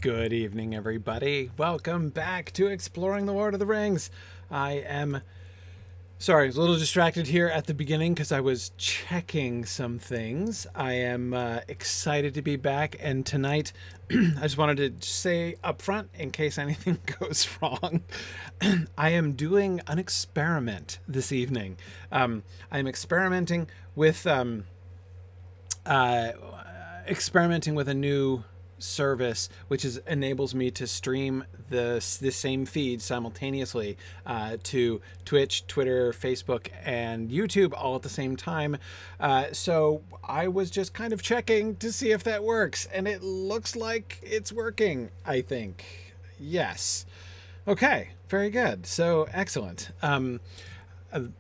Good evening, everybody. Welcome back to Exploring the Lord of the Rings. I am sorry, I was a little distracted here at the beginning because I was checking some things. I am excited to be back, and tonight I just wanted to say up front, in case anything goes wrong, I am doing an experiment this evening. I am experimenting with a new service which enables me to stream the same feed simultaneously to Twitch, Twitter, Facebook, and YouTube all at the same time. So I was just kind of checking to see if that works, and it looks like it's working, I think. Yes. Okay, very good. So excellent.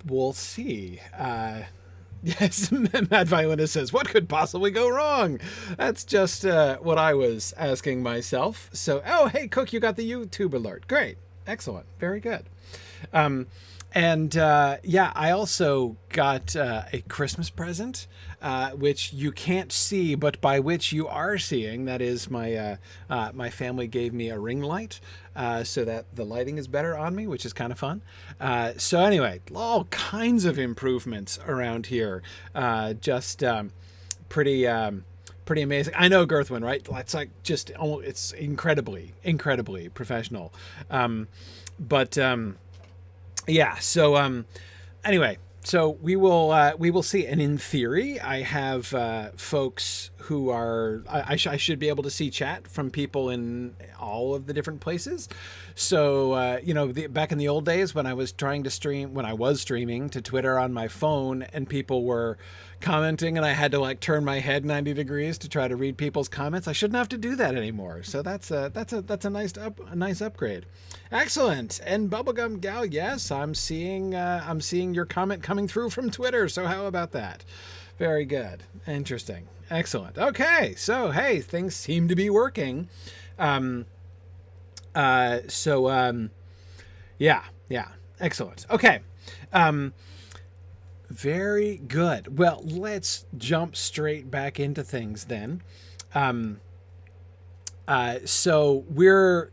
We'll see. Yes, Mad Violinist says, what could possibly go wrong? That's just what I was asking myself. So, oh, hey, Cook, you got the YouTube alert. Great. Excellent. Very good. Yeah, I also got a Christmas present, which you can't see, but by which you are seeing. That is, my family gave me a ring light, so that the lighting is better on me, which is kind of fun. So anyway, all kinds of improvements around here. Just pretty amazing. I know, Girthwin, right? It's like just, it's incredibly professional. Yeah. So anyway, so we will see. And in theory, I have folks who are I should be able to see chat from people in all of the different places. So back in the old days when I was streaming to Twitter on my phone and people were commenting and I had to like turn my head 90 degrees to try to read people's comments, I shouldn't have to do that anymore. So that's a nice upgrade. Excellent. And Bubblegum Gal, yes, I'm seeing your comment coming through from Twitter. So how about that? Very good. Interesting. Excellent. Okay. So hey, things seem to be working. Yeah. Excellent. Okay. Very good. Well, let's jump straight back into things then. So we're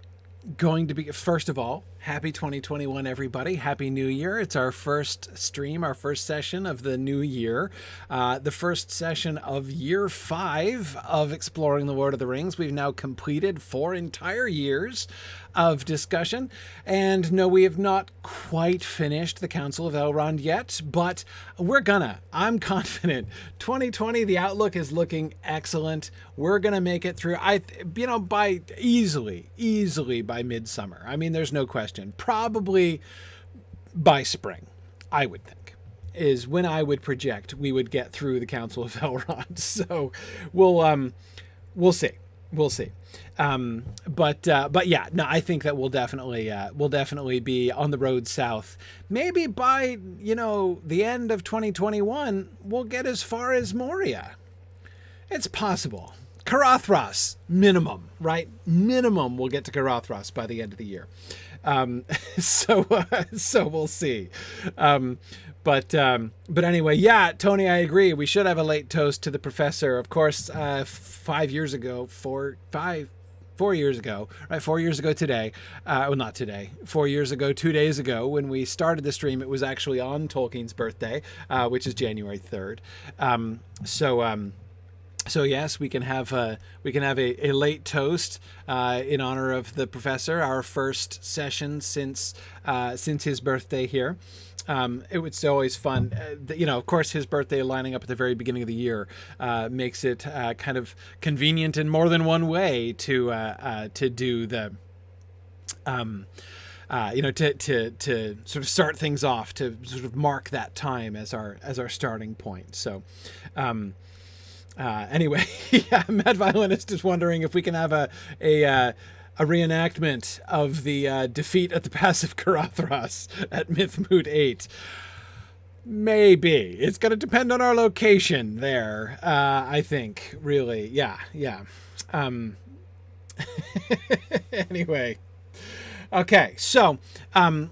going to be, first of all, happy 2021, everybody. Happy New Year. It's our first stream, our first session of the new year. The first session of year 5 of Exploring the Lord of the Rings. We've now completed 4 entire years of discussion. And no, we have not quite finished the Council of Elrond yet, but I'm confident. 2020, the outlook is looking excellent. We're gonna make it through, by easily by midsummer. I mean, there's no question. Probably by spring, I would think, is when I would project we would get through the Council of Elrond. So we'll see. But yeah, no, I think that we'll definitely be on the road south. Maybe by, the end of 2021, we'll get as far as Moria. It's possible. Carothras, minimum, right? Minimum we'll get to Carothras by the end of the year. So we'll see. But anyway, yeah, Tony, I agree. We should have a late toast to the professor. Of course, 4 years ago today. Well, not today. 4 years ago, 2 days ago, when we started the stream, it was actually on Tolkien's birthday, which is January 3rd. So yes, we can have a late toast in honor of the professor. Our first session since his birthday here. It was always fun. Of course, his birthday lining up at the very beginning of the year makes it kind of convenient in more than one way to do the. To sort of start things off, to sort of mark that time as our starting point. So. Anyway, yeah, Mad Violinist is wondering if we can have a reenactment of the defeat at the Pass of Carothras at Mythmoot 8. Maybe. It's going to depend on our location there, I think, really. Yeah. Anyway. Okay, so I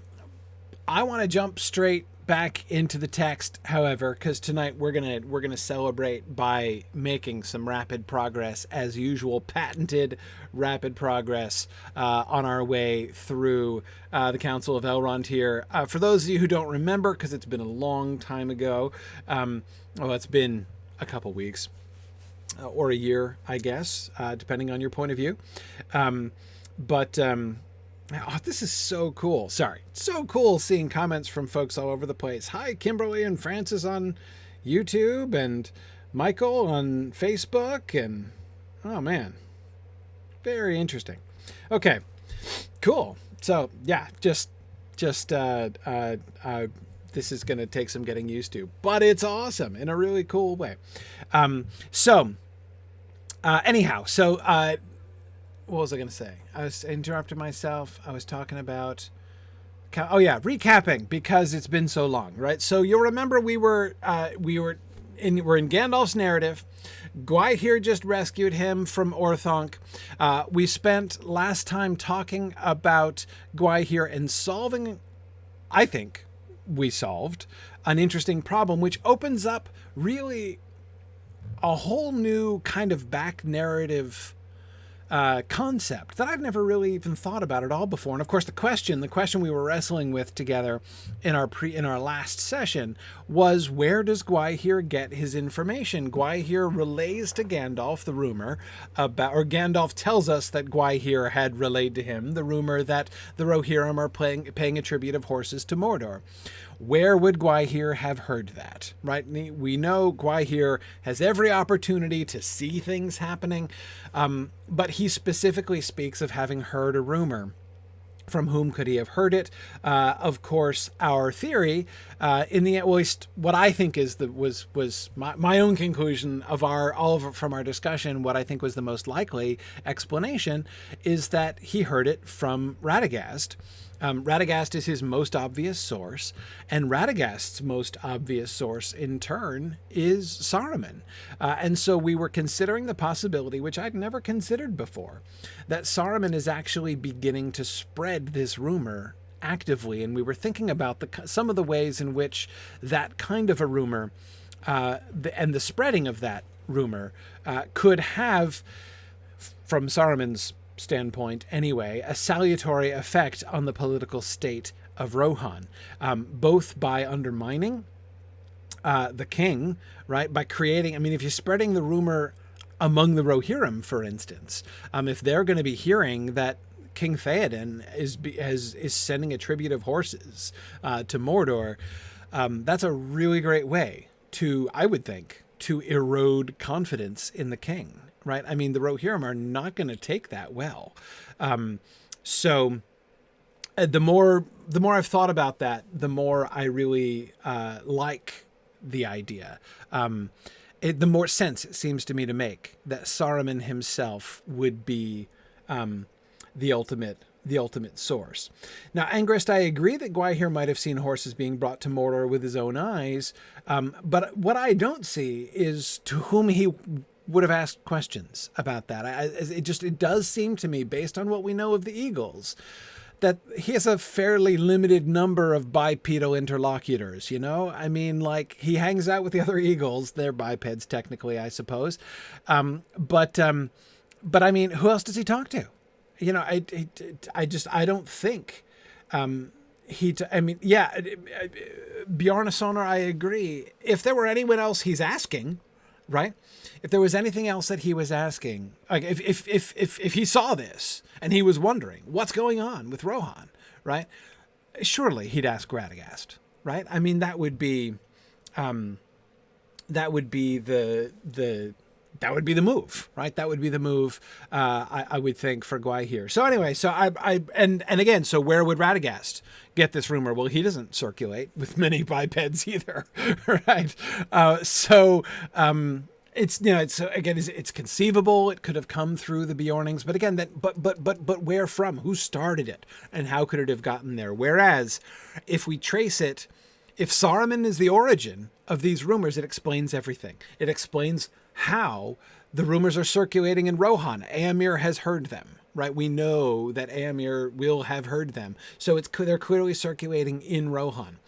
want to jump straight back into the text, however, because tonight we're gonna celebrate by making some rapid progress, as usual, patented rapid progress on our way through the Council of Elrond here. For those of you who don't remember, because it's been a long time ago, well, it's been a couple weeks. Or a year, I guess, depending on your point of view. Oh, this is so cool. Sorry. So cool seeing comments from folks all over the place. Hi, Kimberly and Francis on YouTube and Michael on Facebook. And, oh, man. Very interesting. Okay. Cool. So, yeah, just this is going to take some getting used to. But it's awesome in a really cool way. Anyhow, what was I going to say? I was interrupting myself. I was talking about, recapping, because it's been so long, right? So you'll remember we're in Gandalf's narrative. Gwaihir just rescued him from Orthanc. We spent last time talking about Gwaihir and solving, I think we solved, an interesting problem, which opens up really a whole new kind of back narrative concept that I've never really even thought about at all before. And of course, the question we were wrestling with together in our last session was, where does Gwaihir get his information? Gwaihir relays to Gandalf the rumor about, or Gandalf tells us that Gwaihir had relayed to him the rumor that the Rohirrim are paying a tribute of horses to Mordor. Where would Gwaihir have heard that, right? We know Gwaihir has every opportunity to see things happening, but he specifically speaks of having heard a rumor. From whom could he have heard it? Of course, our theory, in the at least what I think was my own conclusion of from our discussion, what I think was the most likely explanation is that he heard it from Radagast. Radagast is his most obvious source, and Radagast's most obvious source, in turn, is Saruman. And so we were considering the possibility, which I'd never considered before, that Saruman is actually beginning to spread this rumor actively, and we were thinking about some of the ways in which that kind of a rumor and the spreading of that rumor could have, from Saruman's standpoint anyway, a salutary effect on the political state of Rohan, both by undermining the king, right, by creating, if you're spreading the rumor among the Rohirrim, for instance, if they're going to be hearing that King Theoden is sending a tribute of horses to Mordor, that's a really great way to, I would think, to erode confidence in the king. Right? The Rohirrim are not going to take that well. So the more I've thought about that, the more I really like the idea. The more sense it seems to me to make that Saruman himself would be the ultimate source. Now, Angrist, I agree that Gwaihir might have seen horses being brought to Mordor with his own eyes, but what I don't see is to whom he would have asked questions about that. It does seem to me, based on what we know of the Eagles, that he has a fairly limited number of bipedal interlocutors, he hangs out with the other Eagles. They're bipeds, technically, I suppose. But who else does he talk to? I don't think Bjarnasonar, I agree. If there were anyone else he's asking, right? If there was anything else that he was asking, like if he saw this and he was wondering what's going on with Rohan, right? Surely he'd ask Radagast, right? That would be the move, right? That would be the move, I would think, for Gwaihir. So anyway, again, so where would Radagast get this rumor? Well, he doesn't circulate with many bipeds either, right? It's conceivable. It could have come through the Bjornings, but again, but where from? Who started it, and how could it have gotten there? Whereas, if we trace it, if Saruman is the origin of these rumors, it explains everything. It explains how the rumors are circulating in Rohan. Éomer has heard them, right? We know that Éomer will have heard them. So they're clearly circulating in Rohan.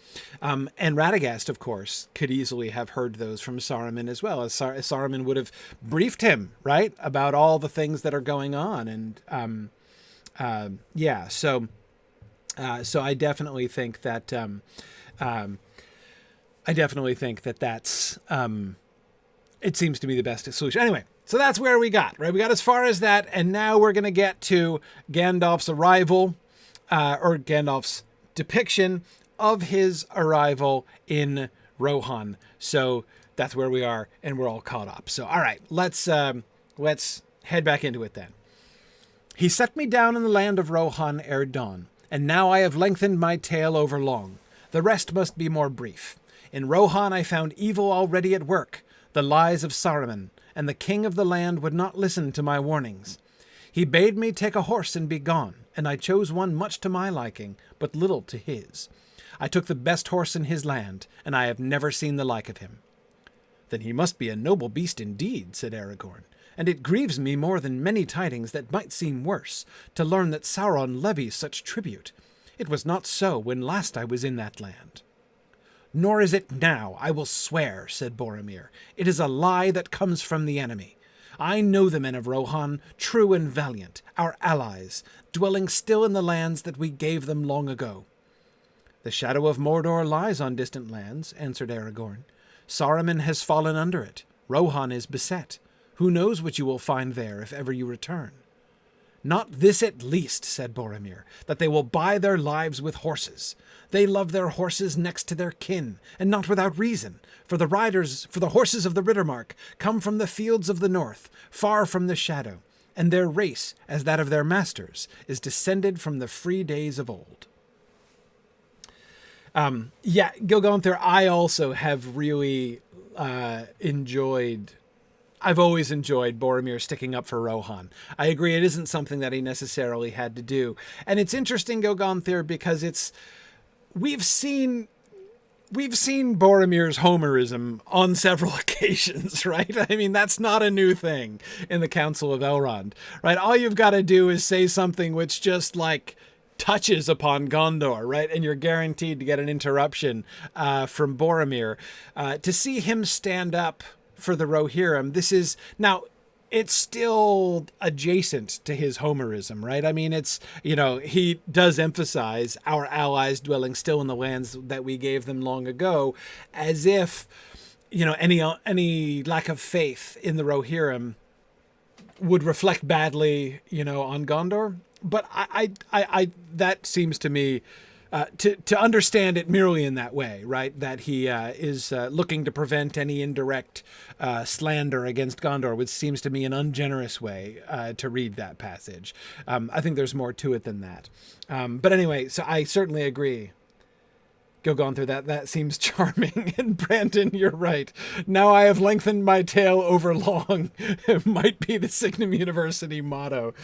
And Radagast, of course, could easily have heard those from Saruman as well, as Saruman would have briefed him, right, about all the things that are going on. And so I definitely think that that's it seems to be the best solution. Anyway, so that's where we got, right? We got as far as that, and now we're going to get to Gandalf's arrival, or Gandalf's depiction of his arrival in Rohan. So that's where we are, and we're all caught up. So, all right, let's head back into it then. He set me down in the land of Rohan ere dawn, and now I have lengthened my tale over long. The rest must be more brief. In Rohan I found evil already at work, the lies of Saruman, and the king of the land would not listen to my warnings. He bade me take a horse and be gone, and I chose one much to my liking, but little to his. I took the best horse in his land, and I have never seen the like of him. Then he must be a noble beast indeed, said Aragorn, and it grieves me more than many tidings that might seem worse, to learn that Sauron levies such tribute. It was not so when last I was in that land. Nor is it now, I will swear, said Boromir. It is a lie that comes from the enemy. I know the men of Rohan, true and valiant, our allies, dwelling still in the lands that we gave them long ago. The shadow of Mordor lies on distant lands, answered Aragorn. Saruman has fallen under it. Rohan is beset. Who knows what you will find there if ever you return? Not this at least, said Boromir, that they will buy their lives with horses. They love their horses next to their kin, and not without reason, for the horses of the Riddermark come from the fields of the north, far from the shadow, and their race, as that of their masters, is descended from the free days of old. Gilgalanther, I also have really I've always enjoyed Boromir sticking up for Rohan. I agree it isn't something that he necessarily had to do. And it's interesting, Gilgalanther, because we've seen Boromir's Homerism on several occasions, right? I mean, that's not a new thing in the Council of Elrond, right? All you've got to do is say something which just touches upon Gondor, right? And you're guaranteed to get an interruption from Boromir. To see him stand up for the Rohirrim, it's still adjacent to his Homerism, right? I mean, he does emphasize our allies dwelling still in the lands that we gave them long ago, as if, any lack of faith in the Rohirrim would reflect badly, on Gondor. But I that seems to me to understand it merely in that way, right? That he is looking to prevent any indirect slander against Gondor, which seems to me an ungenerous way to read that passage. I think there's more to it than that. But anyway, so I certainly agree. Gilgalanther, that seems charming. And Brandon, you're right. Now I have lengthened my tale over long. It might be the Signum University motto.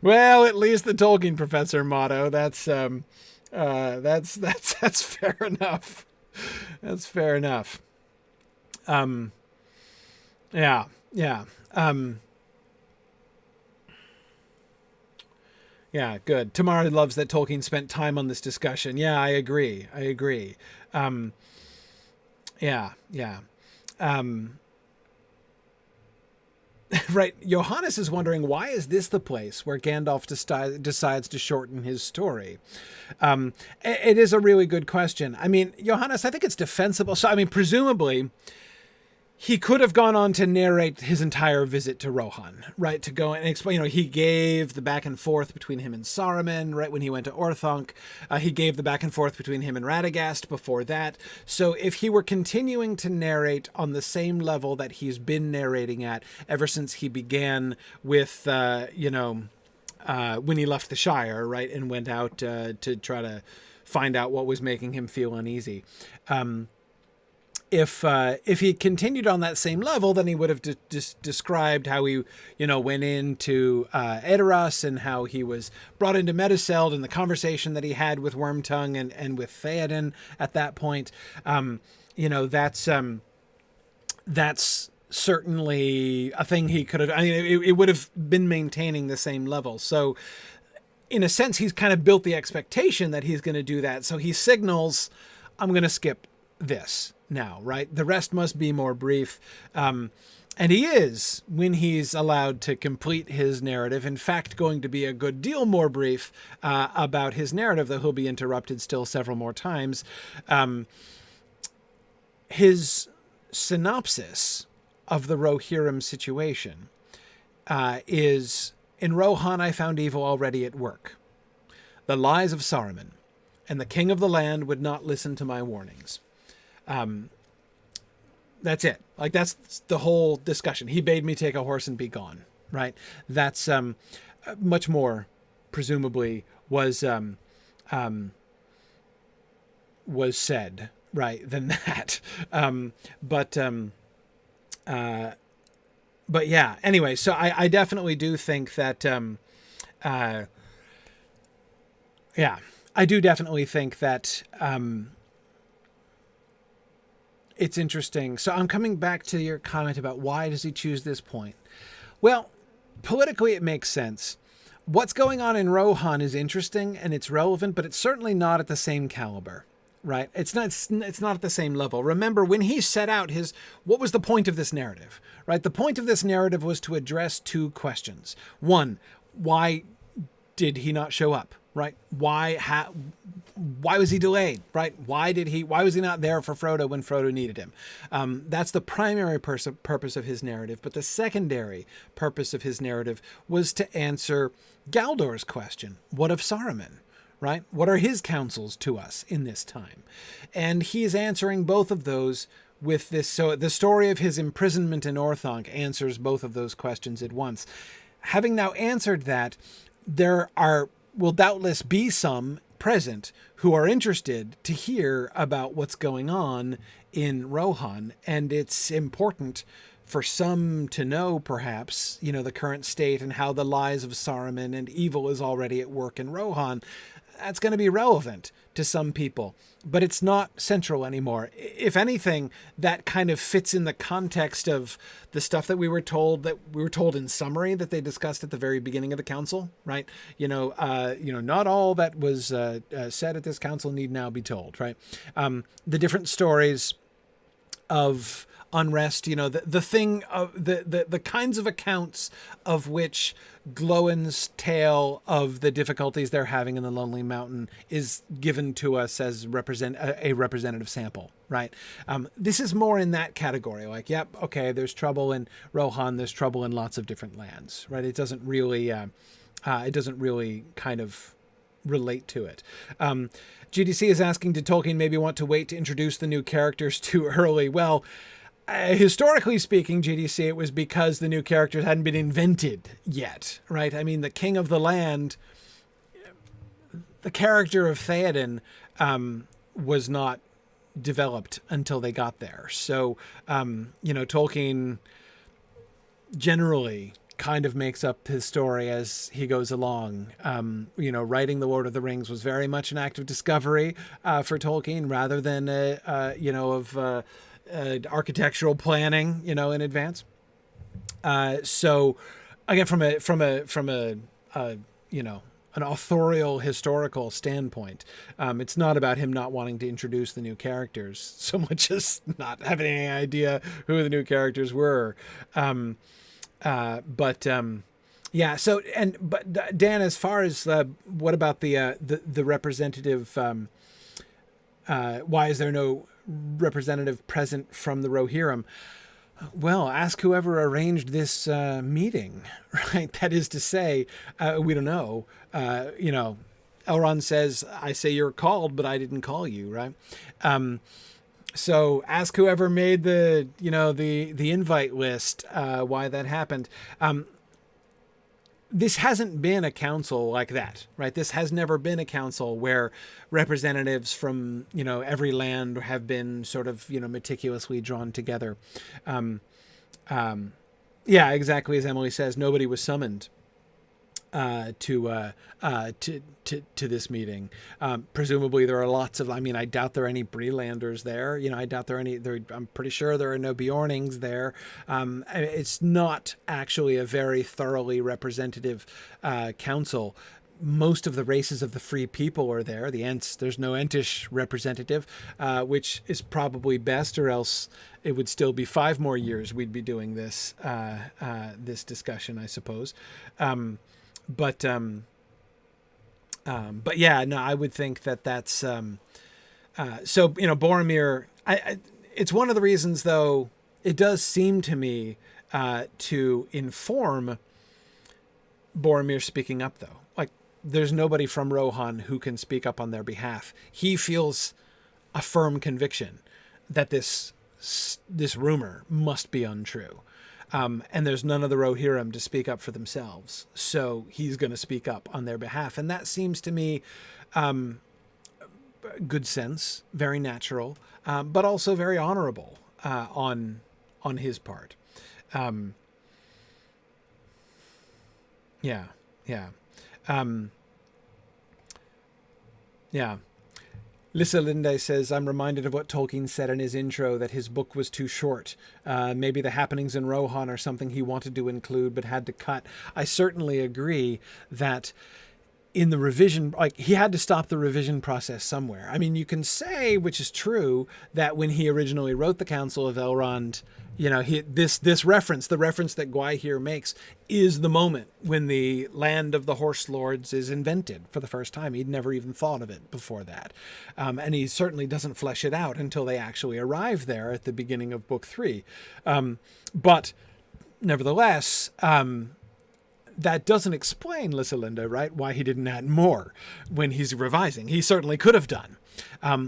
Well, at least the Tolkien professor motto. That's fair enough. That's fair enough. Yeah. Yeah, good. Tamara loves that Tolkien spent time on this discussion. Yeah, I agree. Right. Johannes is wondering, why is this the place where Gandalf decides to shorten his story? It is a really good question. I mean, Johannes, I think it's defensible. So, I mean, presumably, he could have gone on to narrate his entire visit to Rohan, right? To go and explain, he gave the back and forth between him and Saruman, right? When he went to Orthanc, he gave the back and forth between him and Radagast before that. So if he were continuing to narrate on the same level that he's been narrating at ever since he began with, when he left the Shire, right? And went out to try to find out what was making him feel uneasy. If he continued on that same level, then he would have described how he, went into Edoras and how he was brought into Meduseld and the conversation that he had with Wormtongue and with Theoden at that point. That's certainly a thing he could have, I mean, it would have been maintaining the same level. So in a sense, he's kind of built the expectation that he's going to do that. So he signals, I'm going to skip this now, right? The rest must be more brief. And he is, when he's allowed to complete his narrative, in fact, going to be a good deal more brief about his narrative, though he'll be interrupted still several more times. His synopsis of the Rohirrim situation is, in Rohan I found evil already at work. The lies of Saruman, and the king of the land would not listen to my warnings. That's it. Like, that's the whole discussion. He bade me take a horse and be gone, right? That's much more, presumably, was said, right, than that. But yeah, anyway, so I definitely do think that, yeah, I do definitely think that it's interesting. So I'm coming back to your comment about why does he choose this point? Well, politically, it makes sense. What's going on in Rohan is interesting and it's relevant, but it's certainly not at the same caliber. Right. It's not at the same level. Remember, when he set out what was the point of this narrative? Right. The point of this narrative was to address two questions. One, why did he not show up? Right. Why was he delayed? Right. Why was he not there for Frodo when Frodo needed him? That's the primary purpose of his narrative. But the secondary purpose of his narrative was to answer Galdor's question. What of Saruman? Right? What are his counsels to us in this time? And he is answering both of those with this. So the story of his imprisonment in Orthanc answers both of those questions at once. Having now answered that, there will doubtless be some present who are interested to hear about what's going on in Rohan. And it's important for some to know, perhaps, the current state and how the lies of Saruman and evil is already at work in Rohan. That's going to be relevant to some people, but it's not central anymore. If anything, that kind of fits in the context of the stuff that we were told in summary that they discussed at the very beginning of the council, right? Not all that was said at this council need now be told, right? The different stories of unrest, the thing of the kinds of accounts of which Glóin's tale of the difficulties they're having in the Lonely Mountain is given to us as a representative sample, right? This is more in that category, like, yep, okay, there's trouble in Rohan, there's trouble in lots of different lands, right? It doesn't really kind of relate to it. GDC is asking, did Tolkien maybe want to wait to introduce the new characters too early? Well, historically speaking, GDC, it was because the new characters hadn't been invented yet, right? I mean, the king of the land, the character of Theoden was not developed until they got there. So, Tolkien generally kind of makes up his story as he goes along. Writing The Lord of the Rings was very much an act of discovery for Tolkien rather than, architectural planning, in advance. So again, from an authorial historical standpoint, it's not about him not wanting to introduce the new characters so much as not having any idea who the new characters were. Yeah. So, but Dan, as far as what about the representative? Why is there no representative present from the Rohirrim? Well, ask whoever arranged this meeting, right? That is to say, we don't know. Elrond says, "I say you're called, but I didn't call you," right? So ask whoever made the invite list why that happened. This hasn't been a council like that, right? This has never been a council where representatives from, every land have been sort of, meticulously drawn together. Yeah, exactly as Emily says, nobody was summoned. to this meeting. Presumably there are lots of, I mean, I doubt there are any Brelanders there. You know, I doubt there are any, I'm pretty sure there are no Bjornings there. It's not actually a very thoroughly representative council. Most of the races of the free people are there. The Ents, there's no Entish representative, which is probably best, or else it would still be 5 more years we'd be doing this this discussion, I suppose. But yeah, no, I would think that that's so, you know, Boromir, it's one of the reasons, though, it does seem to me to inform Boromir speaking up, though. Like, there's nobody from Rohan who can speak up on their behalf. He feels a firm conviction that this rumor must be untrue. And there's none of the Rohirrim to speak up for themselves. So he's going to speak up on their behalf. And that seems to me good sense, very natural, but also very honorable on his part. Yeah. Lissa Linde says, I'm reminded of what Tolkien said in his intro, that his book was too short. Maybe the happenings in Rohan are something he wanted to include but had to cut. I certainly agree that in the revision, like, he had to stop the revision process somewhere. I mean, you can say, which is true, that when he originally wrote the Council of Elrond, you know, this reference, the reference that Gwaihir makes, is the moment when the land of the Horse Lords is invented for the first time. He'd never even thought of it before that. And he certainly doesn't flesh it out until they actually arrive there at the beginning of Book 3. But nevertheless, that doesn't explain, Lissalinda, right, why he didn't add more when he's revising. He certainly could have done.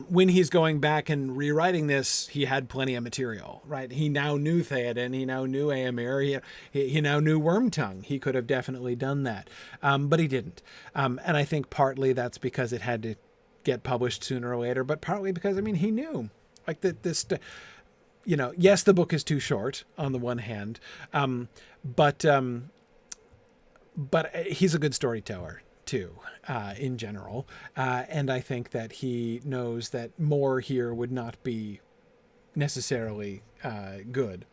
When he's going back and rewriting this, he had plenty of material, right? He now knew Theoden, he now knew Éomer, he now knew Wormtongue. He could have definitely done that, but he didn't. And I think partly that's because it had to get published sooner or later, but partly because, I mean, he knew, like, that this, you know, yes, the book is too short on the one hand, but he's a good storyteller too, in general. And I think that he knows that more here would not be necessarily good.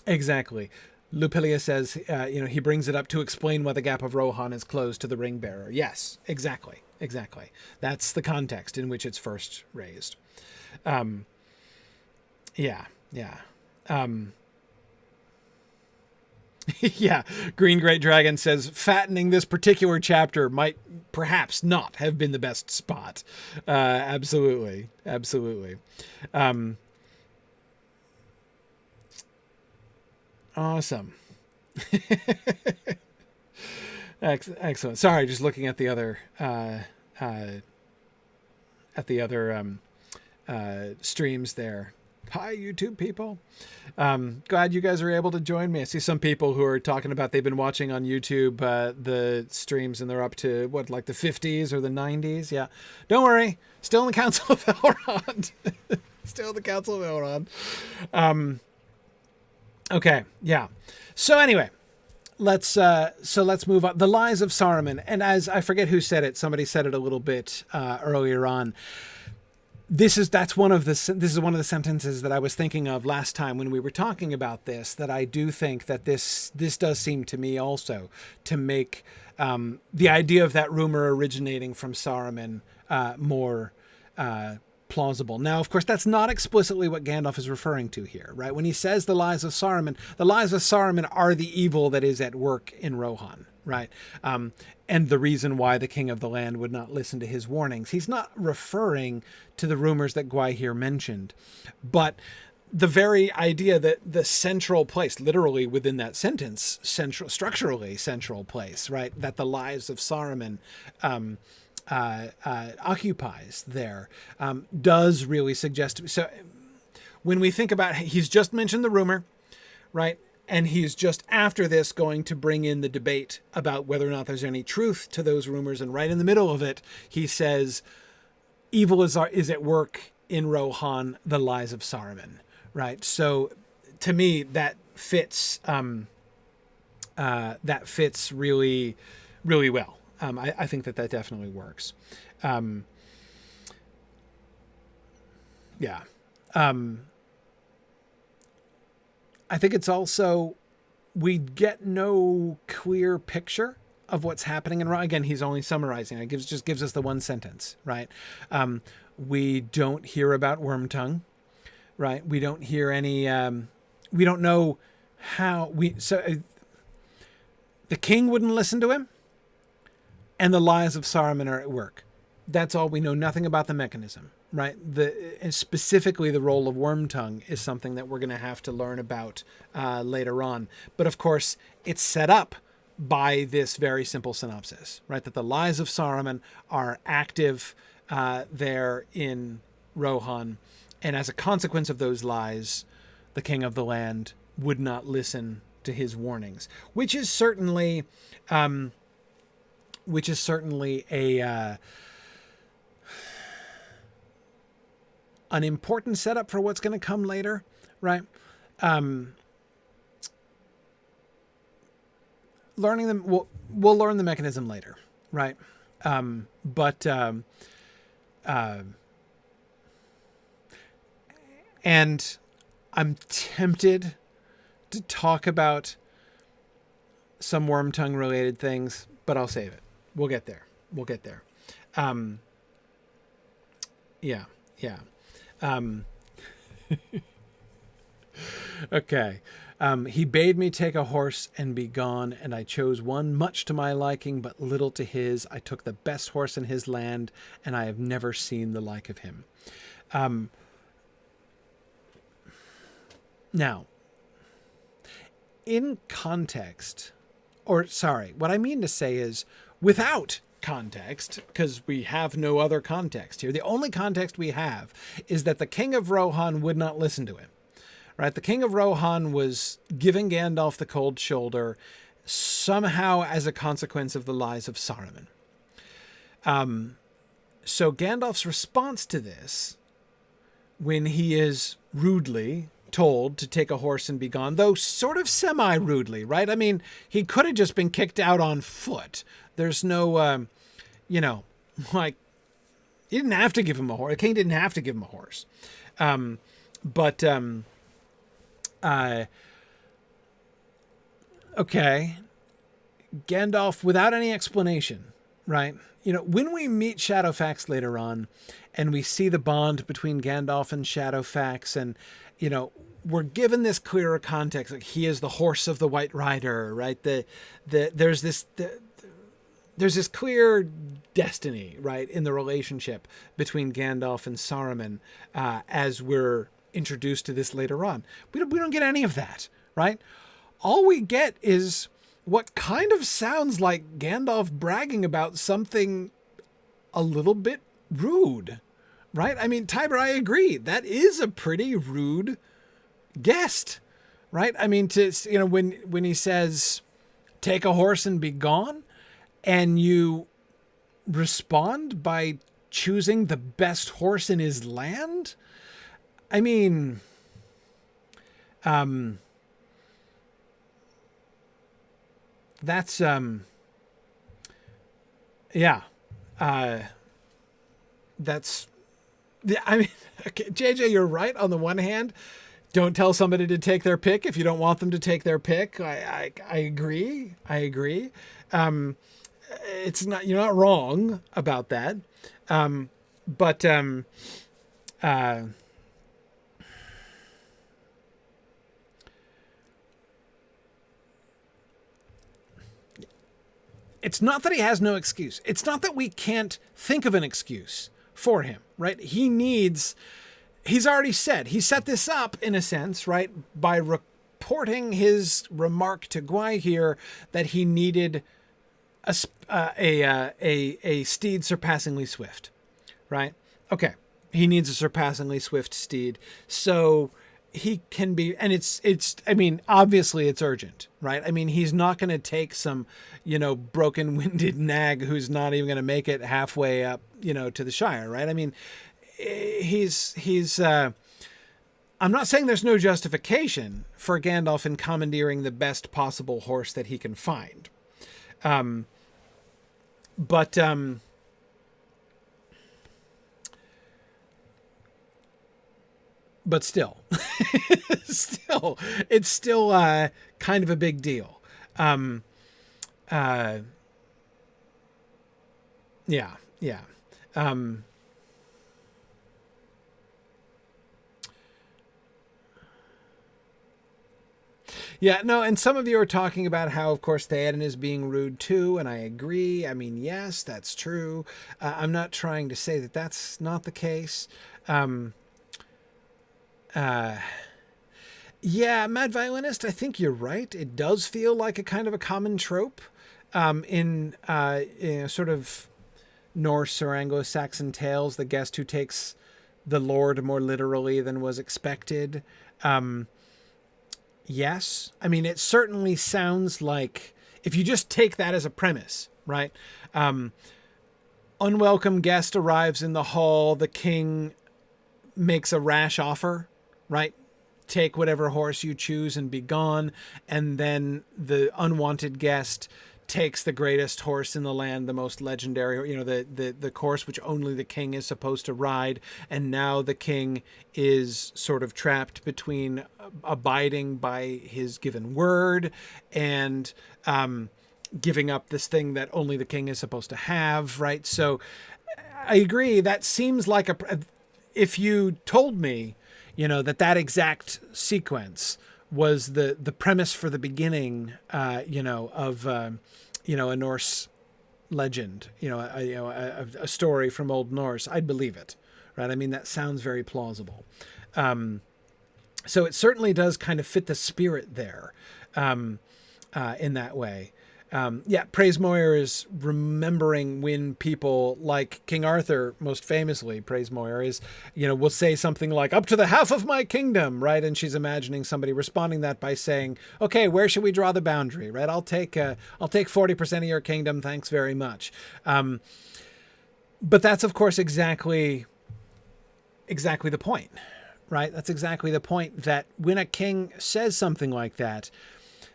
Exactly. Lupilia says, you know, he brings it up to explain why the Gap of Rohan is closed to the ring bearer. Yes, exactly. That's the context in which it's first raised. Yeah. Yeah, Green Great Dragon says, fattening this particular chapter might perhaps not have been the best spot. Absolutely. Awesome. Excellent. Sorry, just looking at the other streams there. Hi, YouTube people. Glad you guys are able to join me. I see some people who are talking about they've been watching on YouTube the streams, and they're up to, what, like the 50s or the 90s? Yeah. Don't worry. Still in the Council of Elrond. Still in the Council of Elrond. Okay. Yeah. So anyway, let's move on. The Lies of Saruman. And as I forget who said it, somebody said it a little bit earlier on. This is one of the sentences that I was thinking of last time when we were talking about this, that I do think that this does seem to me also to make the idea of that rumor originating from Saruman more plausible. Now, of course, that's not explicitly what Gandalf is referring to here, right? When he says the lies of Saruman are the evil that is at work in Rohan, right? And the reason why the king of the land would not listen to his warnings. He's not referring to the rumors that Gwaihir mentioned, but the very idea that the central place, literally within that sentence, structurally central place, right? That the lies of Saruman occupies there, does really suggest. So when we think about, he's just mentioned the rumor, right? And he's just after this going to bring in the debate about whether or not there's any truth to those rumors. And right in the middle of it, he says, evil is at work in Rohan, the lies of Saruman, right? So to me, that fits that fits really, really well. I think that definitely works. Yeah. I think it's also, we get no clear picture of what's happening in Rohan. Again, he's only summarizing. It just gives us the one sentence, right? We don't hear about Wormtongue, right? We don't hear any. We don't know how the king wouldn't listen to him, and the lies of Saruman are at work. That's all we know. Nothing about the mechanism, right? Specifically the role of Wormtongue is something that we're going to have to learn about later on. But of course, it's set up by this very simple synopsis, right? That the lies of Saruman are active there in Rohan, and as a consequence of those lies, the king of the land would not listen to his warnings, which is certainly a an important setup for what's going to come later, right? Learning them, we'll learn the mechanism later, right? And I'm tempted to talk about some Wormtongue related things, but I'll save it. We'll get there. Yeah. Okay. He bade me take a horse and be gone, and I chose one much to my liking, but little to his. I took the best horse in his land, and I have never seen the like of him. Now, in context, or sorry, what I mean to say is without context, because we have no other context here. The only context we have is that the King of Rohan would not listen to him, right? The King of Rohan was giving Gandalf the cold shoulder somehow as a consequence of the lies of Saruman. So Gandalf's response to this, when he is rudely told to take a horse and be gone, though sort of semi-rudely, right? I mean, he could have just been kicked out on foot. There's no, like, he didn't have to give him a horse. The king didn't have to give him a horse. Okay. Gandalf, without any explanation, right? When we meet Shadowfax later on and we see the bond between Gandalf and Shadowfax, and, we're given this clearer context, like he is the horse of the White Rider, right? There's this clear destiny, right, in the relationship between Gandalf and Saruman as we're introduced to this later on. We don't get any of that, right? All we get is what kind of sounds like Gandalf bragging about something a little bit rude, right? I mean, Tiber, I agree. That is a pretty rude guest, right? I mean, when he says, take a horse and be gone, and you respond by choosing the best horse in his land. I mean, that's, that's, I mean, okay, JJ, you're right. On the one hand, don't tell somebody to take their pick if you don't want them to take their pick. I agree. It's not, you're not wrong about that. It's not that he has no excuse. It's not that we can't think of an excuse for him, right? He's already said, he set this up in a sense, right? By reporting his remark to Gwaihir that he needed a steed surpassingly swift, right? Okay. He needs a surpassingly swift steed. So he can be, and I mean, obviously it's urgent, right? I mean, he's not going to take some, broken winded nag who's not even going to make it halfway up, to the Shire, right? I mean, I'm not saying there's no justification for Gandalf in commandeering the best possible horse that he can find. But still, it's still kind of a big deal. Yeah. Yeah, no, and some of you are talking about how, of course, Theoden is being rude too, and I agree. I mean, yes, that's true. I'm not trying to say that that's not the case. Yeah, Mad Violinist, I think you're right. It does feel like a kind of a common trope in sort of Norse or Anglo-Saxon tales, the guest who takes the Lord more literally than was expected. Yes. I mean, it certainly sounds like, if you just take that as a premise, right? Unwelcome guest arrives in the hall. The king makes a rash offer, right? Take whatever horse you choose and be gone. And then the unwanted guest takes the greatest horse in the land, the most legendary, the course which only the king is supposed to ride. And now the king is sort of trapped between abiding by his given word and giving up this thing that only the king is supposed to have, right? So I agree. That seems like if you told me, that exact sequence was the premise for the beginning, of a Norse legend, a story from Old Norse, I'd believe it, right? I mean, that sounds very plausible. So it certainly does kind of fit the spirit there, in that way. Praise Moyer is remembering when people like King Arthur, most famously, Praise Moyer is, will say something like, up to the half of my kingdom, right? And she's imagining somebody responding that by saying, okay, where should we draw the boundary, right? I'll take 40% of your kingdom. Thanks very much. But that's, of course, exactly the point, right? That's exactly the point, that when a king says something like that,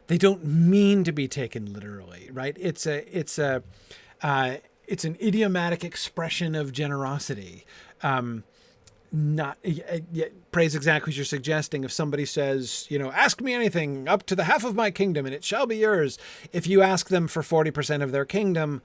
they don't mean to be taken literally, right? It's an idiomatic expression of generosity. Not praise exactly as you're suggesting. If somebody says, ask me anything up to the half of my kingdom and it shall be yours. If you ask them for 40% of their kingdom,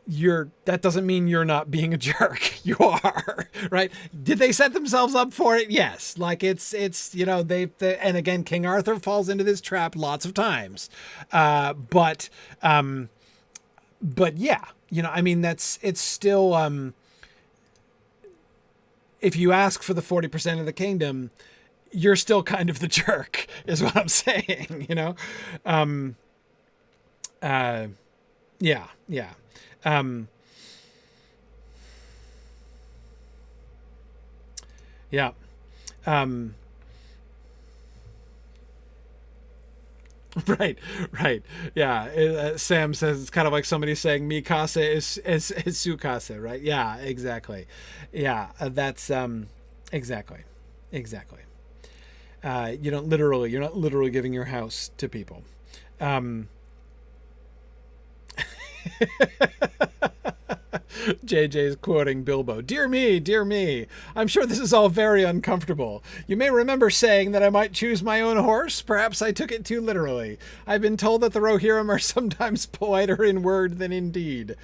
that doesn't mean you're not being a jerk. You are, right? Did they set themselves up for it? Yes. Like it's and again, King Arthur falls into this trap lots of times. But yeah, I mean, it's still, if you ask for the 40% of the kingdom, you're still kind of the jerk, is what I'm saying, yeah. Yeah. Right. Yeah. Sam says it's kind of like somebody saying "mi casa is su casa," right? Yeah, exactly. Yeah, that's exactly. You're not literally giving your house to people. JJ's quoting Bilbo. Dear me. I'm sure this is all very uncomfortable. You may remember saying that I might choose my own horse. Perhaps I took it too literally. I've been told that the Rohirrim are sometimes politer in word than in deed.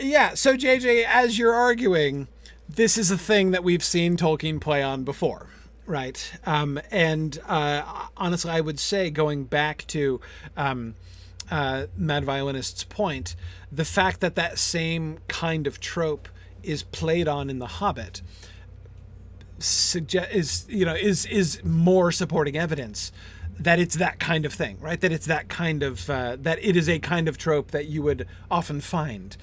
Yeah, so JJ, as you're arguing, this is a thing that we've seen Tolkien play on before, right? And honestly, I would say, going back to Mad Violinist's point, the fact that same kind of trope is played on in The Hobbit is more supporting evidence that it's that kind of thing, right? That it's that kind of that it is a kind of trope that you would often find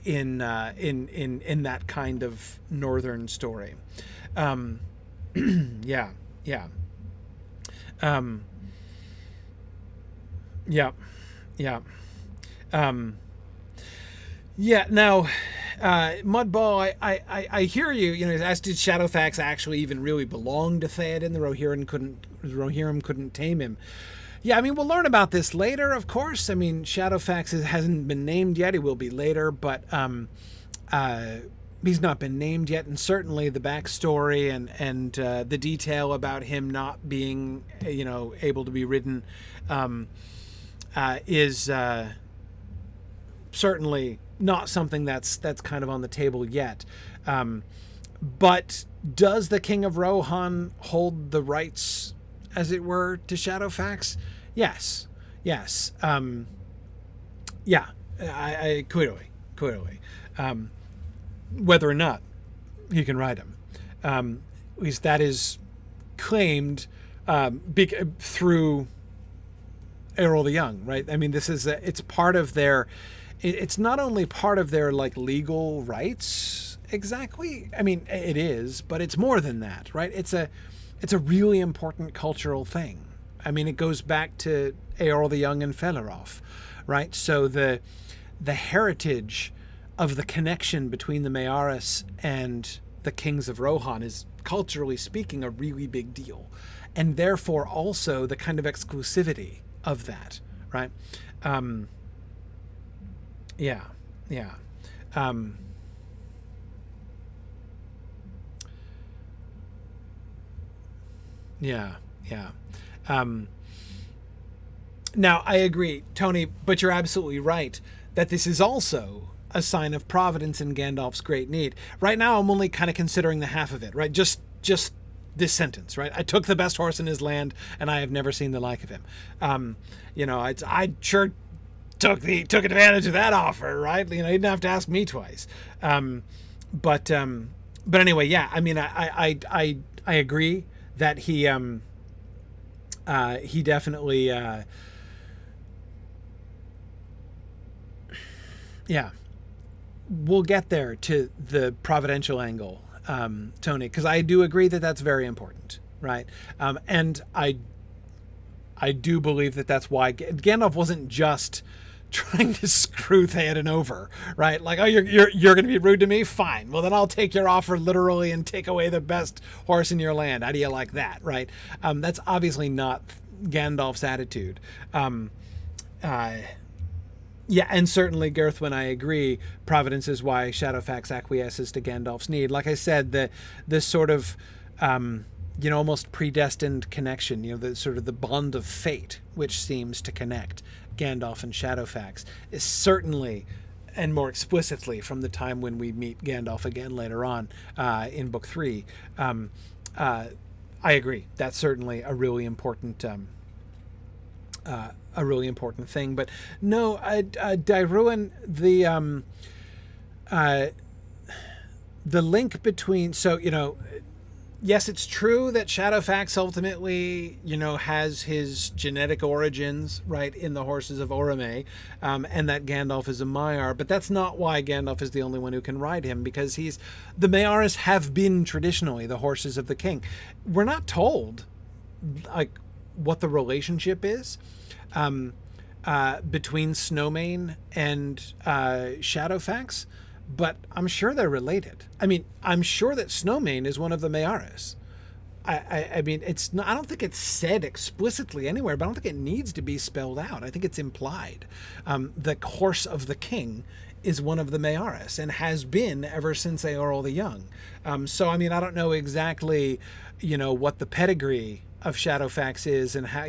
in that kind of northern story. Yeah. Now, Mudball, I hear you. You know, as did Shadowfax actually even really belong to Theoden? The Rohirrim couldn't tame him. Yeah, I mean, we'll learn about this later, of course. I mean, Shadowfax hasn't been named yet. He will be later, but he's not been named yet. And certainly the backstory and the detail about him not being, you know, able to be ridden is certainly not something that's kind of on the table yet. But does the King of Rohan hold the rights, as it were, to Shadowfax? Yes. Yeah, I clearly. Whether or not he can ride him, at least that is claimed through Eorl the Young, right? I mean, this is it's part of their. It's not only part of their like legal rights exactly. I mean, it is, but it's more than that, right? It's a really important cultural thing. I mean, it goes back to Eorl the Young and Felaroth, right? So the heritage of the connection between the Mayaris and the Kings of Rohan is, culturally speaking, a really big deal, and therefore also the kind of exclusivity of that, right? Yeah. Now, I agree, Tony, but you're absolutely right that this is also a sign of providence in Gandalf's great need. Right now, I'm only kind of considering the half of it, right? Just this sentence, right? I took the best horse in his land, and I have never seen the like of him. You know, I sure took advantage of that offer, right? You know, he didn't have to ask me twice. But anyway, yeah. I mean, I agree that he definitely yeah. We'll get there to the providential angle, Tony, because I do agree that that's very important, right? And I do believe that that's why Gandalf wasn't just trying to screw Theoden over, right? Like, oh, you're going to be rude to me? Fine. Well, then I'll take your offer literally and take away the best horse in your land. How do you like that, right? That's obviously not Gandalf's attitude. Yeah, and certainly, Girthwin, I agree. Providence is why Shadowfax acquiesces to Gandalf's need. Like I said, this sort of, you know, almost predestined connection, you know, the sort of the bond of fate, which seems to connect Gandalf and Shadowfax, is certainly, and more explicitly, from the time when we meet Gandalf again later on in Book 3. I agree. That's certainly a really important thing. But no, Dairuan, the link between, so, you know, yes, it's true that Shadowfax ultimately, you know, has his genetic origins, right, in the horses of Orome, and that Gandalf is a Maiar, but that's not why Gandalf is the only one who can ride him, because the Maiaris have been traditionally the horses of the king. We're not told, like, what the relationship is between Snowmane and Shadowfax, but I'm sure they're related. I mean, I'm sure that Snowmane is one of the Mayaris. I mean, it's not, I don't think it's said explicitly anywhere, but I don't think it needs to be spelled out. I think it's implied. The horse of the king is one of the Mayaris and has been ever since Eorl the Young. So, I mean, I don't know exactly, you know, what the pedigree of Shadowfax is and how,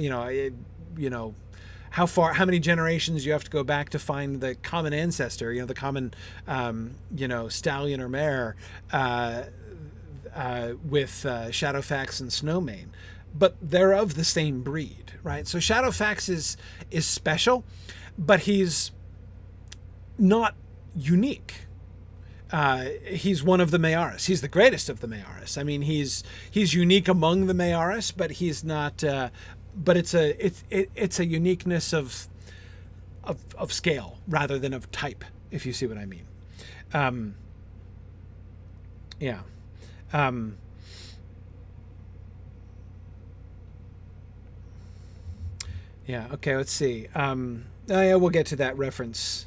how many generations you have to go back to find the common ancestor, you know, the common, stallion or mare with Shadowfax and Snowmane. But they're of the same breed, right? So Shadowfax is special, but he's not unique. He's one of the Mayaris. He's the greatest of the Mayaris. I mean, he's unique among the Mayaris, but he's not. But it's a uniqueness of scale rather than of type, if you see what I mean. Yeah. Yeah. Okay. Let's see. Yeah, we'll get to that reference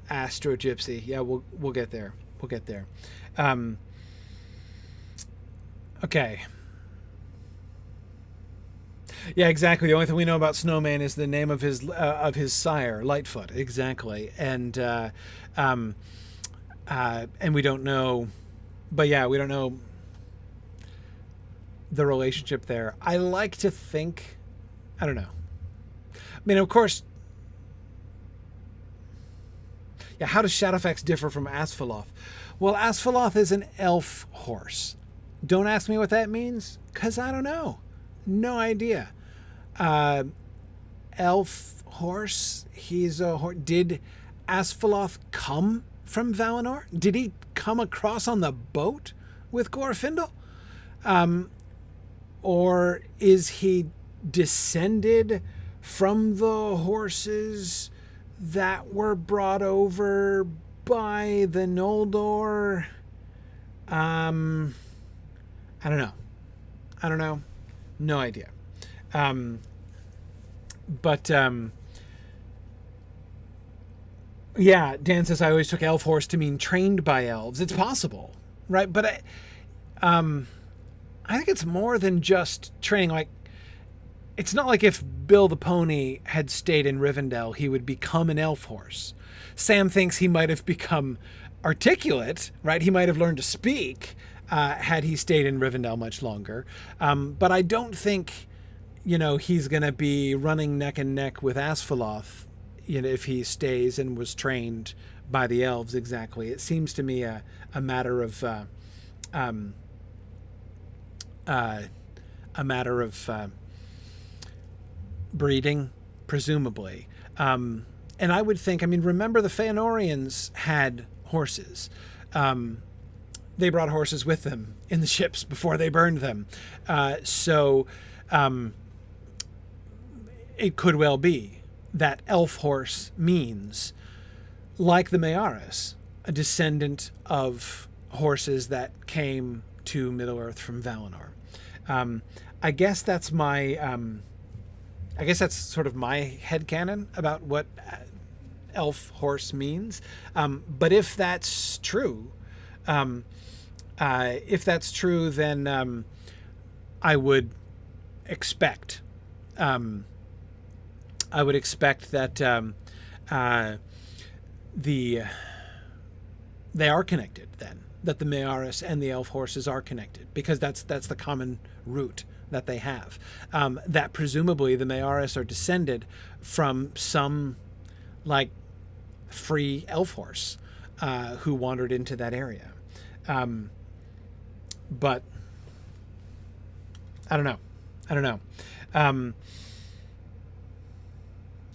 Astro Gypsy. Yeah, we'll get there. We'll get there. Um, okay. Yeah, exactly. The only thing we know about Snowman is the name of his sire, Lightfoot. Exactly, and we don't know. But yeah, we don't know the relationship there. I like to think, I don't know. I mean, of course, yeah. How does Shadowfax differ from Asphalloth? Well, Asphalloth is an elf horse. Don't ask me what that means, because I don't know. No idea. Elf horse. He's a horse. Did Asphalloth come from Valinor? Did he come across on the boat with Glorfindel? Or is he descended from the horses that were brought over by the Noldor? I don't know. No idea. Yeah, Dan says I always took elf horse to mean trained by elves. It's possible, right? But I think it's more than just training. Like, it's not like if Bill the Pony had stayed in Rivendell, he would become an elf horse. Sam thinks he might have become articulate, right? He might have learned to speak had he stayed in Rivendell much longer. But I don't think, he's going to be running neck and neck with Asphalloth, if he stays and was trained by the elves exactly. It seems to me a matter of breeding, presumably. And I would think, remember the Feanorians had horses. They brought horses with them in the ships before they burned them. So it could well be that elf horse means, like the Mearis, a descendant of horses that came to Middle-earth from Valinor. I guess that's sort of my headcanon about what elf horse means. But if that's true, then I would expect that they are connected then, that the Mearis and the elf horses are connected, because that's the common root that they have. That presumably the Mearis are descended from some free elf horse who wandered into that area. But I don't know.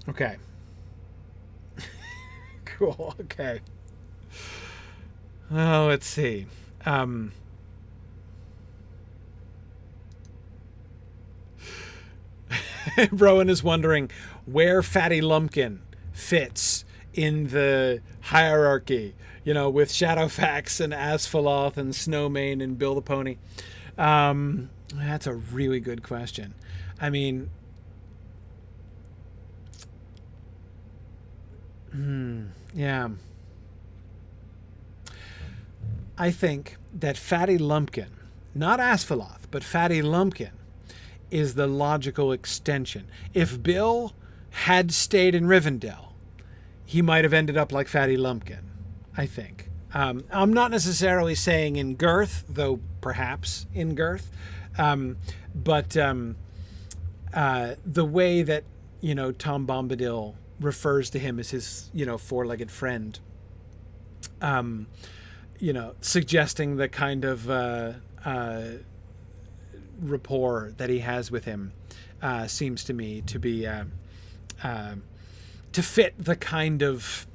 Okay. Cool. Okay. Oh, let's see. Rowan is wondering where Fatty Lumpkin fits in the hierarchy, with Shadowfax and Asphalloth and Snowmane and Bill the Pony. That's a really good question. Yeah. I think that Fatty Lumpkin, not Asphalloth, but Fatty Lumpkin, is the logical extension. If Bill had stayed in Rivendell, he might have ended up like Fatty Lumpkin, I think. I'm not necessarily saying in girth, though perhaps in girth, but the way that, Tom Bombadil refers to him as his, four-legged friend, suggesting the kind of rapport that he has with him seems to me to be to fit the kind of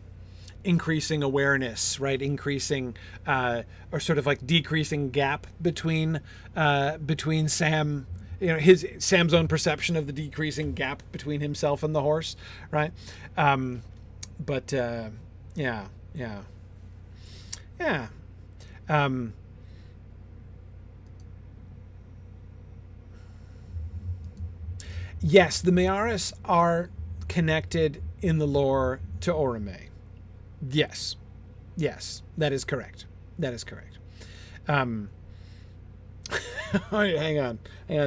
increasing awareness, right? Increasing or sort of decreasing gap between Sam, Sam's own perception of the decreasing gap between himself and the horse, right? Yeah. Yes, the Mearis are connected in the lore to Orome. Yes. Yes, that is correct. That is correct. Um, hang on,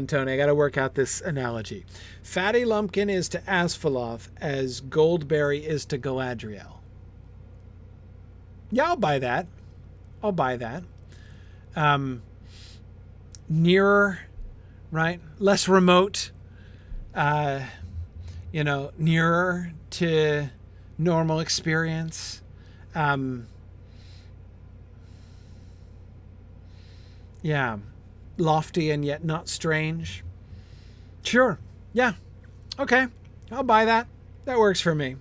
Tony. I got to work out this analogy. Fatty Lumpkin is to Asphaleth as Goldberry is to Galadriel. Yeah, I'll buy that. I'll buy that. Nearer, right? Less remote. Nearer to normal experience. Yeah. Lofty and yet not strange. Sure. Yeah. Okay. I'll buy that. That works for me.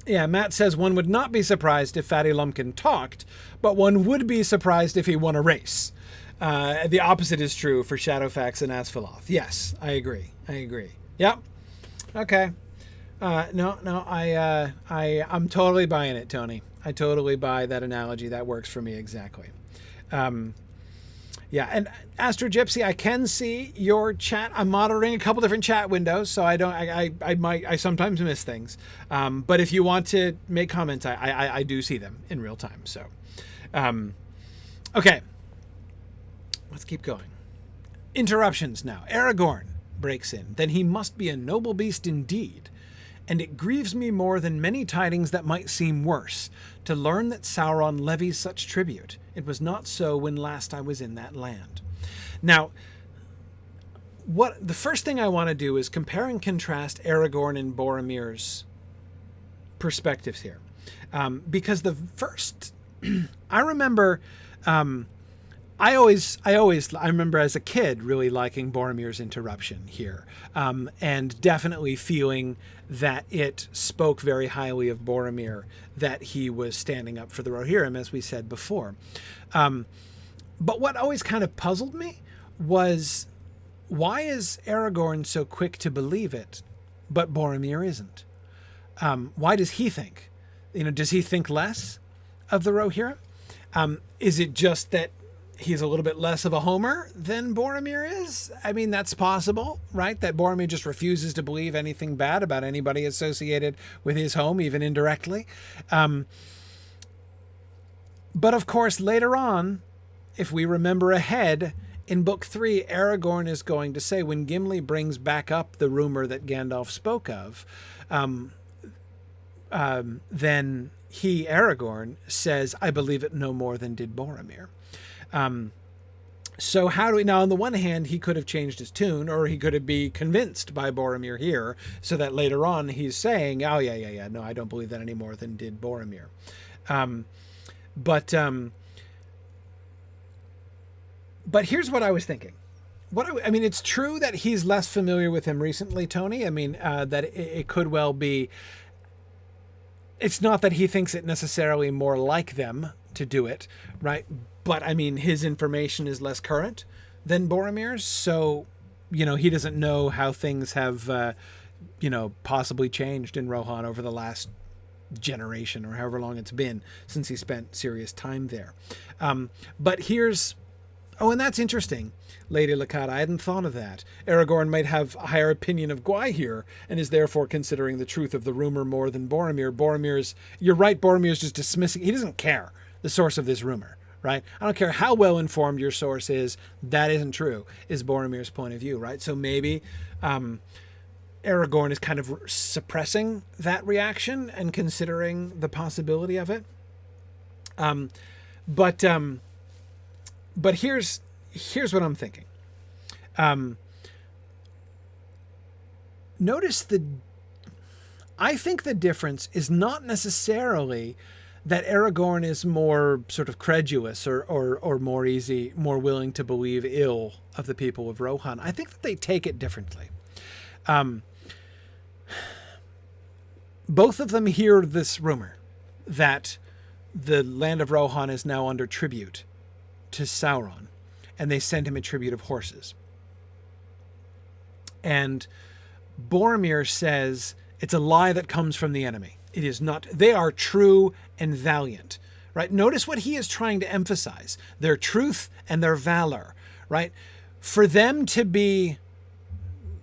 Yeah, Matt says one would not be surprised if Fatty Lumpkin talked, but one would be surprised if he won a race. The opposite is true for Shadowfax and Asphaleth. Yes, I agree. Yep. Okay. I'm totally buying it, Tony. I totally buy that analogy. That works for me exactly. Yeah, and Astro Gypsy, I can see your chat. I'm monitoring a couple different chat windows, so I sometimes miss things. But if you want to make comments, I do see them in real time. So, okay, let's keep going. Interruptions now. Aragorn breaks in. Then he must be a noble beast indeed. And it grieves me more than many tidings that might seem worse, to learn that Sauron levies such tribute. It was not so when last I was in that land. Now, the first thing I want to do is compare and contrast Aragorn and Boromir's perspectives here. Because the first, I remember, I remember as a kid really liking Boromir's interruption here, and definitely feeling that it spoke very highly of Boromir, that he was standing up for the Rohirrim, as we said before. But what always kind of puzzled me was, why is Aragorn so quick to believe it, but Boromir isn't? Why does he think? Does he think less of the Rohirrim? Is it just that he's a little bit less of a homer than Boromir is? I mean, that's possible, right? That Boromir just refuses to believe anything bad about anybody associated with his home, even indirectly. But of course, later on, if we remember ahead, in Book 3, Aragorn is going to say, when Gimli brings back up the rumor that Gandalf spoke of, then he, Aragorn, says, I believe it no more than did Boromir. So how do we, now on the one hand, he could have changed his tune, or he could have been convinced by Boromir here, so that later on he's saying, oh yeah, no, I don't believe that any more than did Boromir. But here's what I was thinking. It's true that he's less familiar with him recently, Tony. That it could well be, it's not that he thinks it necessarily more like them to do it, right? But his information is less current than Boromir's, so he doesn't know how things have possibly changed in Rohan over the last generation, or however long it's been since he spent serious time there. But here's, and that's interesting, Lady Lakata. I hadn't thought of that. Aragorn might have a higher opinion of Gwaihir and is therefore considering the truth of the rumor more than Boromir. You're right, Boromir's just dismissing. He doesn't care the source of this rumor, right? I don't care how well informed your source is. That isn't true, is Boromir's point of view, right? So maybe Aragorn is kind of suppressing that reaction and considering the possibility of it. But here's what I'm thinking. Notice I think the difference is not necessarily that Aragorn is more sort of credulous or more willing to believe ill of the people of Rohan. I think that they take it differently. Both of them hear this rumor that the land of Rohan is now under tribute to Sauron, and they send him a tribute of horses. And Boromir says it's a lie that comes from the enemy. It is not. They are true and valiant, right? Notice what he is trying to emphasize: their truth and their valor, right? For them to be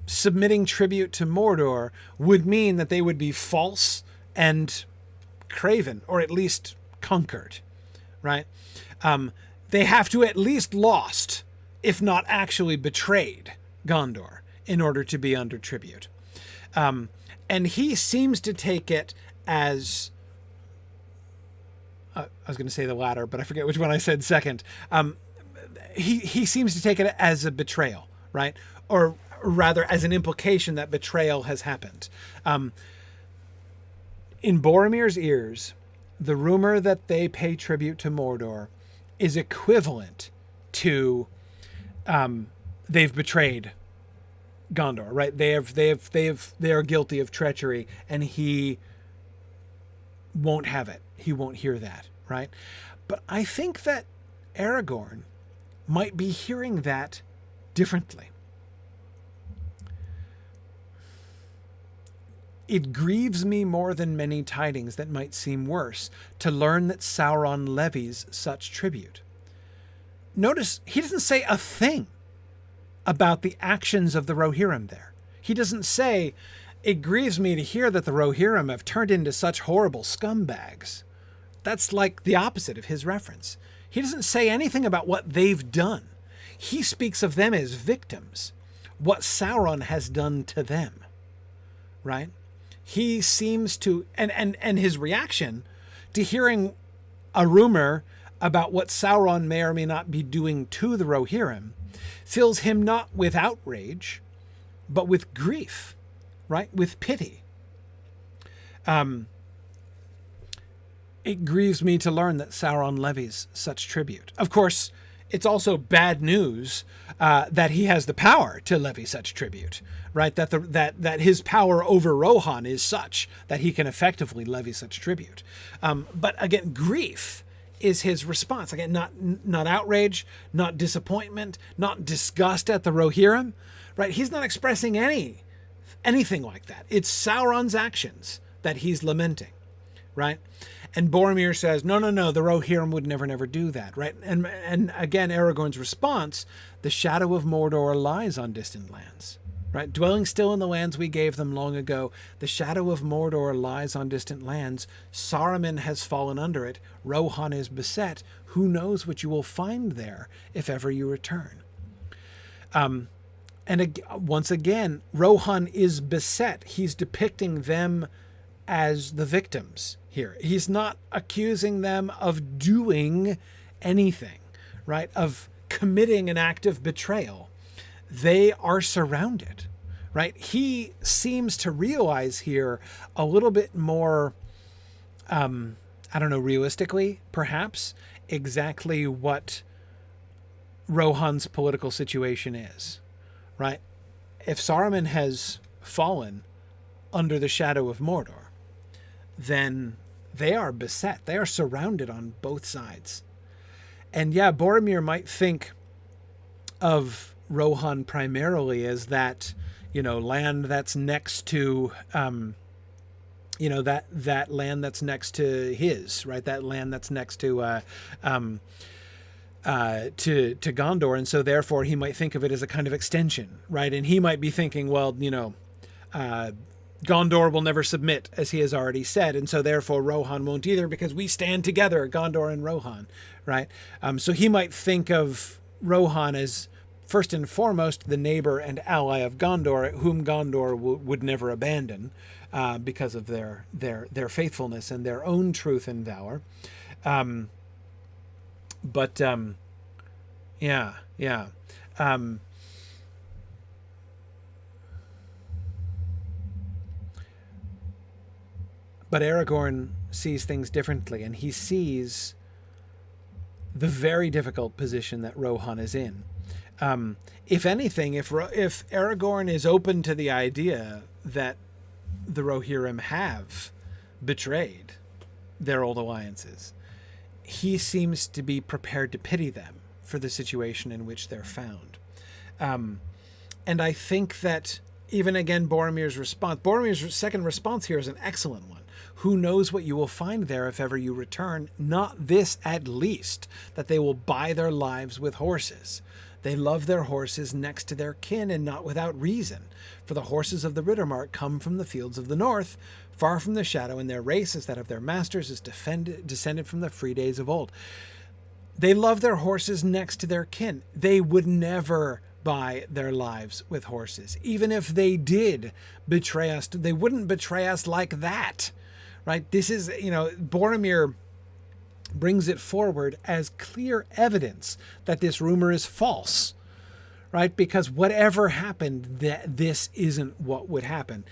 submitting tribute to Mordor would mean that they would be false and craven, or at least conquered, right? They have to at least lost, if not actually betrayed, Gondor in order to be under tribute. And he seems to take it as... I was going to say the latter, but I forget which one I said second. He seems to take it as a betrayal, right? Or rather as an implication that betrayal has happened. In Boromir's ears, the rumor that they pay tribute to Mordor is equivalent to they've betrayed Gondor, right? They are guilty of treachery, and he won't have it. He won't hear that, right? But I think that Aragorn might be hearing that differently. It grieves me more than many tidings that might seem worse to learn that Sauron levies such tribute. Notice he doesn't say a thing about the actions of the Rohirrim there. He doesn't say, it grieves me to hear that the Rohirrim have turned into such horrible scumbags. That's like the opposite of his reference. He doesn't say anything about what they've done. He speaks of them as victims, what Sauron has done to them, right? He seems to, and his reaction to hearing a rumor about what Sauron may or may not be doing to the Rohirrim fills him not with outrage, but with grief, right? With pity. It grieves me to learn that Sauron levies such tribute. Of course, it's also bad news that he has the power to levy such tribute, right? That his power over Rohan is such that he can effectively levy such tribute. But again, grief is his response. Again, not outrage, not disappointment, not disgust at the Rohirrim, right? He's not expressing anything like that. It's Sauron's actions that he's lamenting, right? And Boromir says, no, the Rohirrim would never do that, right? And again, Aragorn's response, the shadow of Mordor lies on distant lands, right? Dwelling still in the lands we gave them long ago, the shadow of Mordor lies on distant lands. Saruman has fallen under it. Rohan is beset. Who knows what you will find there if ever you return? Once again, Rohan is beset. He's depicting them as the victims here. He's not accusing them of doing anything, right? Of committing an act of betrayal. They are surrounded, right? He seems to realize here a little bit more, realistically, perhaps, exactly what Rohan's political situation is, right? If Saruman has fallen under the shadow of Mordor, then they are beset. They are surrounded on both sides. And yeah, Boromir might think of Rohan primarily as that, land that's next to, that land that's next to his, right? That land that's next to Gondor. And so therefore he might think of it as a kind of extension, right? And he might be thinking, well, Gondor will never submit, as he has already said, and so therefore Rohan won't either, because we stand together, Gondor and Rohan, right? So he might think of Rohan as first and foremost the neighbor and ally of Gondor, whom Gondor would never abandon because of their faithfulness and their own truth and valor. But Aragorn sees things differently, and he sees the very difficult position that Rohan is in. If anything, if Aragorn is open to the idea that the Rohirrim have betrayed their old alliances, he seems to be prepared to pity them for the situation in which they're found. And I think that even again, Boromir's second response here is an excellent one. Who knows what you will find there if ever you return? Not this, at least, that they will buy their lives with horses. They love their horses next to their kin, and not without reason. For the horses of the Riddermark come from the fields of the north, far from the shadow, and their race, as that of their masters, is descended from the free days of old. They love their horses next to their kin. They would never buy their lives with horses. Even if they did betray us, they wouldn't betray us like that, right? This is, Boromir brings it forward as clear evidence that this rumor is false, right? Because whatever happened, this isn't what would happen.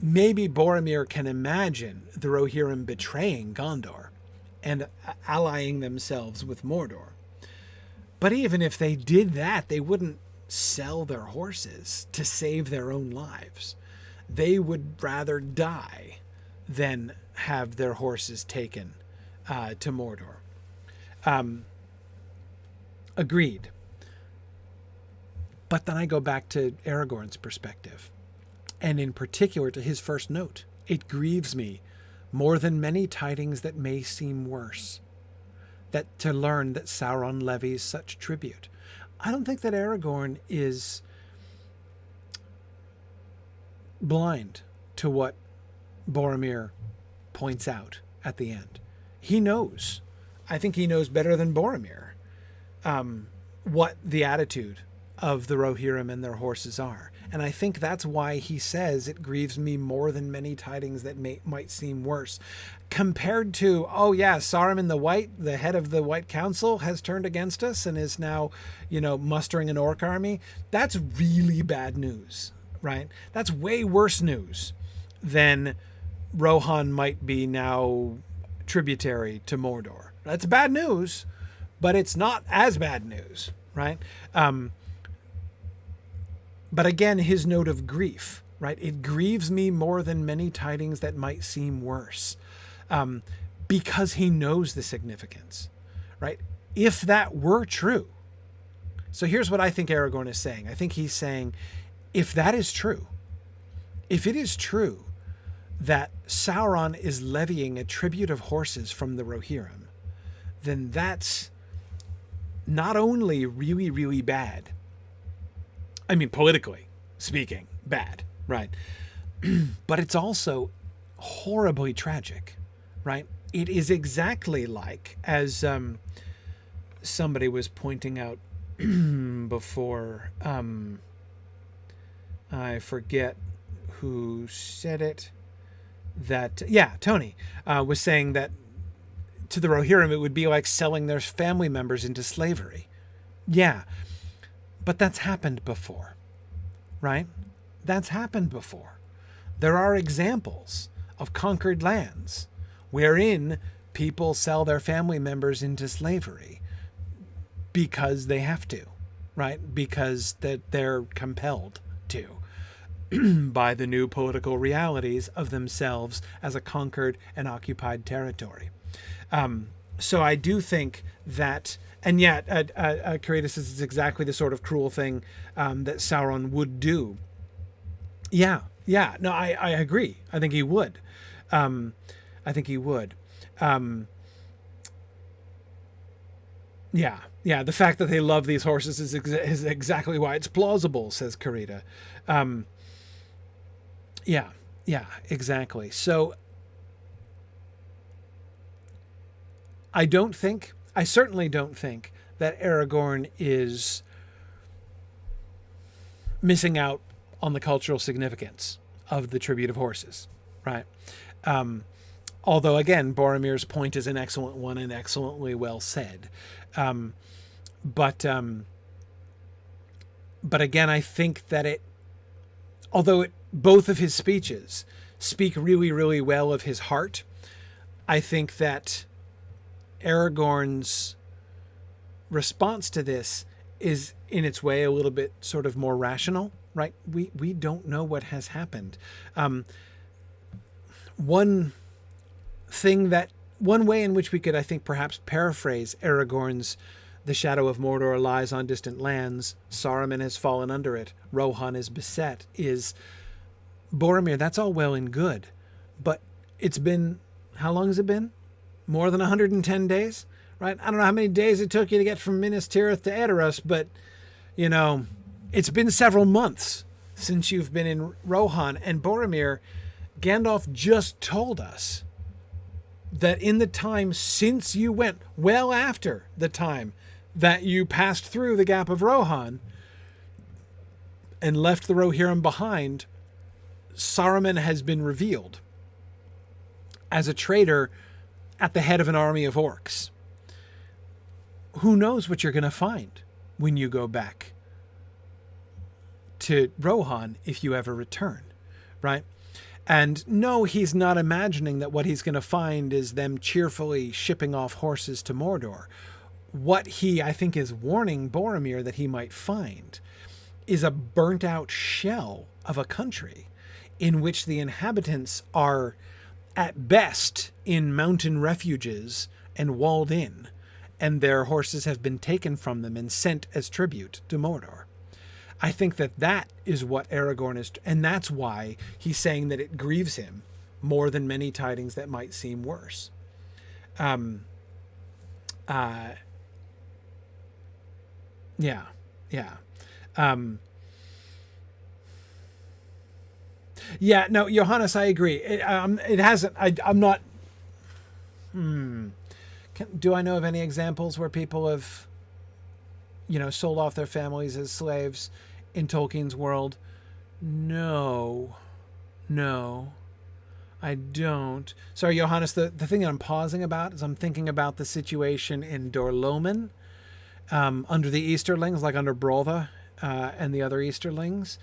Maybe Boromir can imagine the Rohirrim betraying Gondor and allying themselves with Mordor. But even if they did that, they wouldn't sell their horses to save their own lives. They would rather die than have their horses taken to Mordor. Agreed. But then I go back to Aragorn's perspective, and in particular to his first note. It grieves me more than many tidings that may seem worse, that to learn that Sauron levies such tribute. I don't think that Aragorn is blind to what Boromir points out at the end. He knows. I think he knows better than Boromir what the attitude of the Rohirrim and their horses are. And I think that's why he says it grieves me more than many tidings that might seem worse. Compared to, Saruman the White, the head of the White Council, has turned against us and is now, mustering an orc army. That's really bad news, right? That's way worse news than Rohan might be now tributary to Mordor. That's bad news, but it's not as bad news, right? But again, his note of grief, right? It grieves me more than many tidings that might seem worse, because he knows the significance, right? If that were true. So here's what I think Aragorn is saying. I think he's saying, if that is true, if it is true that Sauron is levying a tribute of horses from the Rohirrim, then that's not only really, really bad, I mean, politically speaking, bad, right? But it's also horribly tragic, right? It is exactly like, as somebody was pointing out before, I forget who said it, that, Tony was saying that to the Rohirrim, it would be like selling their family members into slavery. Yeah. But that's happened before, right? That's happened before. There are examples of conquered lands wherein people sell their family members into slavery because they have to, right? Because they're compelled to by the new political realities of themselves as a conquered and occupied territory. So I do think that, and yet, Kratos says it's exactly the sort of cruel thing that Sauron would do. No, I agree. I think he would. The fact that they love these horses is exactly why it's plausible, says Karita. Exactly. So I certainly don't think that Aragorn is missing out on the cultural significance of the tribute of horses, right? Although, again, Boromir's point is an excellent one and excellently well said. But again, I think that both of his speeches speak really, really well of his heart, I think that Aragorn's response to this is in its way a little bit sort of more rational, right? We don't know what has happened. One way in which we could, I think, perhaps paraphrase Aragorn's "The shadow of Mordor lies on distant lands, Saruman has fallen under it, Rohan is beset," is, Boromir, that's all well and good, but it's been, how long has it been? More than 110 days, right? I don't know how many days it took you to get from Minas Tirith to Edoras, but, you know, it's been several months since you've been in Rohan. And Boromir, Gandalf just told us that in the time since you went, well after the time that you passed through the Gap of Rohan and left the Rohirrim behind, Saruman has been revealed as a traitor at the head of an army of orcs. Who knows what you're going to find when you go back to Rohan if you ever return, right? And no, he's not imagining that what he's going to find is them cheerfully shipping off horses to Mordor. What he, I think, is warning Boromir that he might find is a burnt out shell of a country in which the inhabitants are at best in mountain refuges and walled in, and their horses have been taken from them and sent as tribute to Mordor. I think that that is what Aragorn is, and that's why he's saying that it grieves him more than many tidings that might seem worse. Yeah. Yeah, no, Johannes, I agree. It hasn't. I'm not. Do I know of any examples where people have, sold off their families as slaves in Tolkien's world? No, I don't. Sorry, Johannes. The thing that I'm pausing about is I'm thinking about the situation in Dorloman, under the Easterlings, like under Broltha and the other Easterlings.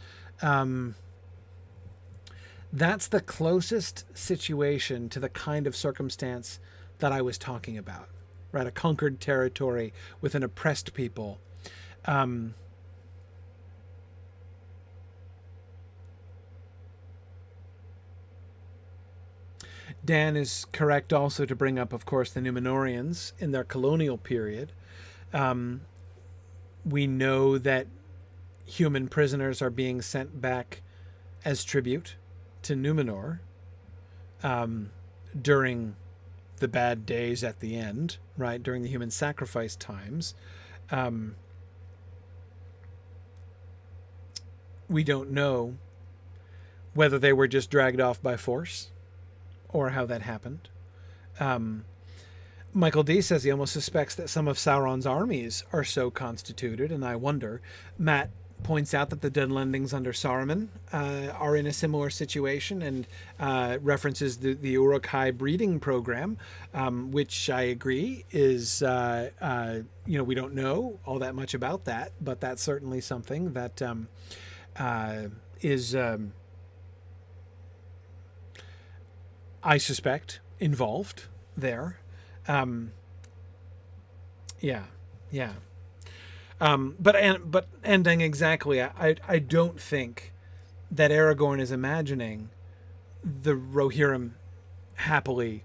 That's the closest situation to the kind of circumstance that I was talking about, right? A conquered territory with an oppressed people. Dan is correct also to bring up, of course, the Númenóreans in their colonial period. We know that human prisoners are being sent back as tribute to Númenor during the bad days at the end, right? During the human sacrifice times. We don't know whether they were just dragged off by force or how that happened. Michael D says he almost suspects that some of Sauron's armies are so constituted, and I wonder. Matt points out that the Dunlendings under Saruman are in a similar situation, and references the Uruk-hai breeding program, which I agree is, we don't know all that much about that, but that's certainly something that is, I suspect, involved there. But ending exactly, I don't think that Aragorn is imagining the Rohirrim happily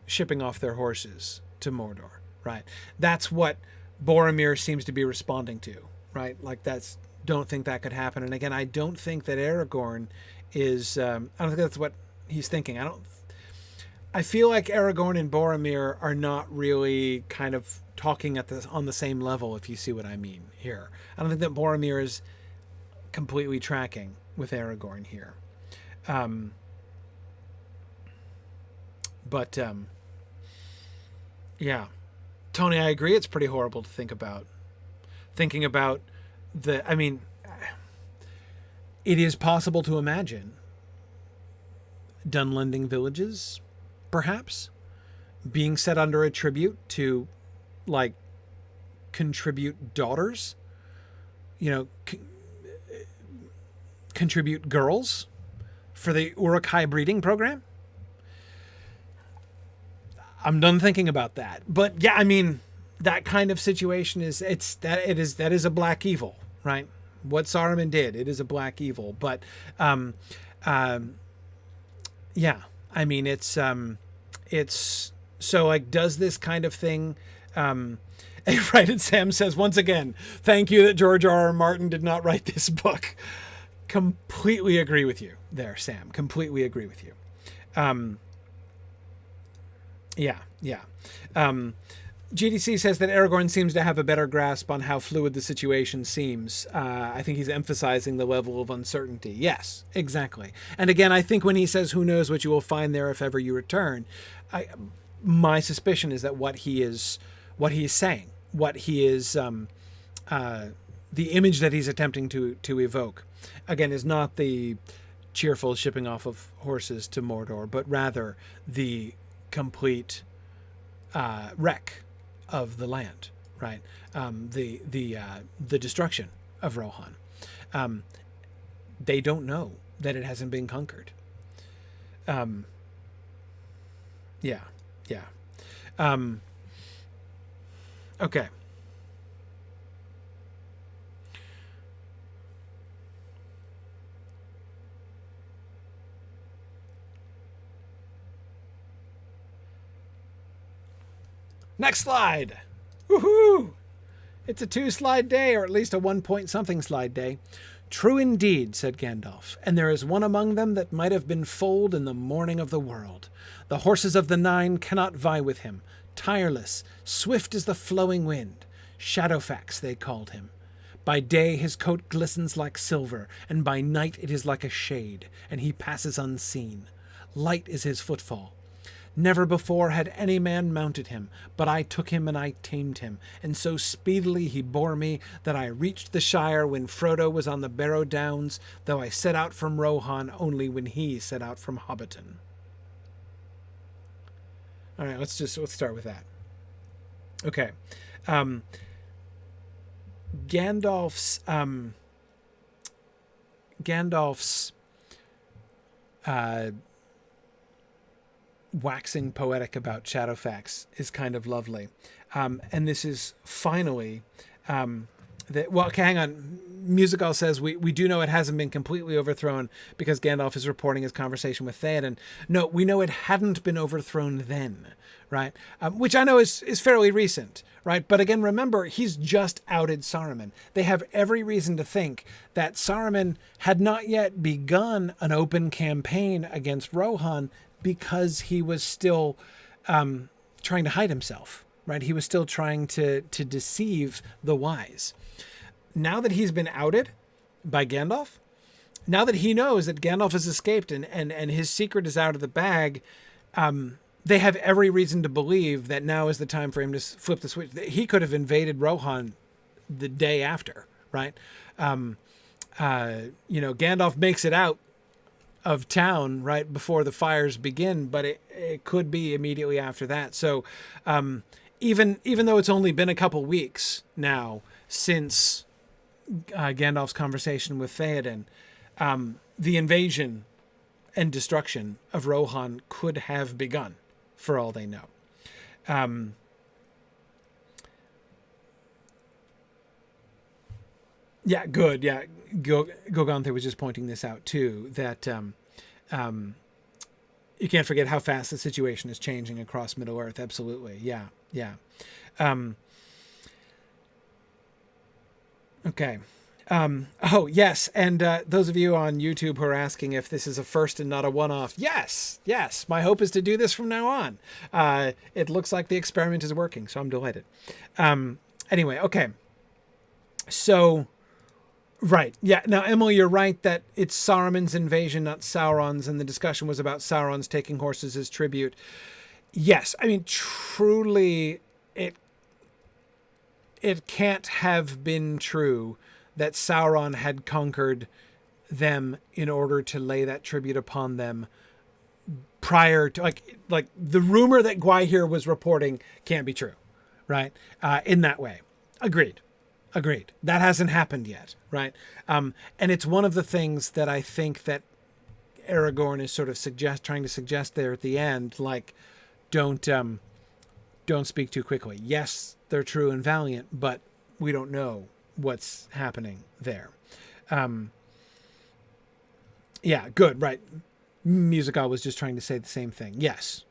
shipping off their horses to Mordor, right? That's what Boromir seems to be responding to, right? Like don't think that could happen. And again, I don't think that Aragorn is, I don't think that's what he's thinking. I feel like Aragorn and Boromir are not really kind of talking on the same level, if you see what I mean here. I don't think that Boromir is completely tracking with Aragorn here. Yeah. Tony, I agree. It's pretty horrible to think about. Thinking about it is possible to imagine Dunlending villages, perhaps, being set under a tribute to, like, contribute daughters, contribute girls for the Uruk-hai breeding program. I'm done thinking about that. But yeah, that kind of situation is a black evil, right? What Saruman did, it is a black evil. But it's so, like, does this kind of thing, right? And Sam says, once again, thank you that George R.R. Martin did not write this book. Completely agree with you there, Sam. Completely agree with you. GDC says that Aragorn seems to have a better grasp on how fluid the situation seems. I think he's emphasizing the level of uncertainty. Yes, exactly. And again, I think when he says, "Who knows what you will find there if ever you return," my suspicion is that what he is saying, what he is, the image that he's attempting to evoke, again, is not the cheerful shipping off of horses to Mordor, but rather the complete wreck of the land, right? The destruction of Rohan. They don't know that it hasn't been conquered. Yeah. Okay. Next slide. Woohoo! It's a 2-slide day, or at least a 1-point-something slide day. True indeed, said Gandalf, and there is one among them that might have been foaled in the morning of the world. The horses of the Nine cannot vie with him. Tireless, swift as the flowing wind. Shadowfax they called him. By day his coat glistens like silver, and by night it is like a shade, and he passes unseen. Light is his footfall. Never before had any man mounted him, but I took him and I tamed him, and so speedily he bore me that I reached the Shire when Frodo was on the Barrow Downs, though I set out from Rohan only when he set out from Hobbiton. All right, let's start with that. Okay. Gandalf's waxing poetic about Shadowfax is kind of lovely. And this is finally, okay, hang on. Musical says, we do know it hasn't been completely overthrown because Gandalf is reporting his conversation with Theoden. No, we know it hadn't been overthrown then, right? Which I know is fairly recent, right? But again, remember, he's just outed Saruman. They have every reason to think that Saruman had not yet begun an open campaign against Rohan because he was still trying to hide himself, right? He was still trying to deceive the wise. Now that he's been outed by Gandalf, now that he knows that Gandalf has escaped and his secret is out of the bag, they have every reason to believe that now is the time for him to flip the switch. He could have invaded Rohan the day after, right? Gandalf makes it out of town right before the fires begin, but it could be immediately after that. So even though it's only been a couple weeks now since Gandalf's conversation with Theoden, the invasion and destruction of Rohan could have begun, for all they know. Yeah, good. Yeah, Goganthe was just pointing this out too, that you can't forget how fast the situation is changing across Middle-earth. Absolutely. Yeah. Okay. Oh, yes. And those of you on YouTube who are asking if this is a first and not a one-off. Yes. My hope is to do this from now on. It looks like the experiment is working, so I'm delighted. Anyway, okay. So... Right. Yeah. Now, Emily, you're right that it's Saruman's invasion, not Sauron's, and the discussion was about Sauron's taking horses as tribute. Yes. I mean, truly, it can't have been true that Sauron had conquered them in order to lay that tribute upon them prior to, like the rumor that Gwaihir was reporting can't be true, right? In that way. Agreed. That hasn't happened yet, right? And it's one of the things that I think that Aragorn is sort of trying to suggest there at the end, like, don't speak too quickly. Yes, they're true and valiant, but we don't know what's happening there. Yeah, good, right. Musical was just trying to say the same thing. Yes.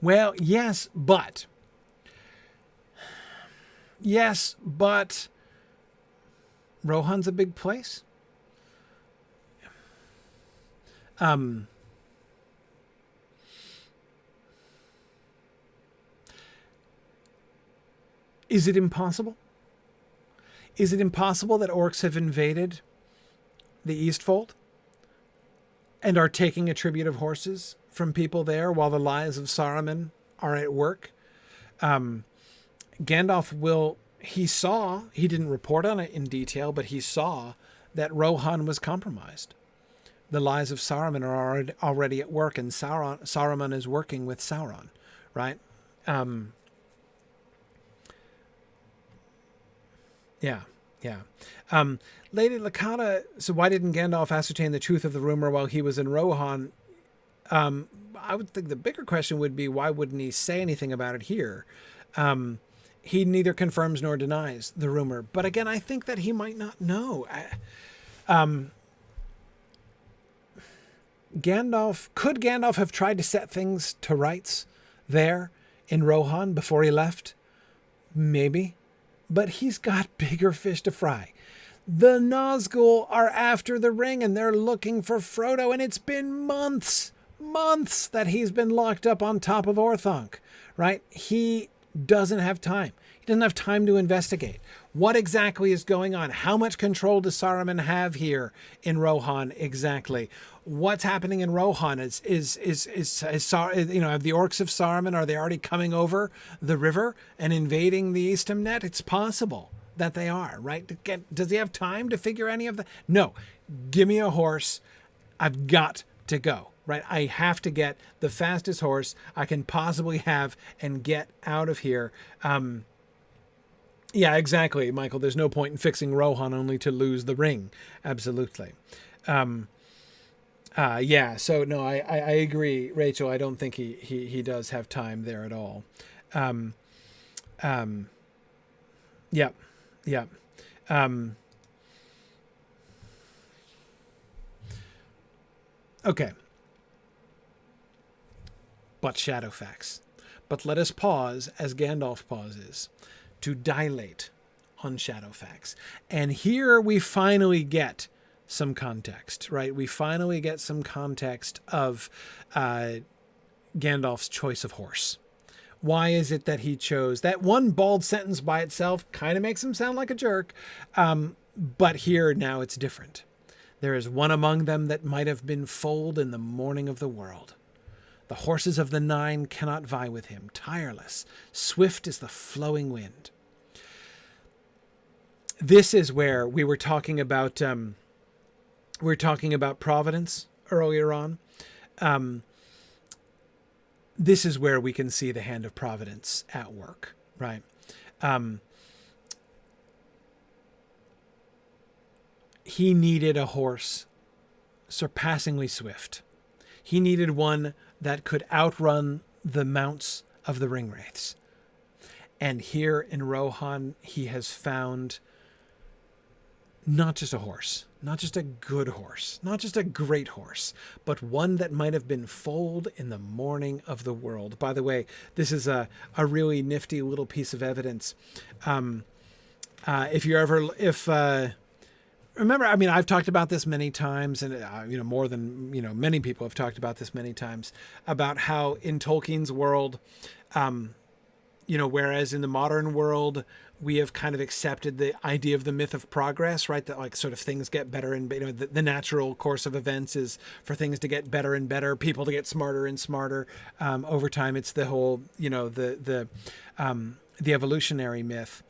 Well, yes, but Rohan's a big place. Is it impossible? Is it impossible that orcs have invaded the Eastfold and are taking a tribute of horses from people there while the lies of Saruman are at work? Gandalf he didn't report on it in detail, but he saw that Rohan was compromised. The lies of Saruman are already at work, and Saruman is working with Sauron, right? Yeah. Lady Lakata, so why didn't Gandalf ascertain the truth of the rumor while he was in Rohan? I would think the bigger question would be, why wouldn't he say anything about it here? He neither confirms nor denies the rumor. But again, I think that he might not know. Could Gandalf have tried to set things to rights there in Rohan before he left? Maybe. But he's got bigger fish to fry. The Nazgul are after the ring and they're looking for Frodo, and it's been months that he's been locked up on top of Orthanc, right? He doesn't have time. He doesn't have time to investigate. What exactly is going on? How much control does Saruman have here in Rohan exactly? What's happening in Rohan? Have the orcs of Saruman, are they already coming over the river and invading the Eastham Net? It's possible that they are, right? Does he have time to figure any of that? No. Give me a horse. I've got to go, right? I have to get the fastest horse I can possibly have and get out of here. Yeah, exactly, Michael. There's no point in fixing Rohan only to lose the ring. Absolutely. Yeah, so no, I agree, Rachel. I don't think he does have time there at all. Yeah. Okay. But Shadowfax. But let us pause, as Gandalf pauses, to dilate on Shadowfax. And here we finally get some context, right? We finally get some context of Gandalf's choice of horse. Why is it that he chose that? One bald sentence by itself kind of makes him sound like a jerk. But here now it's different. There is one among them that might have been foaled in the morning of the world. The horses of the nine cannot vie with him, tireless, swift as the flowing wind. This is where we were talking about providence earlier on. This is where we can see the hand of providence at work, right? He needed a horse surpassingly swift. He needed one that could outrun the mounts of the Ringwraiths. And here in Rohan, he has found not just a horse, not just a good horse, not just a great horse, but one that might have been foaled in the morning of the world. By the way, this is a really nifty little piece of evidence. Remember, I mean, I've talked about this many times, and more than many people have talked about this many times, about how in Tolkien's world, whereas in the modern world we have kind of accepted the idea of the myth of progress, right? That like sort of things get better, and the natural course of events is for things to get better and better, people to get smarter and smarter over time. It's the whole the evolutionary myth.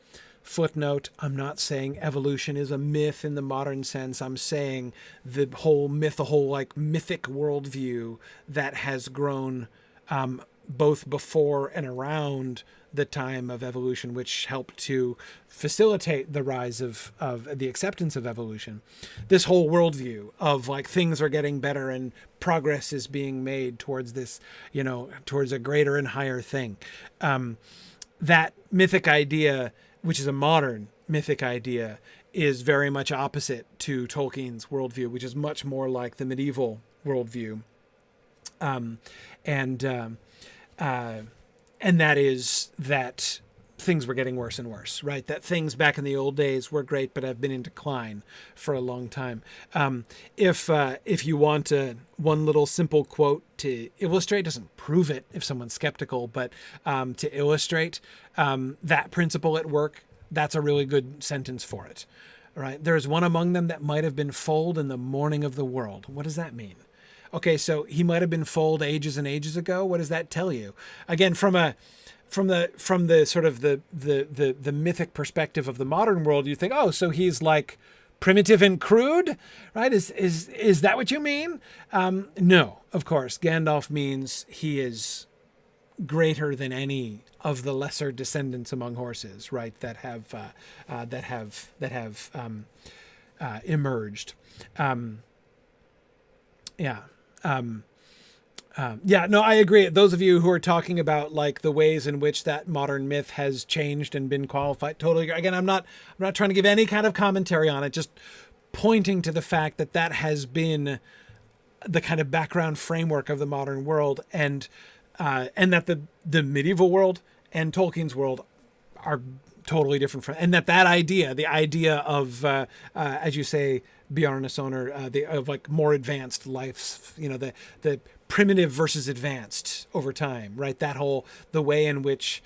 Footnote, I'm not saying evolution is a myth in the modern sense. I'm saying the whole like mythic worldview that has grown both before and around the time of evolution, which helped to facilitate the rise of the acceptance of evolution. This whole worldview of like things are getting better and progress is being made towards this, towards a greater and higher thing. That mythic idea, which is a modern mythic idea, is very much opposite to Tolkien's worldview, which is much more like the medieval worldview. And that is that things were getting worse and worse, right? That things back in the old days were great, but have been in decline for a long time. If you want one little simple quote to illustrate, doesn't prove it if someone's skeptical, but to illustrate that principle at work, that's a really good sentence for it, right? There's one among them that might have been foaled in the morning of the world. What does that mean? Okay, so he might have been foaled ages and ages ago. What does that tell you? Again, from the sort of the mythic perspective of the modern world, you think, oh, so he's like primitive and crude, right? Is that what you mean? No, of course. Gandalf means he is greater than any of the lesser descendants among horses, right? That have emerged. No, I agree. Those of you who are talking about like the ways in which that modern myth has changed and been qualified, totally agree. Again, I'm not trying to give any kind of commentary on it, just pointing to the fact that that has been the kind of background framework of the modern world, and that the medieval world and Tolkien's world are totally different from, and that idea, the idea of, as you say, Bjarnasonar, of like more advanced lives, the primitive versus advanced over time, right? The way in which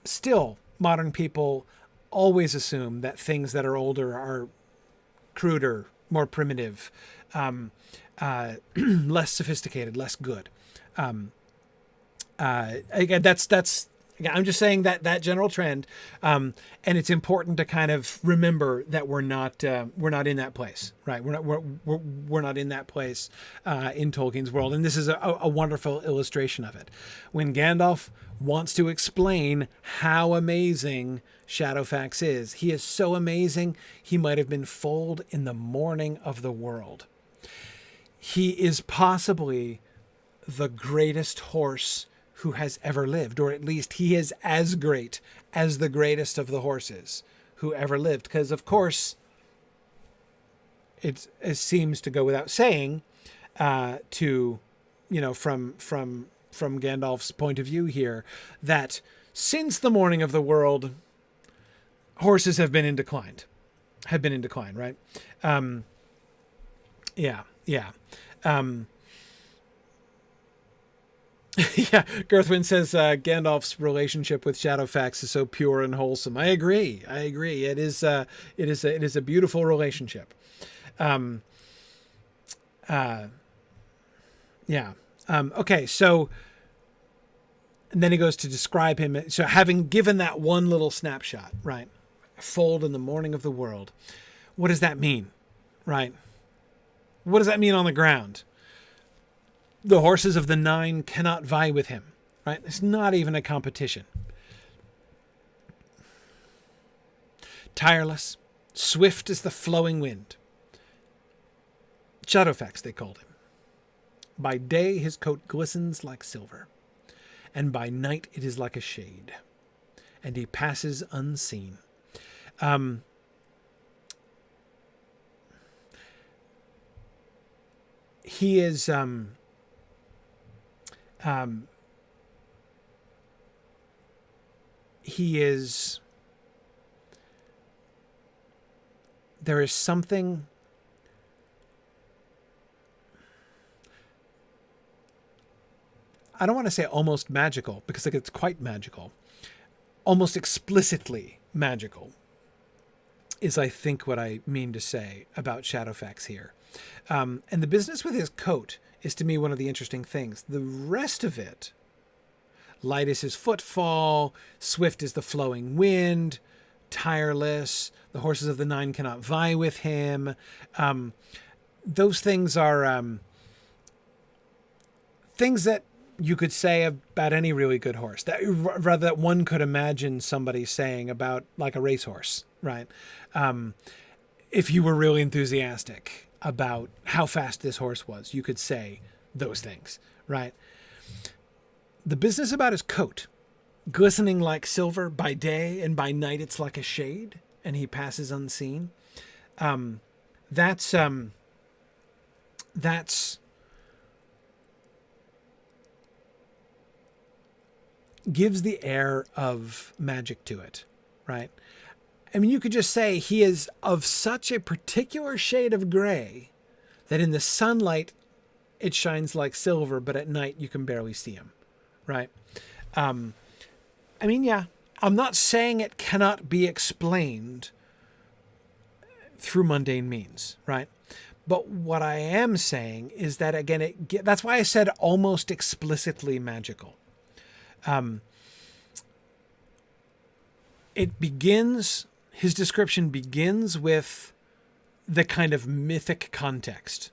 still modern people always assume that things that are older are cruder, more primitive, less sophisticated, less good. Again, I'm just saying that general trend, and it's important to kind of remember that we're not in that place, right? We're not in that place in Tolkien's world, and this is a wonderful illustration of it. When Gandalf wants to explain how amazing Shadowfax is, he is so amazing he might have been foaled in the morning of the world. He is possibly the greatest horse who has ever lived, or at least he is as great as the greatest of the horses who ever lived. Because of course, it seems to go without saying, from Gandalf's point of view here, that since the morning of the world, horses have been in decline, right? Yeah, Girthwin says Gandalf's relationship with Shadowfax is so pure and wholesome. I agree. It is a beautiful relationship. Okay, so and then he goes to describe him. So having given that one little snapshot, right? Fold in the morning of the world. What does that mean, right? What does that mean on the ground? The horses of the Nine cannot vie with him, right? It's not even a competition. Tireless, swift as the flowing wind. Shadowfax, they called him. By day his coat glistens like silver, and by night it is like a shade, and he passes unseen. He is... there is something I don't want to say almost magical, because it's quite magical. Almost explicitly magical is, I think, what I mean to say about Shadowfax here. And the business with his coat is, to me, one of the interesting things. The rest of it, light as his footfall, swift as the flowing wind, tireless, the horses of the Nine cannot vie with him. Those things are things that you could say about any really good horse, that one could imagine somebody saying about like a racehorse, right? If you were really enthusiastic about how fast this horse was, you could say those things, right? The business about his coat, glistening like silver by day, and by night it's like a shade, and he passes unseen. That's gives the air of magic to it, right? I mean, you could just say he is of such a particular shade of gray that in the sunlight it shines like silver, but at night you can barely see him, right? I mean, yeah, I'm not saying it cannot be explained through mundane means, right? But what I am saying is that, again, that's why I said almost explicitly magical. His description begins with the kind of mythic context.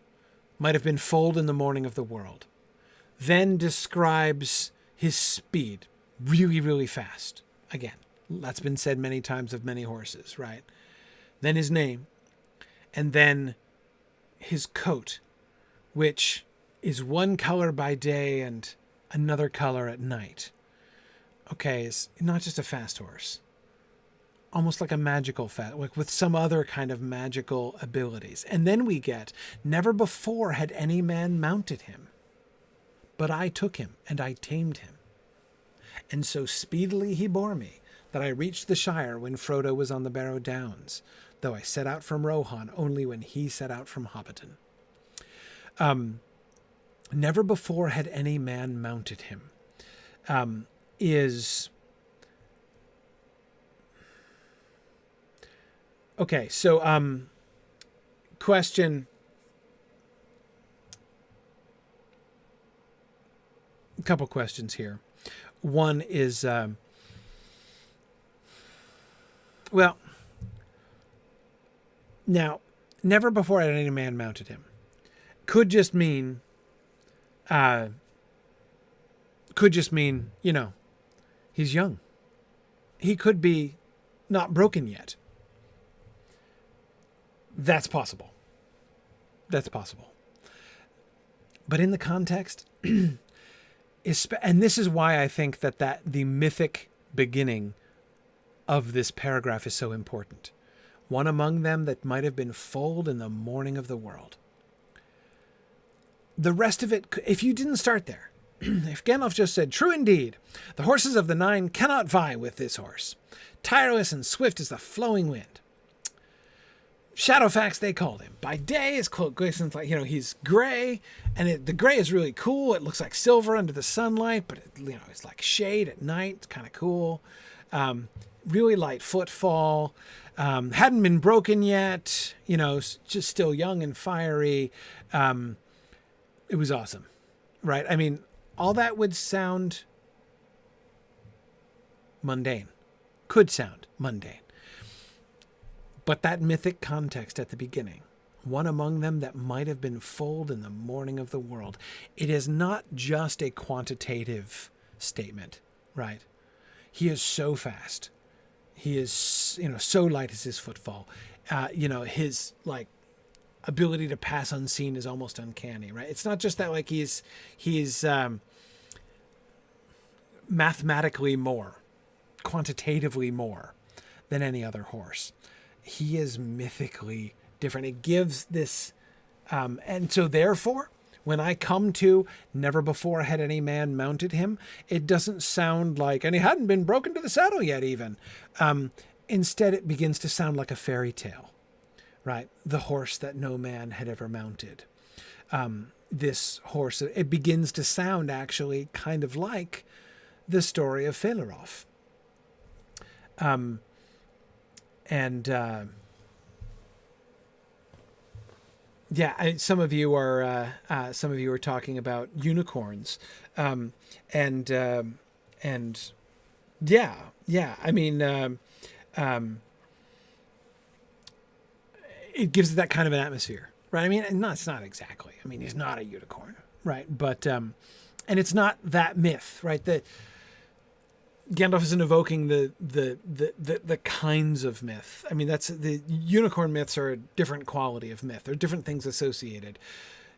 Might have been foaled in the morning of the world. Then describes his speed, really, really fast. Again, that's been said many times of many horses, right? Then his name, and then his coat, which is one color by day and another color at night. Okay, it's not just a fast horse. Almost like a magical like with some other kind of magical abilities. And then we get, never before had any man mounted him, but I took him and I tamed him. And so speedily he bore me, that I reached the Shire when Frodo was on the Barrow Downs, though I set out from Rohan only when he set out from Hobbiton. Never before had any man mounted him. Okay, so question. A couple questions here. One is, well, now, never before had any man mounted him. Could just mean, you know, he's young. He could be not broken yet. That's possible. That's possible. But in the context, and this is why I think that the mythic beginning of this paragraph is so important. One among them that might have been foaled in the morning of the world. The rest of it, if you didn't start there, if Gandalf just said, true indeed, the horses of the Nine cannot vie with this horse, tireless and swift as the flowing wind. Shadowfax, they called him. By day, his cloak glistens like, he's gray, and the gray is really cool. It looks like silver under the sunlight, but it's like shade at night. It's kind of cool. Really light footfall. Hadn't been broken yet. Just still young and fiery. It was awesome, right? I mean, all that would sound mundane. Could sound mundane. But that mythic context at the beginning, one among them that might have been foaled in the morning of the world, it is not just a quantitative statement, right? He is so fast. He is, so light as his footfall. His ability to pass unseen is almost uncanny, right? It's not just that he's mathematically more, quantitatively more than any other horse. He is mythically different. It gives this, and so therefore, when I come to never before had any man mounted him, it doesn't sound like, and he hadn't been broken to the saddle yet even. Instead, it begins to sound like a fairy tale, right? The horse that no man had ever mounted. This horse, it begins to sound actually kind of like the story of Fëloreth. Some of you are talking about unicorns, I mean, it gives that kind of an atmosphere, right? I mean, no, it's not exactly. I mean, he's not a unicorn, right? But and it's not that myth, right? Gandalf isn't evoking the kinds of myth. I mean, that's the unicorn myths are a different quality of myth. There are different things associated.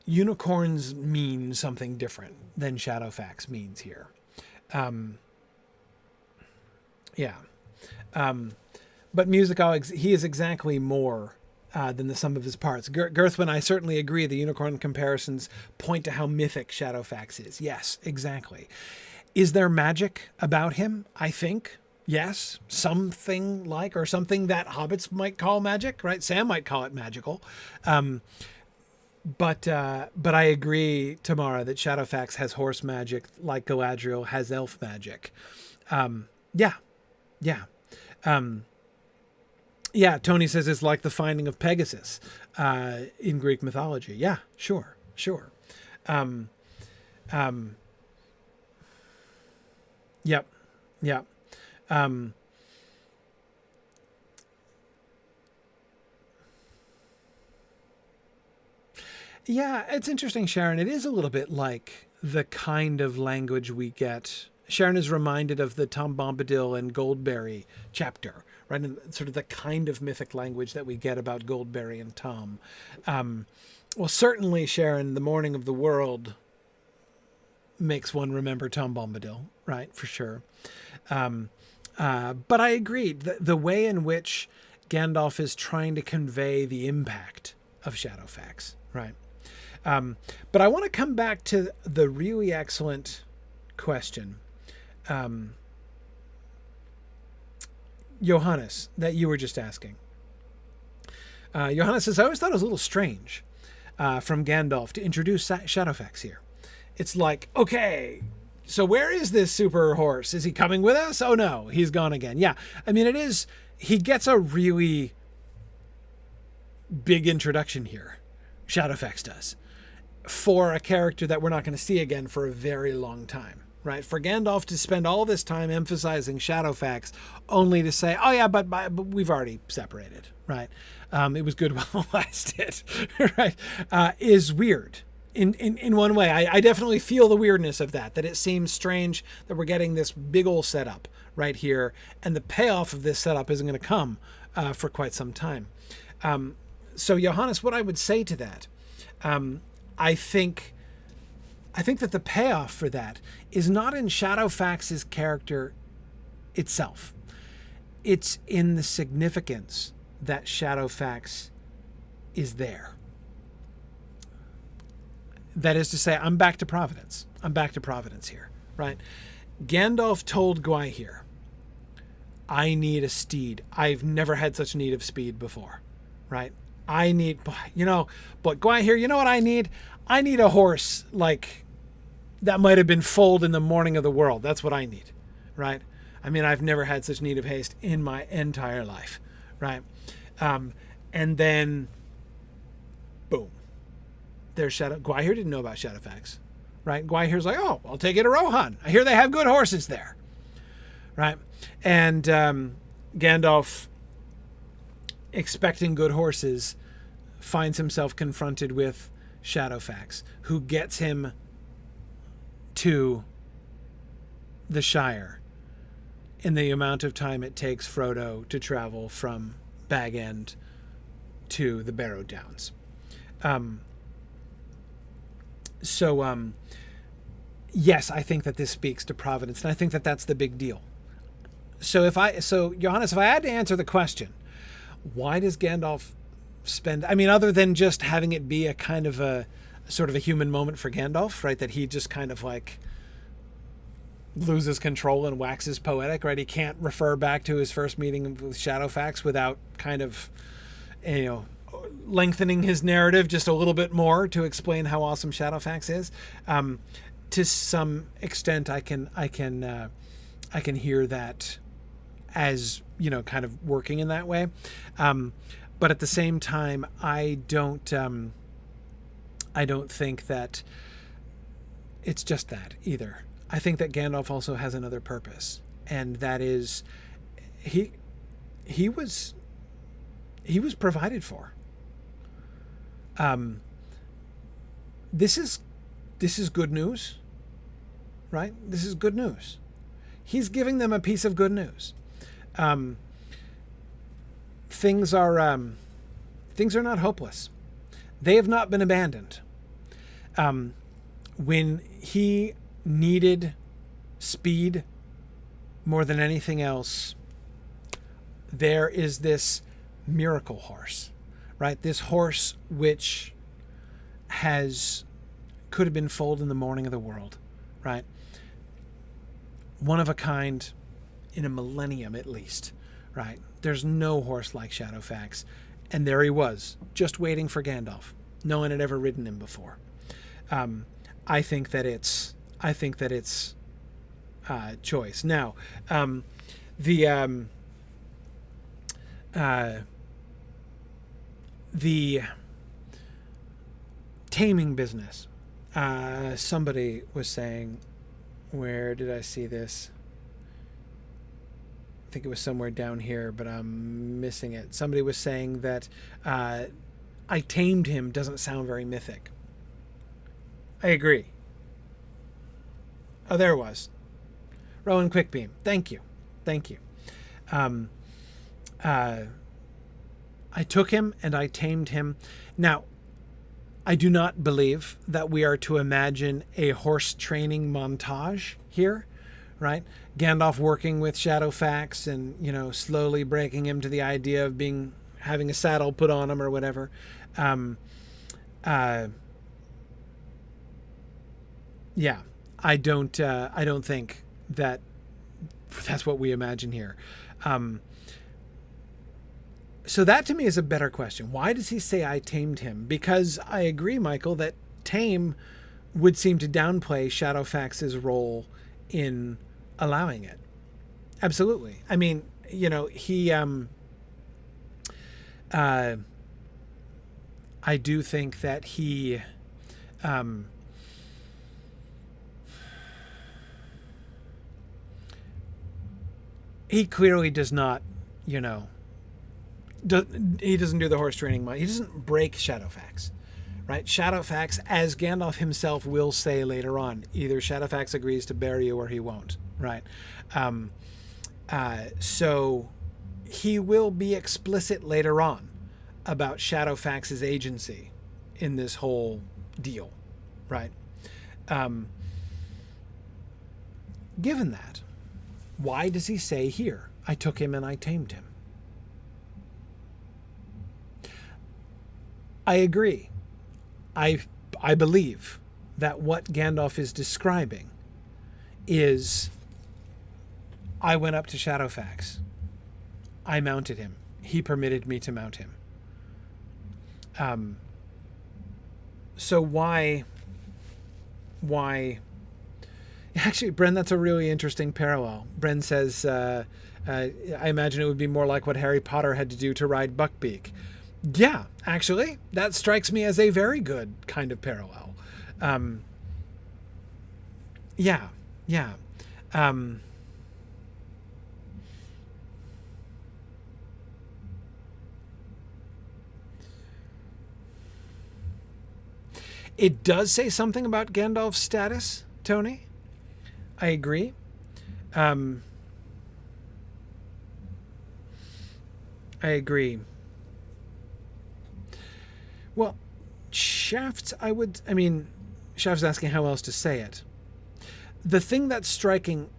Unicorns mean something different than Shadowfax means here. But musical, he is exactly more than the sum of his parts. Girthwin, I certainly agree. The unicorn comparisons point to how mythic Shadowfax is. Yes, exactly. Is there magic about him? I think. Yes. Something like, or something that hobbits might call magic, right? Sam might call it magical. But I agree, Tamara, that Shadowfax has horse magic like Galadriel has elf magic. Yeah. Tony says it's like the finding of Pegasus in Greek mythology. Yeah, sure. Yep. Yeah, it's interesting, Sharon. It is a little bit like the kind of language we get. Sharon is reminded of the Tom Bombadil and Goldberry chapter, right? And sort of the kind of mythic language that we get about Goldberry and Tom. Well, certainly, Sharon, the Morning of the World makes one remember Tom Bombadil, right? For sure. But I agree. The way in which Gandalf is trying to convey the impact of Shadowfax, right? But I want to come back to the really excellent question, Johannes, that you were just asking. Johannes says, I always thought it was a little strange from Gandalf to introduce Shadowfax here. It's like, okay, so where is this super horse? Is he coming with us? Oh no, he's gone again. Yeah, I mean, it is, he gets a really big introduction here. Shadowfax does. For a character that we're not going to see again for a very long time, right? For Gandalf to spend all this time emphasizing Shadowfax only to say, oh yeah, but we've already separated, right? It was good while it lasted, right? Is weird in one way. I definitely feel the weirdness of that it seems strange that we're getting this big old setup right here, and the payoff of this setup isn't going to come for quite some time. So Johannes, what I would say to that, I think that the payoff for that is not in Shadowfax's character itself. It's in the significance that Shadowfax is there. That is to say, I'm back to Providence. Here, right? Gandalf told Gwaihir, I need a steed. I've never had such need of speed before, right? I need, but Gwaihir, you know what I need? I need a horse like that might have been foaled in the Morning of the World. That's what I need, right? I mean, I've never had such need of haste in my entire life, right? And then, boom, there's Gwaihir didn't know about Shadowfax, right? Gwaihir's like, oh, I'll take it to Rohan. I hear they have good horses there, right? And Gandalf, expecting good horses, finds himself confronted with Shadowfax, who gets him to the Shire in the amount of time it takes Frodo to travel from Bag End to the Barrow Downs. Yes, I think that this speaks to Providence, and I think that that's the big deal. So Johannes, if I had to answer the question, why does Gandalf spend, I mean, other than just having it be a kind of a sort of a human moment for Gandalf, right? That he just kind of like loses control and waxes poetic, right? He can't refer back to his first meeting with Shadowfax without kind of, lengthening his narrative just a little bit more to explain how awesome Shadowfax is. To some extent, I can hear that as, kind of working in that way. But at the same time, I don't think that it's just that either. I think that Gandalf also has another purpose, and that is he was provided for. This is good news, right? This is good news. He's giving them a piece of good news. Things are not hopeless. They have not been abandoned. When he needed speed more than anything else, there is this miracle horse, right? This horse which could have been foaled in the Morning of the World, right? one of a kind in a millennium at least, right? There's no horse like Shadowfax. And there he was, just waiting for Gandalf. No one had ever ridden him before. I think that it's choice. Now, the taming business. Somebody was saying, where did I see this? I think it was somewhere down here, but I'm missing it. Somebody was saying that I tamed him doesn't sound very mythic. I agree. Oh, there it was. Rowan Quickbeam. Thank you. Thank you. I took him and I tamed him. Now, I do not believe that we are to imagine a horse training montage here, right? Gandalf working with Shadowfax and, you know, slowly breaking him to the idea of having a saddle put on him or whatever. Yeah, I don't think that that's what we imagine here. So that to me is a better question. Why does he say I tamed him? Because I agree, Michael, that tame would seem to downplay Shadowfax's role in allowing it. Absolutely. I mean, you know, I do think that he clearly does not, you know, he doesn't do the horse training. He doesn't break Shadowfax, right? Shadowfax, as Gandalf himself will say later on, either Shadowfax agrees to bury you or he won't, right? So he will be explicit later on about Shadowfax's agency in this whole deal, right? Given that, why does he say here, I took him and I tamed him? I agree. I believe that what Gandalf is describing is, I went up to Shadowfax. I mounted him. He permitted me to mount him. So why? Actually, Bren, that's a really interesting parallel. Bren says, I imagine it would be more like what Harry Potter had to do to ride Buckbeak. Yeah, actually, that strikes me as a very good kind of parallel. Yeah. It does say something about Gandalf's status, Tony. I agree. I agree. Well, Shaft's asking how else to say it. The thing that's striking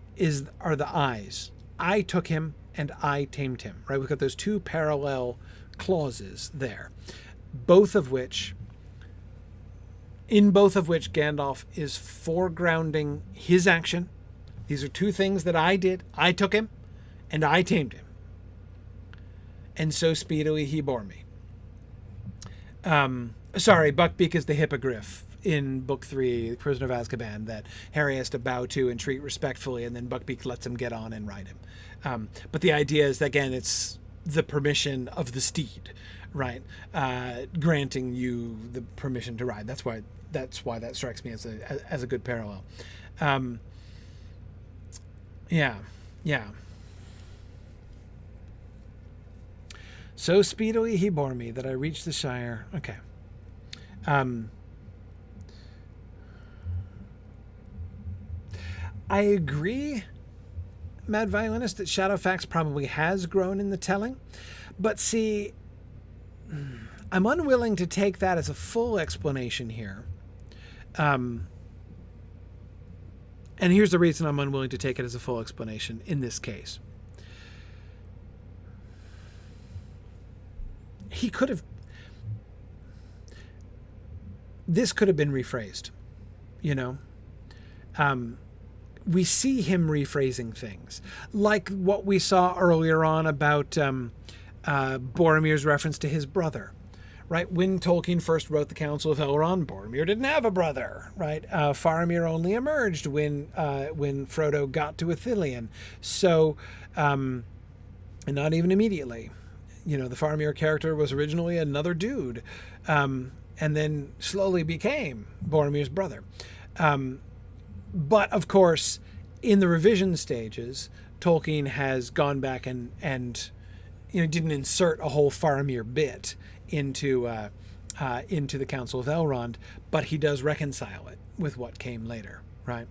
are the eyes. I took him and I tamed him, right? We've got those two parallel clauses there, in both of which Gandalf is foregrounding his action. These are two things that I did. I took him and I tamed him. And so speedily he bore me. Buckbeak is the hippogriff in Book 3, Prisoner of Azkaban, that Harry has to bow to and treat respectfully, and then Buckbeak lets him get on and ride him. But the idea is, again, it's the permission of the steed, right? Granting you the permission to ride. That's why that strikes me as a good parallel. Yeah. So speedily he bore me that I reached the Shire. Okay. I agree, Mad Violinist, that Shadowfax probably has grown in the telling. But see, I'm unwilling to take that as a full explanation here. And here's the reason I'm unwilling to take it as a full explanation in this case. This could have been rephrased, you know. we see him rephrasing things, like what we saw earlier on about Boromir's reference to his brother. Right, when Tolkien first wrote the Council of Elrond, Boromir didn't have a brother. Right, Faramir only emerged when Frodo got to Ithilien. So, and not even immediately. You know, the Faramir character was originally another dude, and then slowly became Boromir's brother. But of course, in the revision stages, Tolkien has gone back and didn't insert a whole Faramir bit into the Council of Elrond, but he does reconcile it with what came later, right?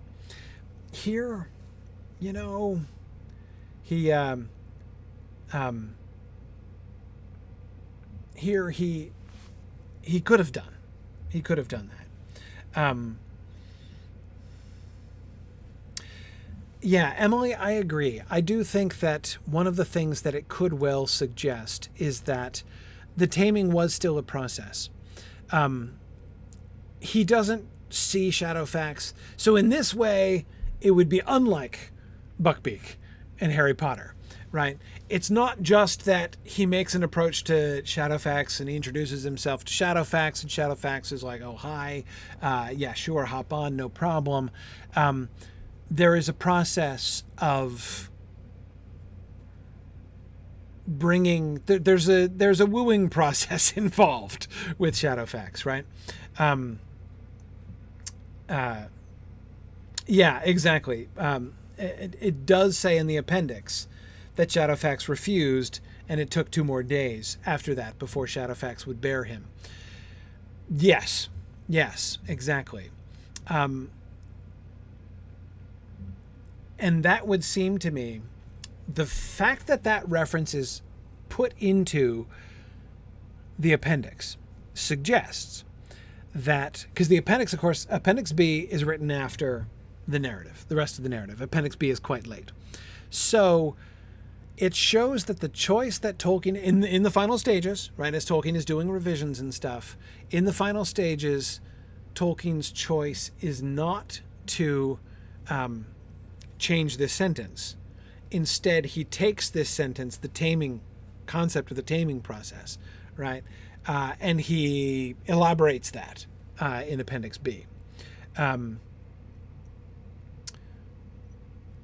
Here, he could have done that. Yeah, Emily, I agree. I do think that one of the things that it could well suggest is that the taming was still a process. He doesn't see Shadowfax. So in this way, it would be unlike Buckbeak and Harry Potter, right? It's not just that he makes an approach to Shadowfax and he introduces himself to Shadowfax, and Shadowfax is like, oh, hi, yeah, sure, hop on, no problem. There is a process of bringing, there's a wooing process involved with Shadowfax, right? Yeah, exactly. It does say in the appendix that Shadowfax refused, and it took 2 more days after that before Shadowfax would bear him. Yes, exactly. And that would seem to me, the fact that that reference is put into the appendix suggests that, because the appendix, of course, Appendix B is written after the narrative, the rest of the narrative. Appendix B is quite late. So it shows that the choice that Tolkien, in the final stages, right, as Tolkien is doing revisions and stuff, in the final stages, Tolkien's choice is not to change this sentence. Instead, he takes this sentence, the taming concept of the taming process, right, and he elaborates that in Appendix B.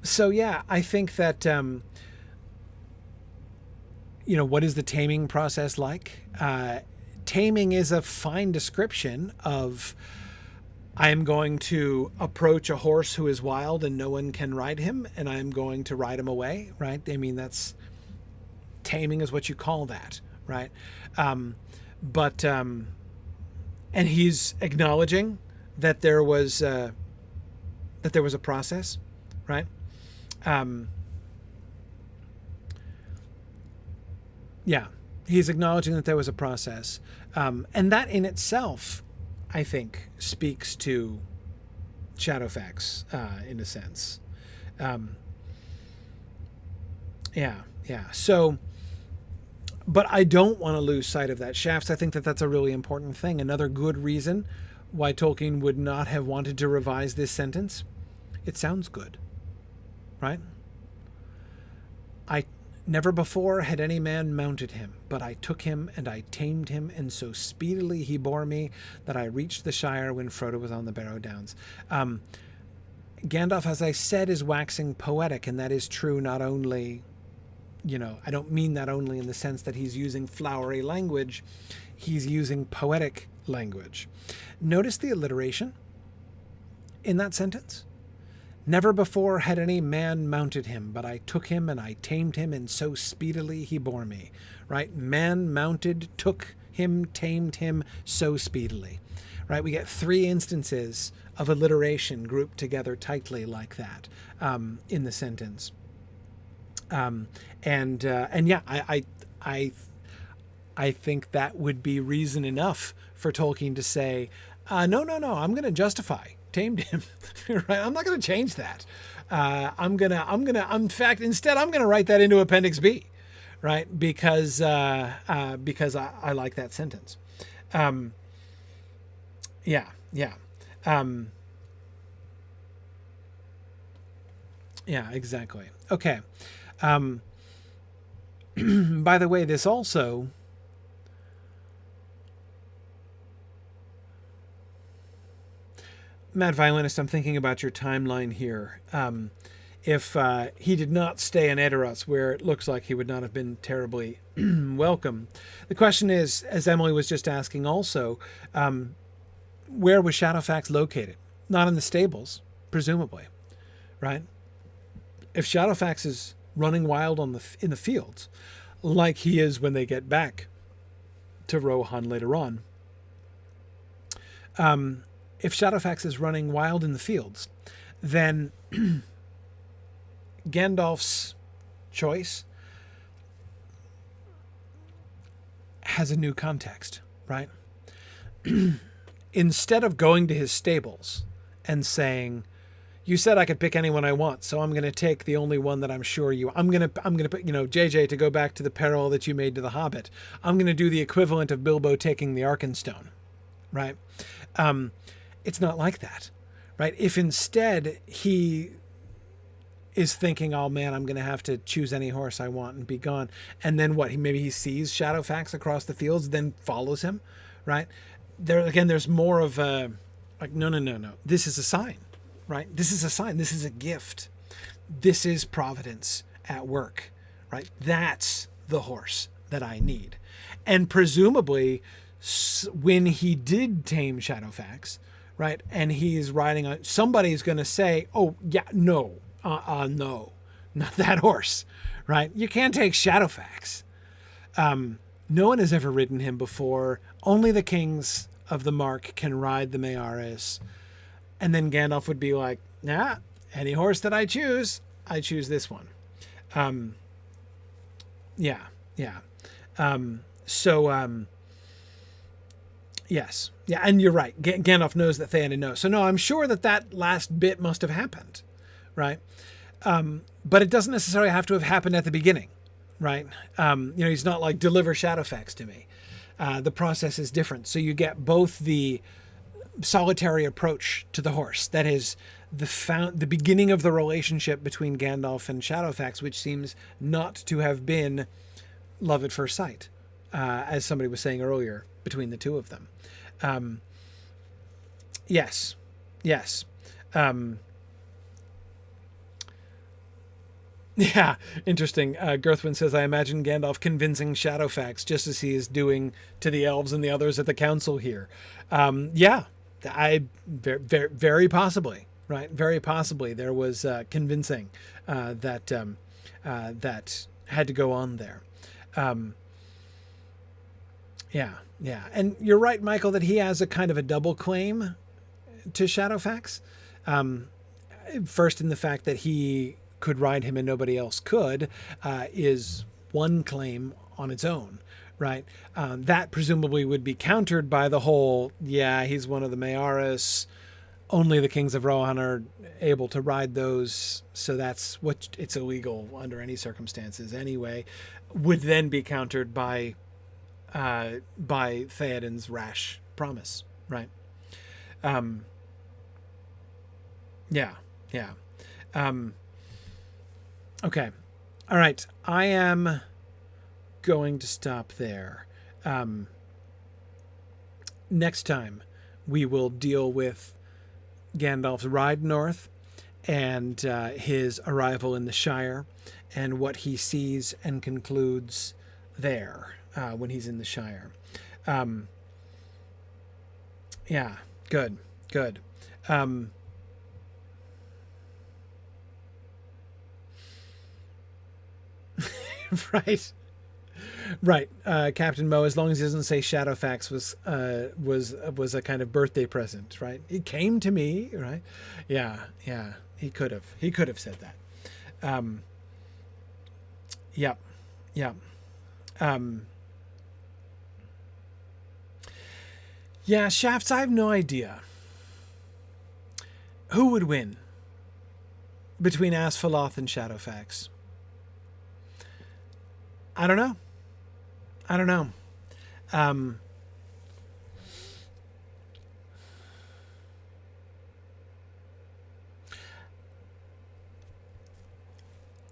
So yeah, I think that what is the taming process like? Taming is a fine description of, I am going to approach a horse who is wild and no one can ride him, and I am going to ride him away, right? I mean, that's taming is what you call that, right? And he's acknowledging that there was a process, right? Yeah, he's acknowledging that there was a process, and that in itself, I think, speaks to Shadowfax in a sense. Yeah. So, but I don't want to lose sight of that. Shafts, I think that that's a really important thing. Another good reason why Tolkien would not have wanted to revise this sentence. It sounds good, right? Never before had any man mounted him, but I took him and I tamed him, and so speedily he bore me that I reached the Shire when Frodo was on the Barrow Downs. Gandalf, as I said, is waxing poetic, and that is true not only, I don't mean that only in the sense that he's using flowery language, he's using poetic language. Notice the alliteration in that sentence. Never before had any man mounted him, but I took him and I tamed him, and so speedily he bore me. Right? Man mounted, took him, tamed him, so speedily. Right? We get 3 instances of alliteration grouped together tightly like that in the sentence. And yeah, I think that would be reason enough for Tolkien to say, no, I'm going to justify tamed him, right? I'm not going to change that. In fact, instead, I'm going to write that into Appendix B, right? Because I like that sentence. Yeah. Yeah, exactly. Okay. By the way, this also... Mad Violinist, I'm thinking about your timeline here. If he did not stay in Edoras, where it looks like he would not have been terribly welcome, the question is, as Emily was just asking also, where was Shadowfax located? Not in the stables, presumably, right? If Shadowfax is running wild in the fields, like he is when they get back to Rohan later on, if Shadowfax is running wild in the fields, then Gandalf's choice has a new context, right? Instead of going to his stables and saying, you said I could pick anyone I want, so I'm going to take the only one that I'm sure I'm going to put, JJ, to go back to the peril that you made to the Hobbit. I'm going to do the equivalent of Bilbo taking the Arkenstone, right? It's not like that, right? If instead he is thinking, oh man, I'm going to have to choose any horse I want and be gone. And then what? Maybe he sees Shadowfax across the fields, then follows him, right? There's more of a, like, no. This is a sign, right? This is a sign. This is a gift. This is providence at work, right? That's the horse that I need. And presumably when he did tame Shadowfax, right, and he's riding on, somebody's going to say, oh yeah, no, not that horse, right? You can't take Shadowfax. No one has ever ridden him before. Only the kings of the Mark can ride the Mayaris. And then Gandalf would be like, nah, any horse that I choose this one. Yeah. Yes. Yeah, and you're right. Gandalf knows that Theoden knows. So no, I'm sure that last bit must have happened, right? But it doesn't necessarily have to have happened at the beginning, right? He's not like, deliver Shadowfax to me. The process is different. So you get both the solitary approach to the horse, that is the beginning of the relationship between Gandalf and Shadowfax, which seems not to have been love at first sight, as somebody was saying earlier, between the two of them. Yes. Yeah, interesting. Girthwin says, I imagine Gandalf convincing Shadowfax just as he is doing to the elves and the others at the council here. Yeah, very possibly, right? Very possibly there was convincing that had to go on there. Yeah. And you're right, Michael, that he has a kind of a double claim to Shadowfax. First, in the fact that he could ride him and nobody else could, is one claim on its own, right? That presumably would be countered by the whole, yeah, he's one of the Mayaris, only the kings of Rohan are able to ride those, so that's what, it's illegal under any circumstances anyway, would then be countered by Theoden's rash promise, right? Yeah. Okay. All right. I am going to stop there. Next time, we will deal with Gandalf's ride north and his arrival in the Shire and what he sees and concludes there when he's in the Shire. Yeah, good. Right. Captain Mo, as long as he doesn't say Shadowfax was a kind of birthday present, right? It came to me, right? Yeah. He could have said that. Yep. Yeah, Shafts, I have no idea. Who would win between Asphaloth and Shadowfax? I don't know.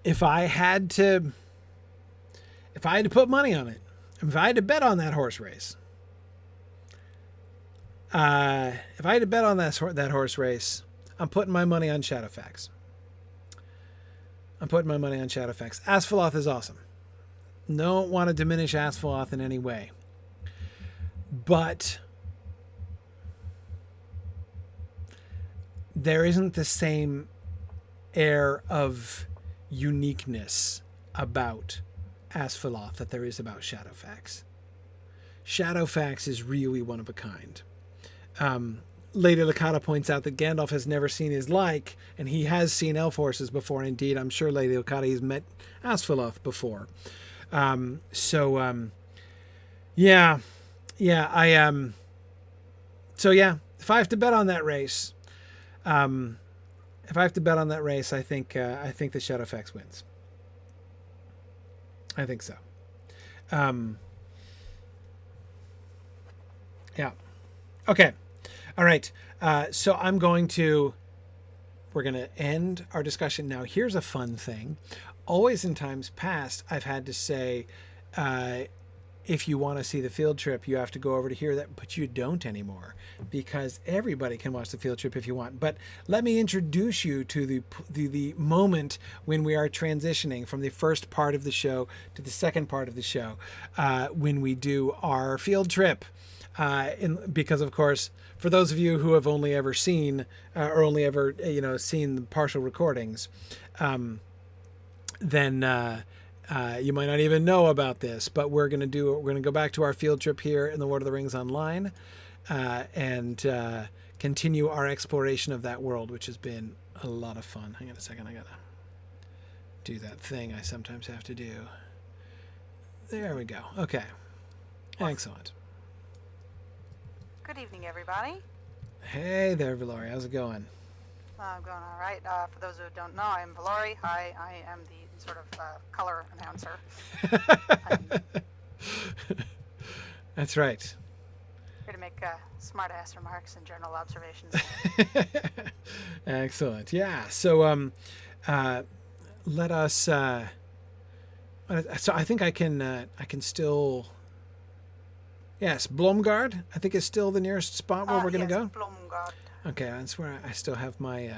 if I had to put money on it, if I had to bet on that horse race, if I had to bet on that horse race, I'm putting my money on Shadowfax. Asphaleth is awesome. Don't want to diminish Asphaleth in any way. But there isn't the same air of uniqueness about Asphaleth that there is about Shadowfax. Shadowfax is really one of a kind. Lady Lakata points out that Gandalf has never seen his like, and he has seen elf horses before. Indeed, I'm sure Lady Lakata has met Asphaleth before. Yeah, if I have to bet on that race, I think the Shadowfax wins. I think so. Yeah. Okay. All right. So we're going to end our discussion now. Here's a fun thing. Always in times past, I've had to say, if you want to see the field trip, you have to go over to here. But you don't anymore, because everybody can watch the field trip if you want. But let me introduce you to the moment when we are transitioning from the first part of the show to the second part of the show, when we do our field trip. Because of course, for those of you who have only ever seen seen the partial recordings, then you might not even know about this. But we're going to go back to our field trip here in the Lord of the Rings Online, and continue our exploration of that world, which has been a lot of fun. Hang on a second, I gotta do that thing I sometimes have to do. There we go. Okay, excellent. Good evening, everybody. Hey there, Valori. How's it going? I'm going all right. For those who don't know, I'm Valori. I am the sort of color announcer. That's right. Here to make smart-ass remarks and general observations. Excellent. Yeah. So, let us. So I think I can still. Yes, Blomgard, I think is still the nearest spot where we're going to go. Blomgard. Okay, that's where I still have my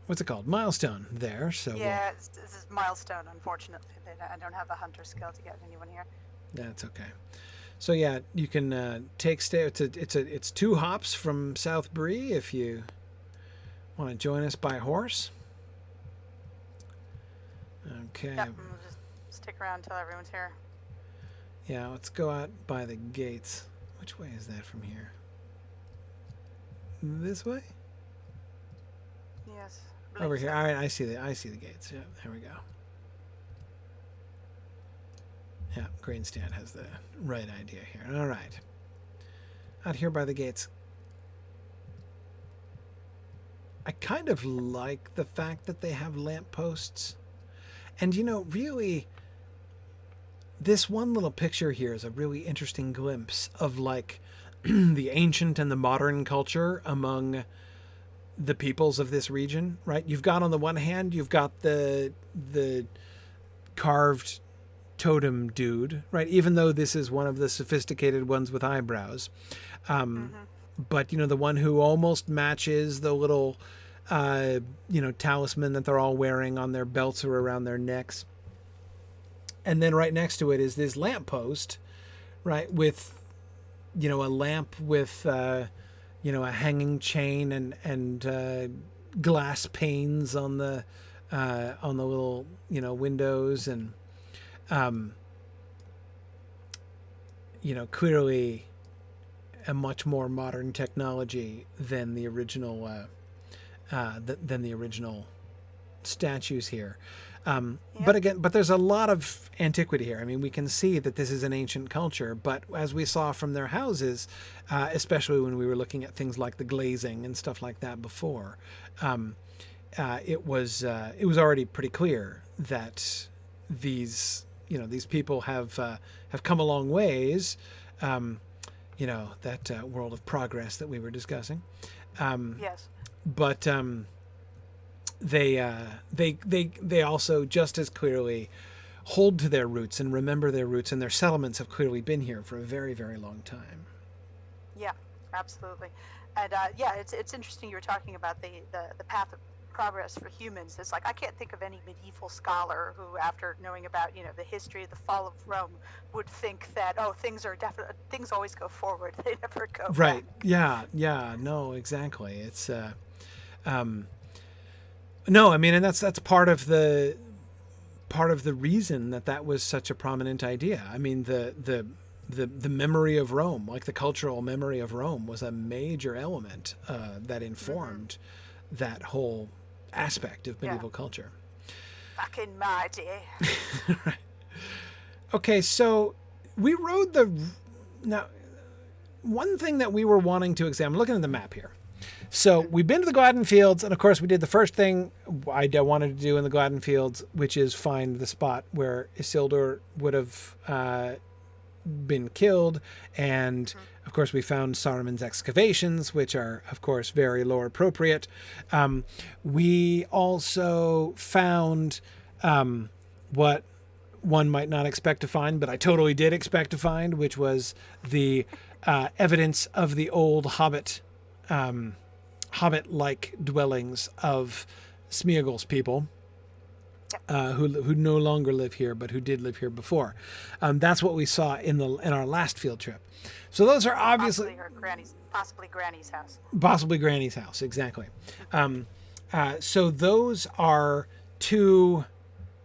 what's it called? Milestone there. So yeah, this is milestone. Unfortunately, I don't have the hunter skill to get anyone here. That's okay. So yeah, you can it's 2 hops from South Bree if you want to join us by horse. Okay. Yep, we'll just stick around until everyone's here. Yeah, let's go out by the gates. Which way is that from here? This way? Yes. Over here. All right, I see the gates. Yeah, there we go. Yeah, Greenstand has the right idea here. All right. Out here by the gates. I kind of like the fact that they have lampposts. And really, this one little picture here is a really interesting glimpse of like the ancient and the modern culture among the peoples of this region, right? You've got on the one hand, you've got the carved totem dude, right? Even though this is one of the sophisticated ones with eyebrows. But, the one who almost matches the little, talisman that they're all wearing on their belts or around their necks. And then right next to it is this lamppost, right? With, a lamp with, a hanging chain and glass panes on the little, windows and, clearly a much more modern technology than the original, statues here. But there's a lot of antiquity here. I mean, we can see that this is an ancient culture, but as we saw from their houses, especially when we were looking at things like the glazing and stuff like that before, it was already pretty clear that these people have come a long ways. That world of progress that we were discussing. Yes. But they also just as clearly hold to their roots and remember their roots, and their settlements have clearly been here for a very, very long time. Yeah, absolutely. And yeah, it's interesting you were talking about the path of progress for humans. It's like I can't think of any medieval scholar who, after knowing about the history of the fall of Rome, would think that things always go forward. They never go Right. back. Yeah. No, exactly. It's no, I mean, and that's part of the reason that was such a prominent idea. I mean, the memory of Rome, like the cultural memory of Rome, was a major element that informed that whole aspect of medieval culture. Back in my day. Right. Okay, so we rode now. One thing that we were wanting to examine, looking at the map here. So we've been to the Gladden Fields, and of course we did the first thing I wanted to do in the Gladden Fields, which is find the spot where Isildur would have been killed, and of course we found Saruman's excavations, which are of course very lore appropriate. We also found what one might not expect to find, but I totally did expect to find, which was the evidence of the old Hobbit-like dwellings of Smeagol's people, who no longer live here, but who did live here before. That's what we saw in our last field trip. So those are obviously possibly Granny's house. Possibly Granny's house, exactly. So those are two,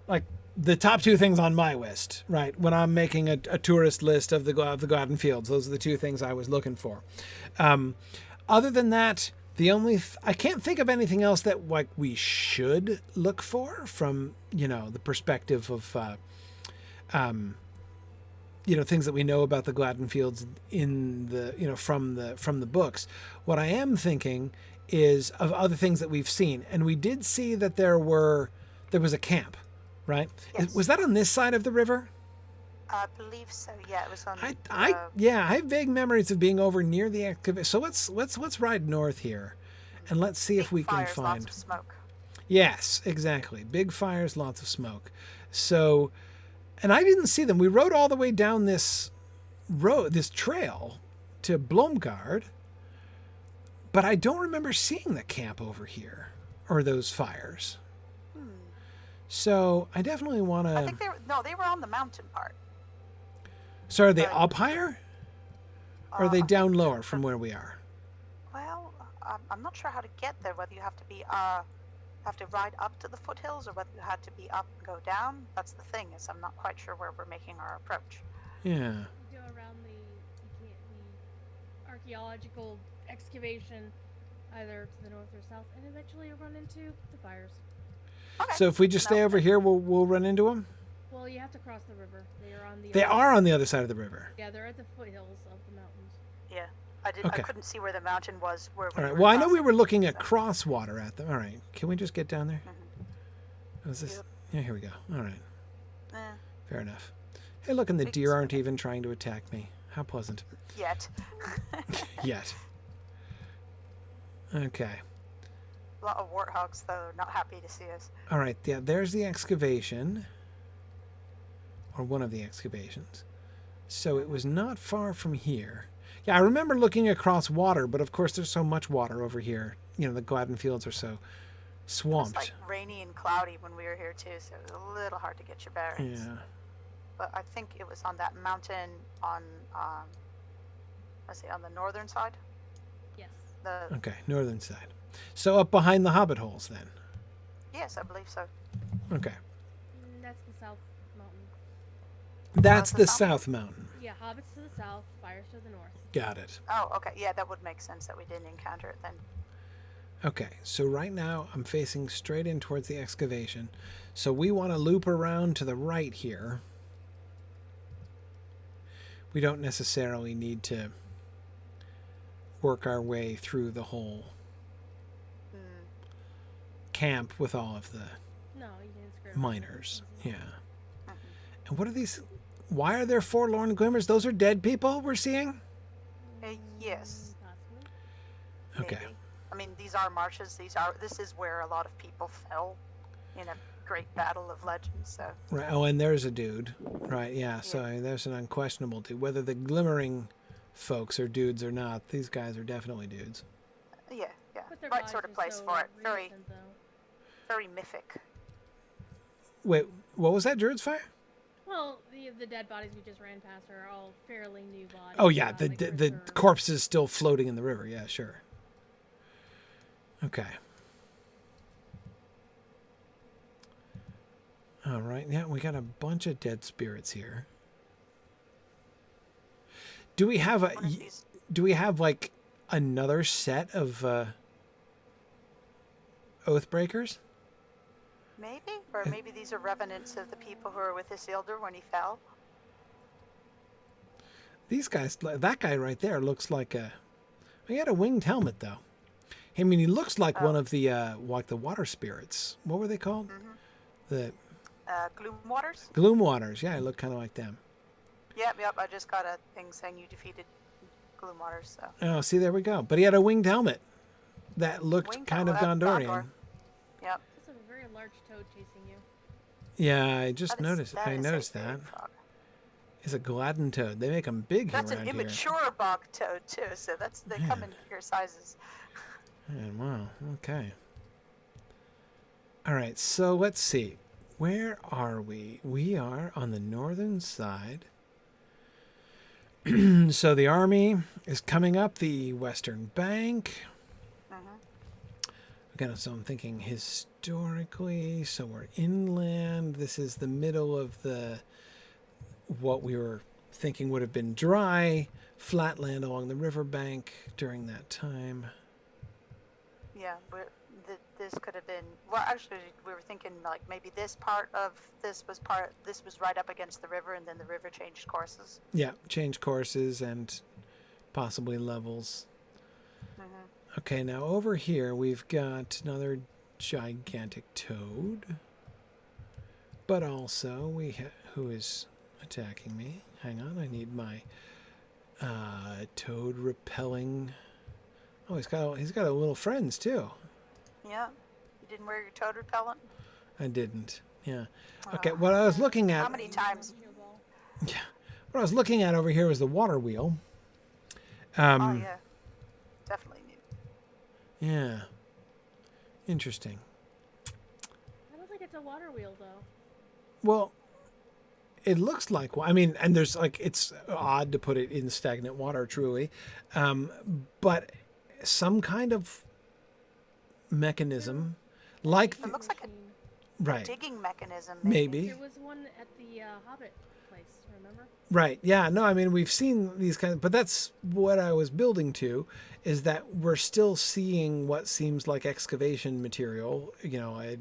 like the top two things on my list, right? When I'm making a tourist list of the Gladden Fields, those are the two things I was looking for. Other than that, I can't think of anything else that like we should look for from the perspective of things that we know about the Gladden Fields in the from the books. What I am thinking is of other things that we've seen, and we did see that there was a camp, right? Yes. Was that on this side of the river? I believe so. Yeah, it was on. I have vague memories of being over near the excavation. So let's ride north here, and let's see if we can find. Lots of smoke. Yes, exactly. Big fires, lots of smoke. So, and I didn't see them. We rode all the way down this trail to Blomgard, but I don't remember seeing the camp over here or those fires. So I definitely want to. I think they were on the mountain part. So are they up higher? Or are they down lower from where we are? Well, I'm not sure how to get there. Whether you have to ride up to the foothills, or whether you had to be up and go down. That's the thing, is I'm not quite sure where we're making our approach. Yeah. Go around the archaeological excavation, either to the north or south, and eventually you'll run into the fires. Okay. So if we just stay over here, we'll run into them. Well, you have to cross the river. They are on the other side of the river. Yeah, they're at the foothills of the mountains. Yeah, I couldn't see where the mountain was. All right. Well, I know we were looking at crosswater at them. All right. Can we just get down there? Was this? Yep. Yeah. Here we go. All right. Fair enough. Hey, look, and the We can deer see aren't it. even trying to attack me. How pleasant. Yet. Yet. Okay. A lot of warthogs, though, not happy to see us. All right. Yeah. There's the excavation. Or one of the excavations. So it was not far from here. Yeah, I remember looking across water, but of course there's so much water over here. The Gladden Fields are so swamped. It was like rainy and cloudy when we were here too, so it was a little hard to get your bearings. Yeah. But I think it was on that mountain on, on the northern side. Yes. Okay, northern side. So up behind the Hobbit holes then. Yes, I believe so. Okay. That's the south mountain. That's the the south? South Mountain. Yeah, hobbits to the south, fires to the north. Got it. Oh, okay. Yeah, that would make sense that we didn't encounter it then. Okay, so right now I'm facing straight in towards the excavation. So we want to loop around to the right here. We don't necessarily need to work our way through the whole camp with all of the No, you didn't screw miners. Yeah. And what are these? Why are there forlorn glimmers? Those are dead people we're seeing? Yes. Possibly. Okay. Maybe. I mean, these are marshes. This is where a lot of people fell in a great battle of legends. So Right. Oh, and there's a dude. Right. Yeah. So yeah, there's an unquestionable dude. Whether the glimmering folks are dudes or not, these guys are definitely dudes. yeah, yeah. But their Right bodies sort of are place so for it. Very, recent, though. very mythic. Wait, what was that? Druid's fire? Well, the dead bodies we just ran past are all fairly new bodies. Oh yeah, not the like the preserved. corpse is still floating in the river. Yeah, sure. Okay. All right. Yeah, we got a bunch of dead spirits here. Do we have One of these, like another set of Oathbreakers? maybe, or maybe these are revenants of the people who were with Isildur when he fell. These guys, that guy right there looks like a. He had a winged helmet though. I mean, he looks like one of the like the water spirits. What were they called? The Gloom Waters. Gloom Waters. Yeah, he looked kind of like them. Yep. I just got a thing saying you defeated Gloom Waters. So Oh, see, there we go. But he had a winged helmet that looked Winged kind of helmet, Gondorian. Gondor. Yep. There's a very large toad chasing you. Yeah, I just That is- noticed. that I is a noticed big that. frog. It's a Gladden toad. They make them big That's here an around here. immature bog toad too, so they come in bigger sizes. Man, wow. Okay. All right. So let's see. Where are we? We are on the northern side. So the army is coming up the western bank. Again, so I'm thinking historically. So we're inland. This is the middle of the what we were thinking would have been dry, flat land along the riverbank during that time. Yeah, this could have been. Well, actually, we were thinking like maybe this part of this was right up against the river, and then the river changed courses. Yeah, change courses and possibly levels. Okay, now over here we've got another gigantic toad, but also who is attacking me? Hang on, I need my toad repelling. Oh, he's got a little friends too. Yeah, you didn't wear your toad repellent. I didn't. Yeah. Okay. What I was looking at. How many times? Yeah. What I was looking at over here was the water wheel. Oh yeah, definitely new. Yeah. Interesting. I don't think it's a water wheel, though. Well, it looks like. I mean, and there's like it's odd to put it in stagnant water, truly, but some kind of mechanism, like It looks like a right, digging mechanism. maybe. There was one at the Hobbit place, remember? Right. Yeah. No, I mean, we've seen these kinds, but that's what I was building to, is that we're still seeing what seems like excavation material, you know, a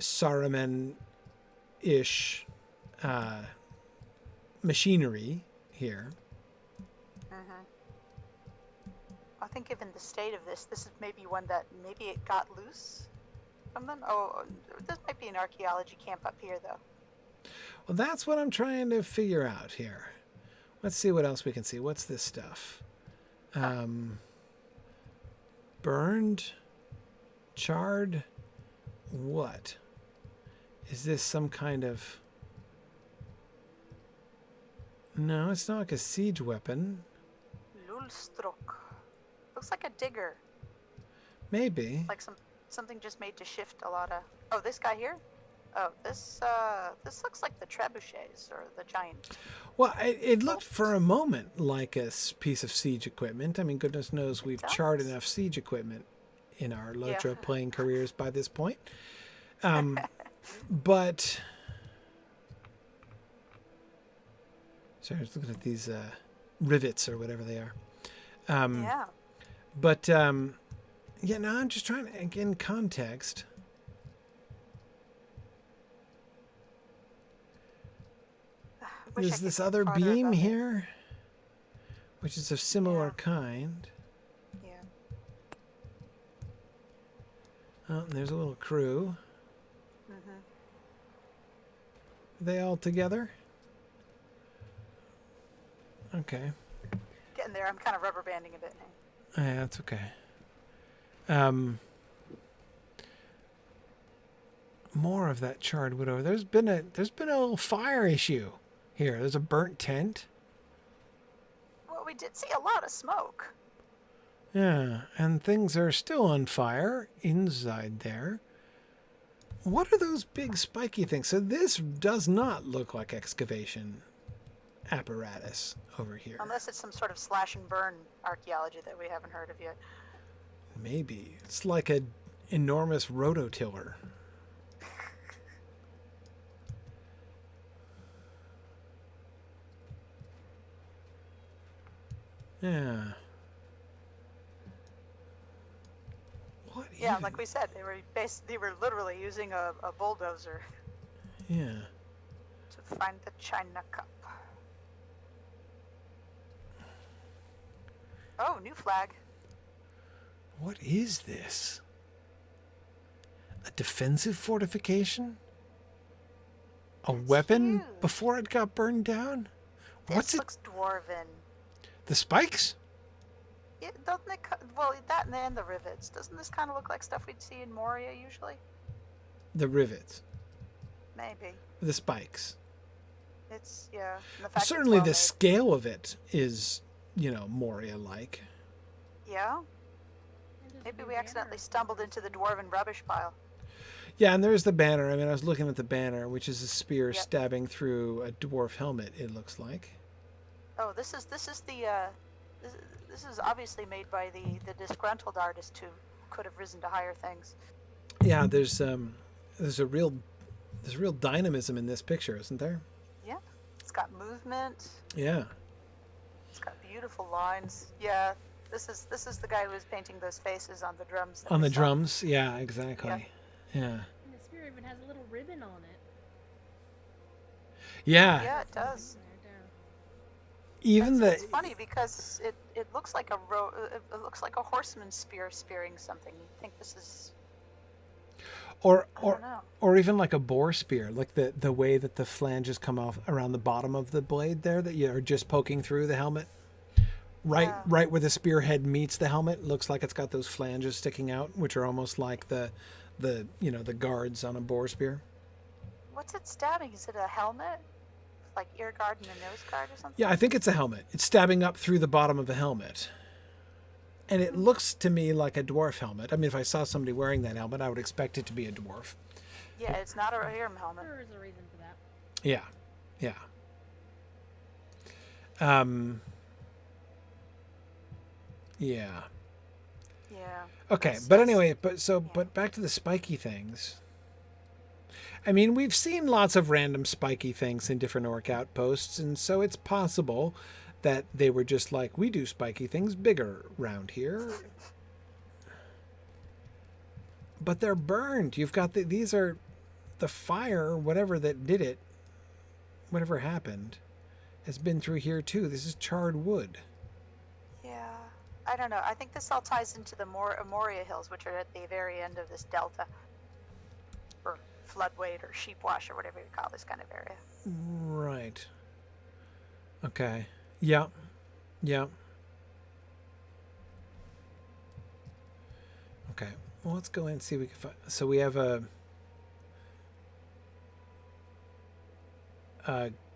Saruman-ish machinery here. I think given the state of this is maybe one that maybe it got loose from them. Oh, this might be an archaeology camp up here, though. Well, that's what I'm trying to figure out here. Let's see what else we can see. What's this stuff? Burned? Charred? What? Is this some kind of... No, it's not like a siege weapon. Lulstrok. Looks like a digger. Maybe. Like something just made to shift a lot of... Oh, this guy here? Oh, this looks like the trebuchets or the giant... Well, it looked for a moment like a piece of siege equipment. I mean, goodness knows we've charred enough siege equipment in our Lotro playing careers by this point. But... Sorry, I was looking at these rivets or whatever they are. yeah. But, yeah, no, I'm just trying to, again, context. There's this other beam here, which is of similar kind. Yeah. Oh, and there's a little crew. Are they all together? Okay. Getting there. I'm kind of rubber banding a bit now. Yeah, that's okay. More of that charred wood over. There's been a little fire issue here. There's a burnt tent. Well, we did see a lot of smoke. Yeah, and things are still on fire inside there. What are those big spiky things? So this does not look like excavation apparatus over here. Unless it's some sort of slash and burn archaeology that we haven't heard of yet. Maybe. It's like an enormous rototiller. Yeah. What? Yeah, even? like we said, they were literally using a bulldozer. Yeah. To find the China Cup. Oh, new flag. What is this? A defensive fortification? A It's weapon huge. before it got burned down? What's This it? looks dwarven. The spikes? Doesn't it? Well, that and the rivets. Doesn't this kind of look like stuff we'd see in Moria usually? The rivets. Maybe. The spikes. It's and the fact Certainly it's the well scale of it is, Moria-like. made. Yeah. And there's a Maybe new we accidentally banner. stumbled into the dwarven rubbish pile. Yeah, and there's the banner. I mean, I was looking at the banner, which is a spear Yep. stabbing through a dwarf helmet, it looks like. Oh, this is this is obviously made by the disgruntled artist who could have risen to higher things. Yeah, there's real dynamism in this picture, isn't there? Yeah. It's got movement. Yeah. It's got beautiful lines. Yeah. This is the guy who was painting those faces on the drums. that On we the saw. drums, yeah, exactly. Yeah. And the spear even has a little ribbon on it. Yeah. Yeah, it does. There, down. Even It's the funny because it looks like it looks like a horseman's spear spearing something. You think this is or I don't know. or even like a boar spear, like the way that the flanges come off around the bottom of the blade there that you are just poking through the helmet. Right Yeah. right where the spearhead meets the helmet, looks like it's got those flanges sticking out, which are almost like the guards on a boar spear. What's it stabbing? Is it a helmet? Like ear guard and a nose guard or something? Yeah, I think it's a helmet. It's stabbing up through the bottom of a helmet. And it looks to me like a dwarf helmet. I mean, if I saw somebody wearing that helmet, I would expect it to be a dwarf. Yeah, it's not a ear helmet. There is a reason for that. Yeah. Yeah. Yeah. Yeah. Okay, That's- but that's- anyway, but back to the spiky things. I mean, we've seen lots of random spiky things in different orc outposts, and so it's possible that they were just like, we do spiky things bigger round here. But they're burned. You've got these are the fire, whatever that did it, whatever happened, has been through here too. This is charred wood. Yeah. I don't know. I think this all ties into the Moria Hills, which are at the very end of this delta. Or floodway or sheep wash or whatever you call this kind of area. Right. Okay. Yeah. Yeah. Okay. Well, let's go in and see if we can find. So we have a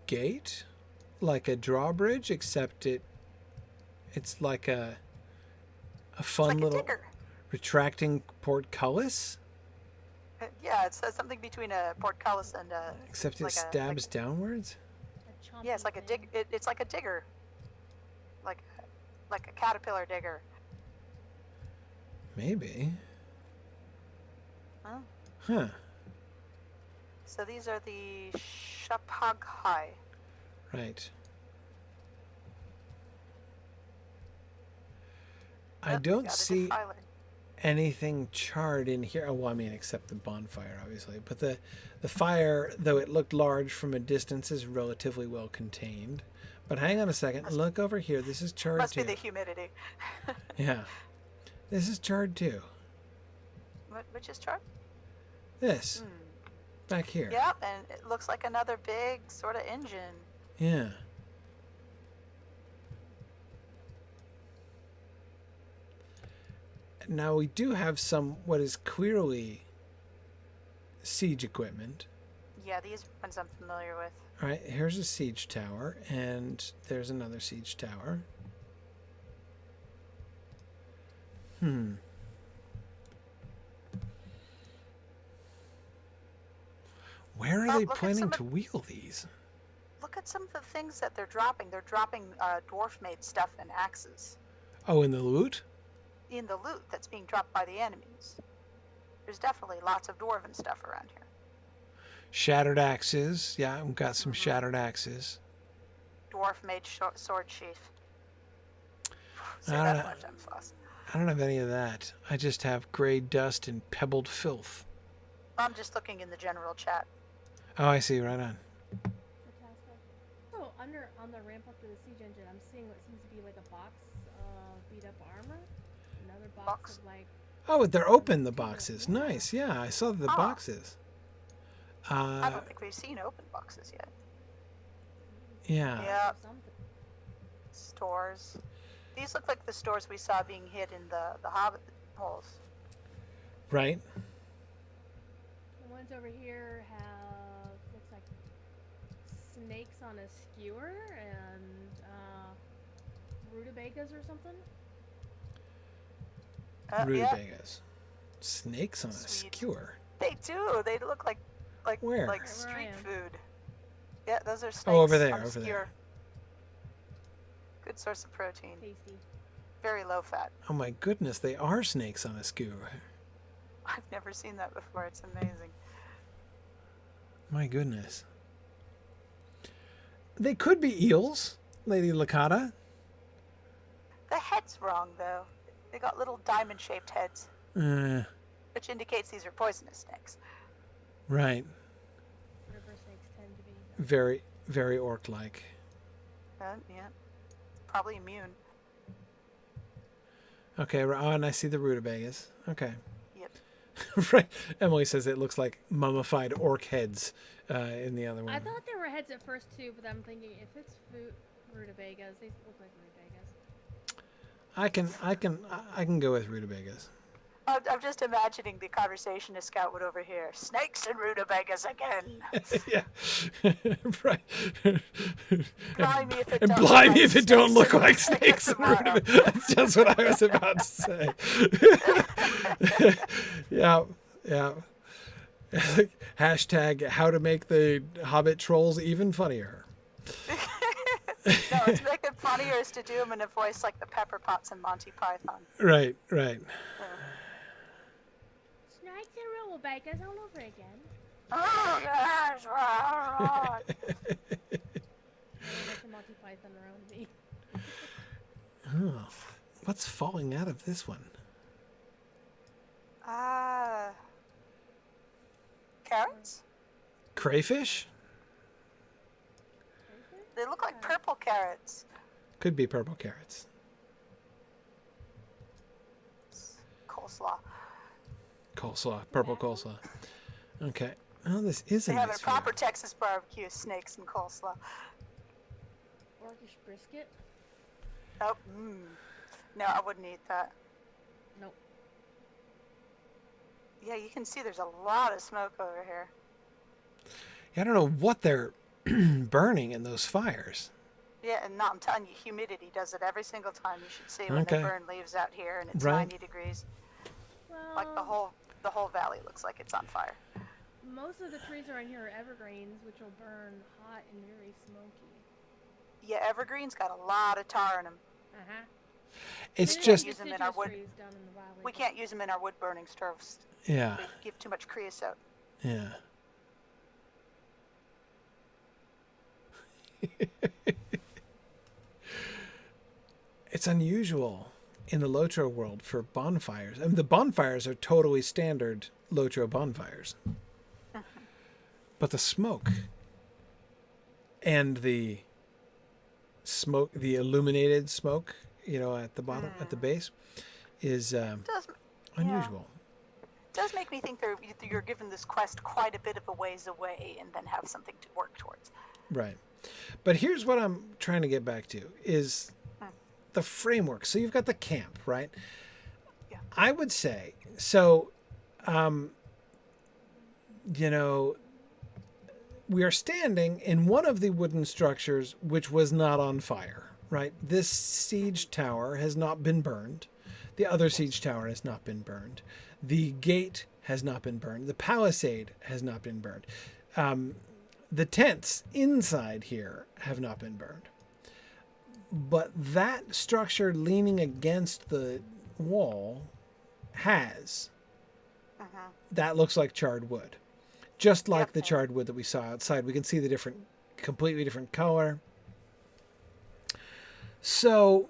gate, like a drawbridge, except it's like a fun Like a little digger. retracting portcullis, Yeah, it's something between a portcullis and a. except it Like a- stabs downwards. A chompy Yeah, it's like a thing. It's like a digger. Like a caterpillar digger. Maybe. Huh? Huh. So these are the Shapaghai. Right. Oh, I we don't got a see defiler. anything charred in here. Oh, well, I mean, except the bonfire, obviously. But the fire, though it looked large from a distance, is relatively well contained. But hang on a second. Look over here. This is charred Must too. be the humidity. Yeah. This is charred too. Which is chart? This. Hmm. Back here. Yep, and it looks like another big sort of engine. Yeah. Now we do have some what is clearly siege equipment. Yeah, these ones I'm familiar with. All right, here's a siege tower, and there's another siege tower. Where are they planning to wheel these? Look at some of the things that they're dropping. They're dropping dwarf-made stuff and axes Oh, in the loot? in the loot that's being dropped by the enemies. There's definitely lots of dwarven stuff around here. Shattered axes. Yeah, we've got some shattered axes. Dwarf-made sword sheath. Say I that don't know. much, I'm fussed. I don't have any of that. I just have gray dust and pebbled filth. I'm just looking in the general chat. Oh, I see. Right on. Fantastic. Oh, on the ramp up to the siege engine, I'm seeing what seems to be like a box of beat up armor. Another box of like. Oh, they're open, the boxes. Nice. Yeah, I saw the Oh. boxes. I don't think we've seen open boxes yet. Yeah. Yeah. Stores. These look like the stores we saw being hid in the hobbit holes. Right. The ones over here have looks like snakes on a skewer and rutabagas or something. Yeah, Rutabagas. Snakes on a Sweet. skewer. they do. They look like Where? like Right where I street am. food. Yeah, those are snakes. Oh, over there, on a over there. skewer. Good source of protein. Tasty. Very low fat. Oh my goodness, they are snakes on a skewer. I've never seen that before. It's amazing. My goodness. They could be eels, Lady Lakata. The head's wrong though. They got little diamond-shaped heads, which indicates these are poisonous snakes. Right. River snakes tend to be. Very, very orc-like. Yeah. Probably immune. Okay, oh, and I see the rutabagas. Okay. Yep. Right. Emily says it looks like mummified orc heads in the other one. I thought they were heads at first too, but I'm thinking if it's rutabagas, they look like rutabagas. I can go with rutabagas. I'm just imagining the conversation a scout would overhear. Snakes and rutabagas again. Yeah. Right. Blimey if it And don't blimey look if like it don't snakes look and like snakes and tomorrow. rutabagas. That's just what I was about to say. Yeah. Yeah. Hashtag how to make the Hobbit trolls even funnier. No, it's make it funnier is to do them in a voice like the Pepper Potts and Monty Python. Right, right. Snakes and rutabagas all over again. Oh, yes, right. There's a Monty Python around me. Oh, what's falling out of this one? Carrots? Crayfish? They look like purple carrots. Could be purple carrots. Coleslaw. Coleslaw, purple coleslaw. Okay. Oh, this is a They have nice a proper view. Texas barbecue, snakes and coleslaw. Orcish brisket? Oh, no, I wouldn't eat that. Nope. Yeah, you can see there's a lot of smoke over here. I don't know what they're burning in those fires. Yeah, and I'm telling you, humidity does it every single time. You should see when Okay. they burn leaves out here, and it's Right. 90 degrees. Well, Like the whole valley looks like it's on fire. most of the trees around here are evergreens, which will burn hot and very smoky. Yeah, evergreen's got a lot of tar in them. Uh-huh. It's They just, have Use them in our deciduous wood. trees down in the valley, We but- can't use them in our wood burning stoves. yeah, They give too much creosote. yeah. It's unusual in the Lotro world for bonfires. I mean, the bonfires are totally standard Lotro bonfires. But the smoke and the illuminated smoke, at the bottom, at the base, is Does unusual. does make me think you're given this quest quite a bit of a ways away, and then have something to work towards. Right. But here's what I'm trying to get back to is the framework. So you've got the camp, right? Yeah. I would say so. You know, we are standing in one of the wooden structures which was not on fire, right? This siege tower has not been burned. The other siege tower has not been burned. The gate has not been burned. The palisade has not been burned. The tents inside here have not been burned. But that structure leaning against the wall has. That looks like charred wood. Just like the charred wood that we saw outside. We can see the completely different color. So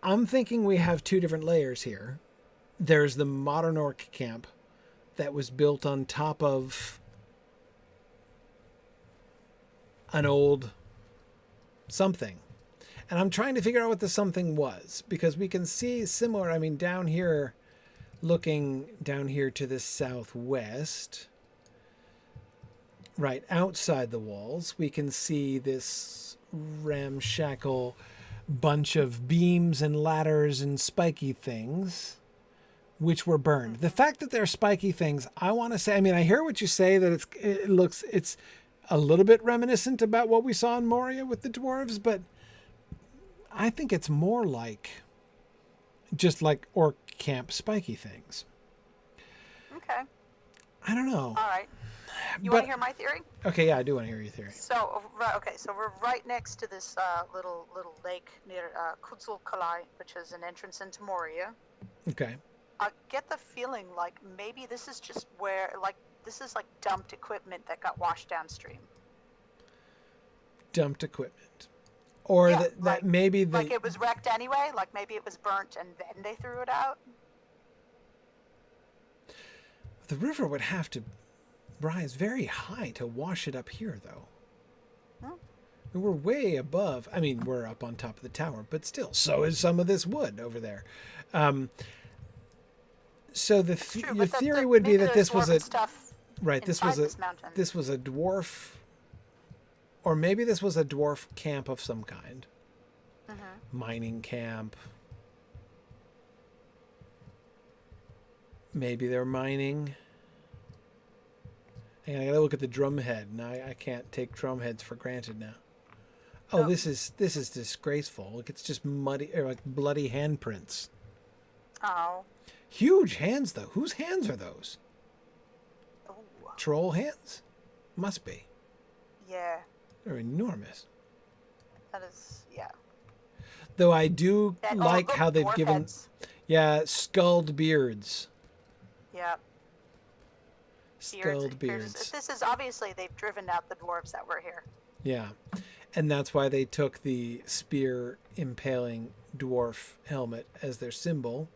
I'm thinking we have two different layers here. There's the modern orc camp that was built on top of an old something. And I'm trying to figure out what the something was, because we can see similar, I mean, down here, looking down here to the southwest, right outside the walls, we can see this ramshackle bunch of beams and ladders and spiky things, which were burned. The fact that they're spiky things, I want to say, I mean, I hear what you say, that it's a little bit reminiscent about what we saw in Moria with the dwarves, but I think it's more like just like orc camp spiky things. Okay. I don't know. All right. You want to hear my theory? Okay, yeah, I do want to hear your theory. So, so we're right next to this little lake near Kutsulkalai, which is an entrance into Moria. Okay. I get the feeling like maybe this is just where, like, this is like dumped equipment that got washed downstream. Dumped equipment. Or Yeah, that maybe the... Like it was wrecked anyway? Like maybe it was burnt and then they threw it out? The river would have to rise very high to wash it up here, though. And we're way above. I mean, we're up on top of the tower, but still, so is some of this wood over there. So the your theory would be that this was a right. This was a dwarf, or maybe this was a dwarf camp of some kind. Mining camp. Maybe they're mining. And I gotta look at the drum head. Now I can't take drum heads for granted now. Oh, this is disgraceful. Look, it's just muddy, or like bloody handprints. Oh. Huge hands, though. Whose hands are those? Ooh. Troll hands? Must be. Yeah. They're enormous. That is, yeah. Though I do like how they've given... Heads. Yeah, skulled beards. Yeah. Skulled beards. This is obviously they've driven out the dwarves that were here. Yeah. And that's why they took the spear impaling dwarf helmet as their symbol.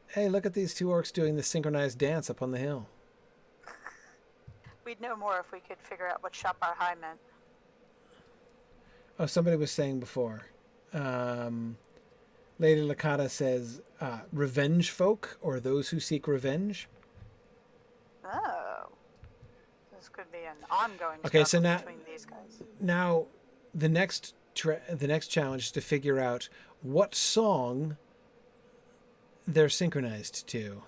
Hey, look at these two orcs doing the synchronized dance up on the hill. We'd know more if we could figure out what Shapar High meant. Oh, somebody was saying before. Lady Lakata says, revenge folk, or those who seek revenge. Oh. This could be an ongoing okay, struggle so now, between these guys. Now, the next challenge is to figure out what song they're synchronized to.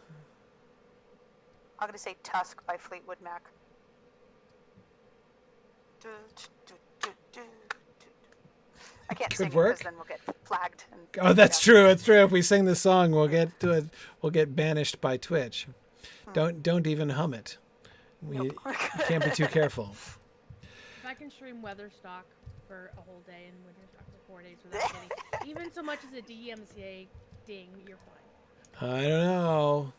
I'm going to say Tusk by Fleetwood Mac. I can't sing it because then we'll get flagged. Oh, that's true. It's true. If we sing the song, we'll get banished by Twitch. Don't even hum it. You can't be too careful. If I can stream Weatherstock for a whole day and Winterstock for 4 days without getting even so much as a DMCA ding, you're fine. I don't know.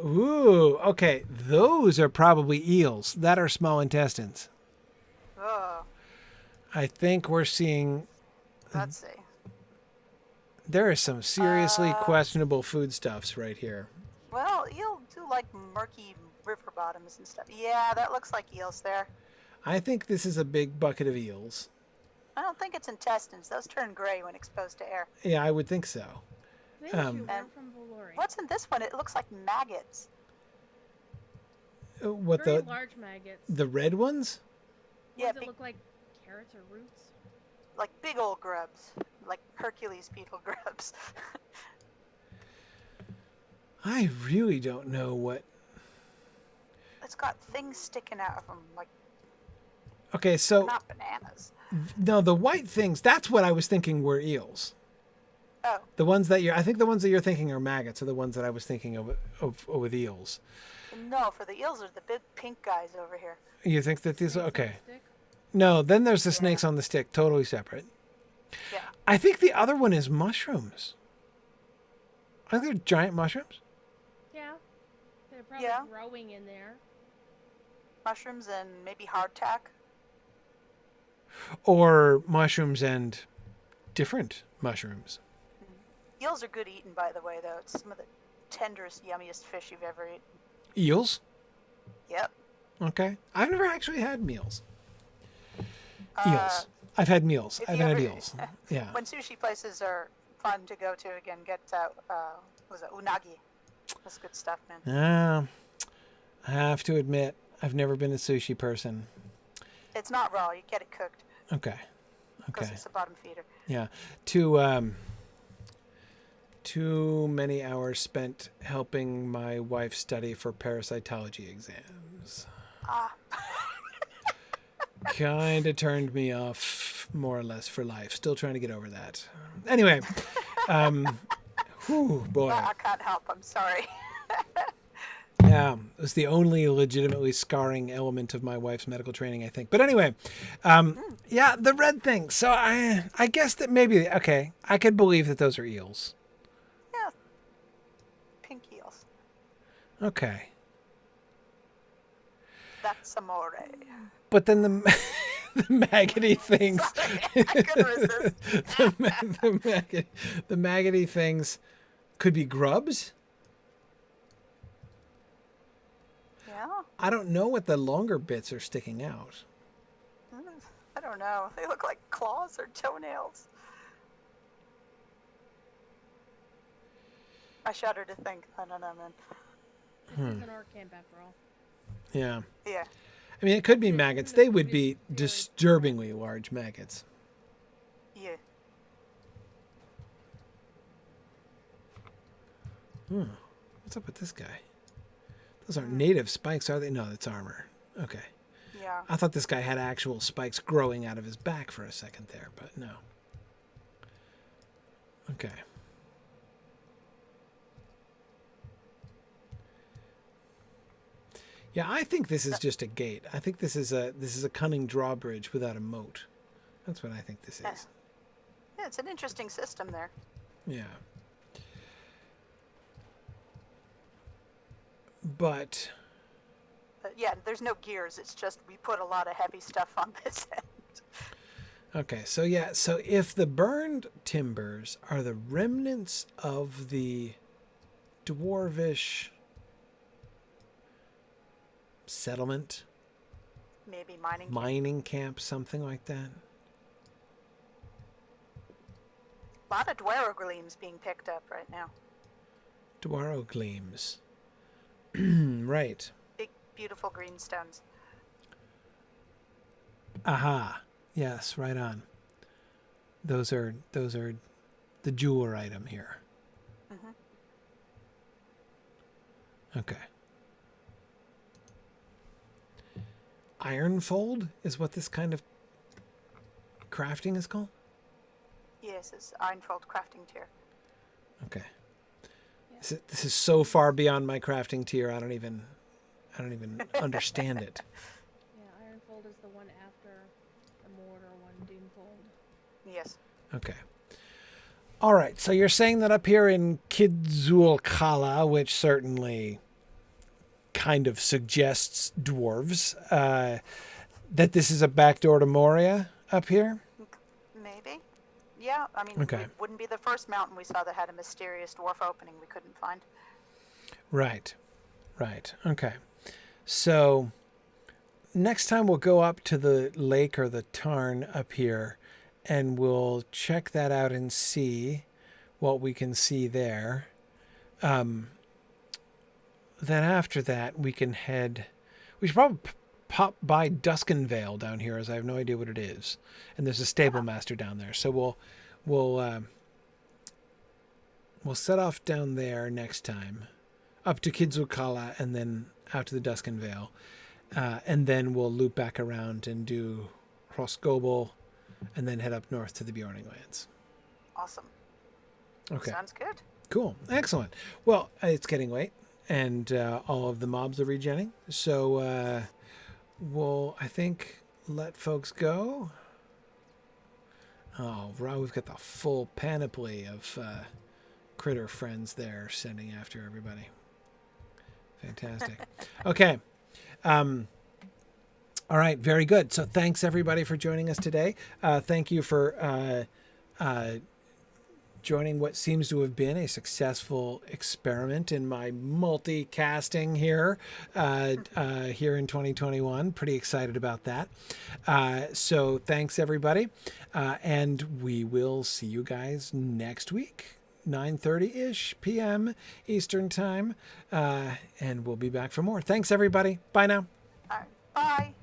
Ooh, okay. Those are probably eels. That are small intestines. Oh. I think we're seeing... Let's see. There are some seriously questionable foodstuffs right here. Well, eel do like murky river bottoms and stuff. Yeah, that looks like eels there. I think this is a big bucket of eels. I don't think it's intestines. Those turn gray when exposed to air. Yeah, I would think so. Thank you. I'm from Valori. What's in this one? It looks like maggots. What Very large maggots. The red ones? Yeah, Ones that look like carrots or roots. like big old grubs, like Hercules beetle grubs. I really don't know what. It's got things sticking out of them, like Okay, so not bananas. no, the white things. That's what I was thinking were eels. Oh, The ones that I think the ones that you're thinking are maggots are the ones that I was thinking of with eels. no, for the eels are the big pink guys over here. You think that these? Snakes on Okay. the stick. No, then there's the Yeah. snakes on the stick, totally separate. Yeah. I think the other one is mushrooms. Are there giant mushrooms? Yeah. They're probably Yeah. growing in there. Mushrooms and maybe hardtack. Or mushrooms and different mushrooms? Eels are good eating, by the way, though. It's some of the tenderest, yummiest fish you've ever eaten. Eels? Yep. Okay. I've never actually had meals. Uh, Eels. I've had meals. if I you haven't had ever- eels. Yeah. When sushi places are fun to go to again, get was it unagi? That's good stuff, man. I have to admit, I've never been a sushi person. It's not raw. You get it cooked Okay. because Okay. it's a bottom feeder. Yeah. Too many hours spent helping my wife study for parasitology exams. Ah, Kind of turned me off more or less for life. Still trying to get over that. Anyway, whew, boy. I can't help. I'm sorry. Yeah, it was the only legitimately scarring element of my wife's medical training, I think. But anyway, yeah, the red thing. So I guess that maybe, okay, I could believe that those are eels. Yeah. Pink eels. Okay. That's amore. But then the maggoty things, I couldn't resist. the maggoty things could be grubs. Yeah. I don't know what the longer bits are sticking out. I don't know. They look like claws or toenails. I shudder to think. I don't know, man. This is an art camp after all. Yeah. Yeah. I mean, it could be maggots. They would be Very disturbingly large maggots. Yeah. What's up with this guy? Those aren't native spikes, are they? No, that's armor. Okay. Yeah. I thought this guy had actual spikes growing out of his back for a second there, but no. Okay. Yeah, I think this is just a gate. I think this is a cunning drawbridge without a moat. That's what I think this is. Yeah, it's an interesting system there. Yeah. But Yeah, there's no gears. It's just we put a lot of heavy stuff on this end. okay, so yeah, so if the burned timbers are the remnants of the dwarvish settlement, Maybe mining. mining camp, something like that. A lot of Dwaro gleams being picked up right now. Dwaro gleams. Right. Big, beautiful green stones. Aha. Yes, right on. Those are the jeweler item here. Mhm. Okay. Ironfold is what this kind of crafting is called? Yes, it's Ironfold crafting tier. Okay. This is so far beyond my crafting tier. I don't even understand it. Yeah, Ironfold is the one after the Mortar one, Doomfold. Yes. Okay. All right. So you're saying that up here in Kidzulkala, which certainly kind of suggests dwarves, that this is a backdoor to Moria up here? Maybe. Yeah, I mean, Okay. it wouldn't be the first mountain we saw that had a mysterious dwarf opening we couldn't find. Right. Right. Okay. So next time we'll go up to the lake or the tarn up here and we'll check that out and see what we can see there. Then after that we should probably pop by Duskenvale down here, as I have no idea what it is, and there's a stable master down there. So we'll set off down there next time, up to Kidzukala, and then out to the Duskenvale, and then we'll loop back around and do Hroskobel, and then head up north to the Bjorning Lands. Awesome. Okay. Sounds good. Cool. Excellent. Well, it's getting late, and all of the mobs are regenning, so we'll, I think, let folks go. Oh, wow, we've got the full panoply of critter friends there sending after everybody. Fantastic. Okay. All right. Very good. So thanks everybody for joining us today. Thank you for joining what seems to have been a successful experiment in my multicasting here in 2021. Pretty excited about that. So thanks everybody. And we will see you guys next week. 9:30-ish p.m. Eastern time, and we'll be back for more. Thanks, everybody. Bye now. All right. Bye.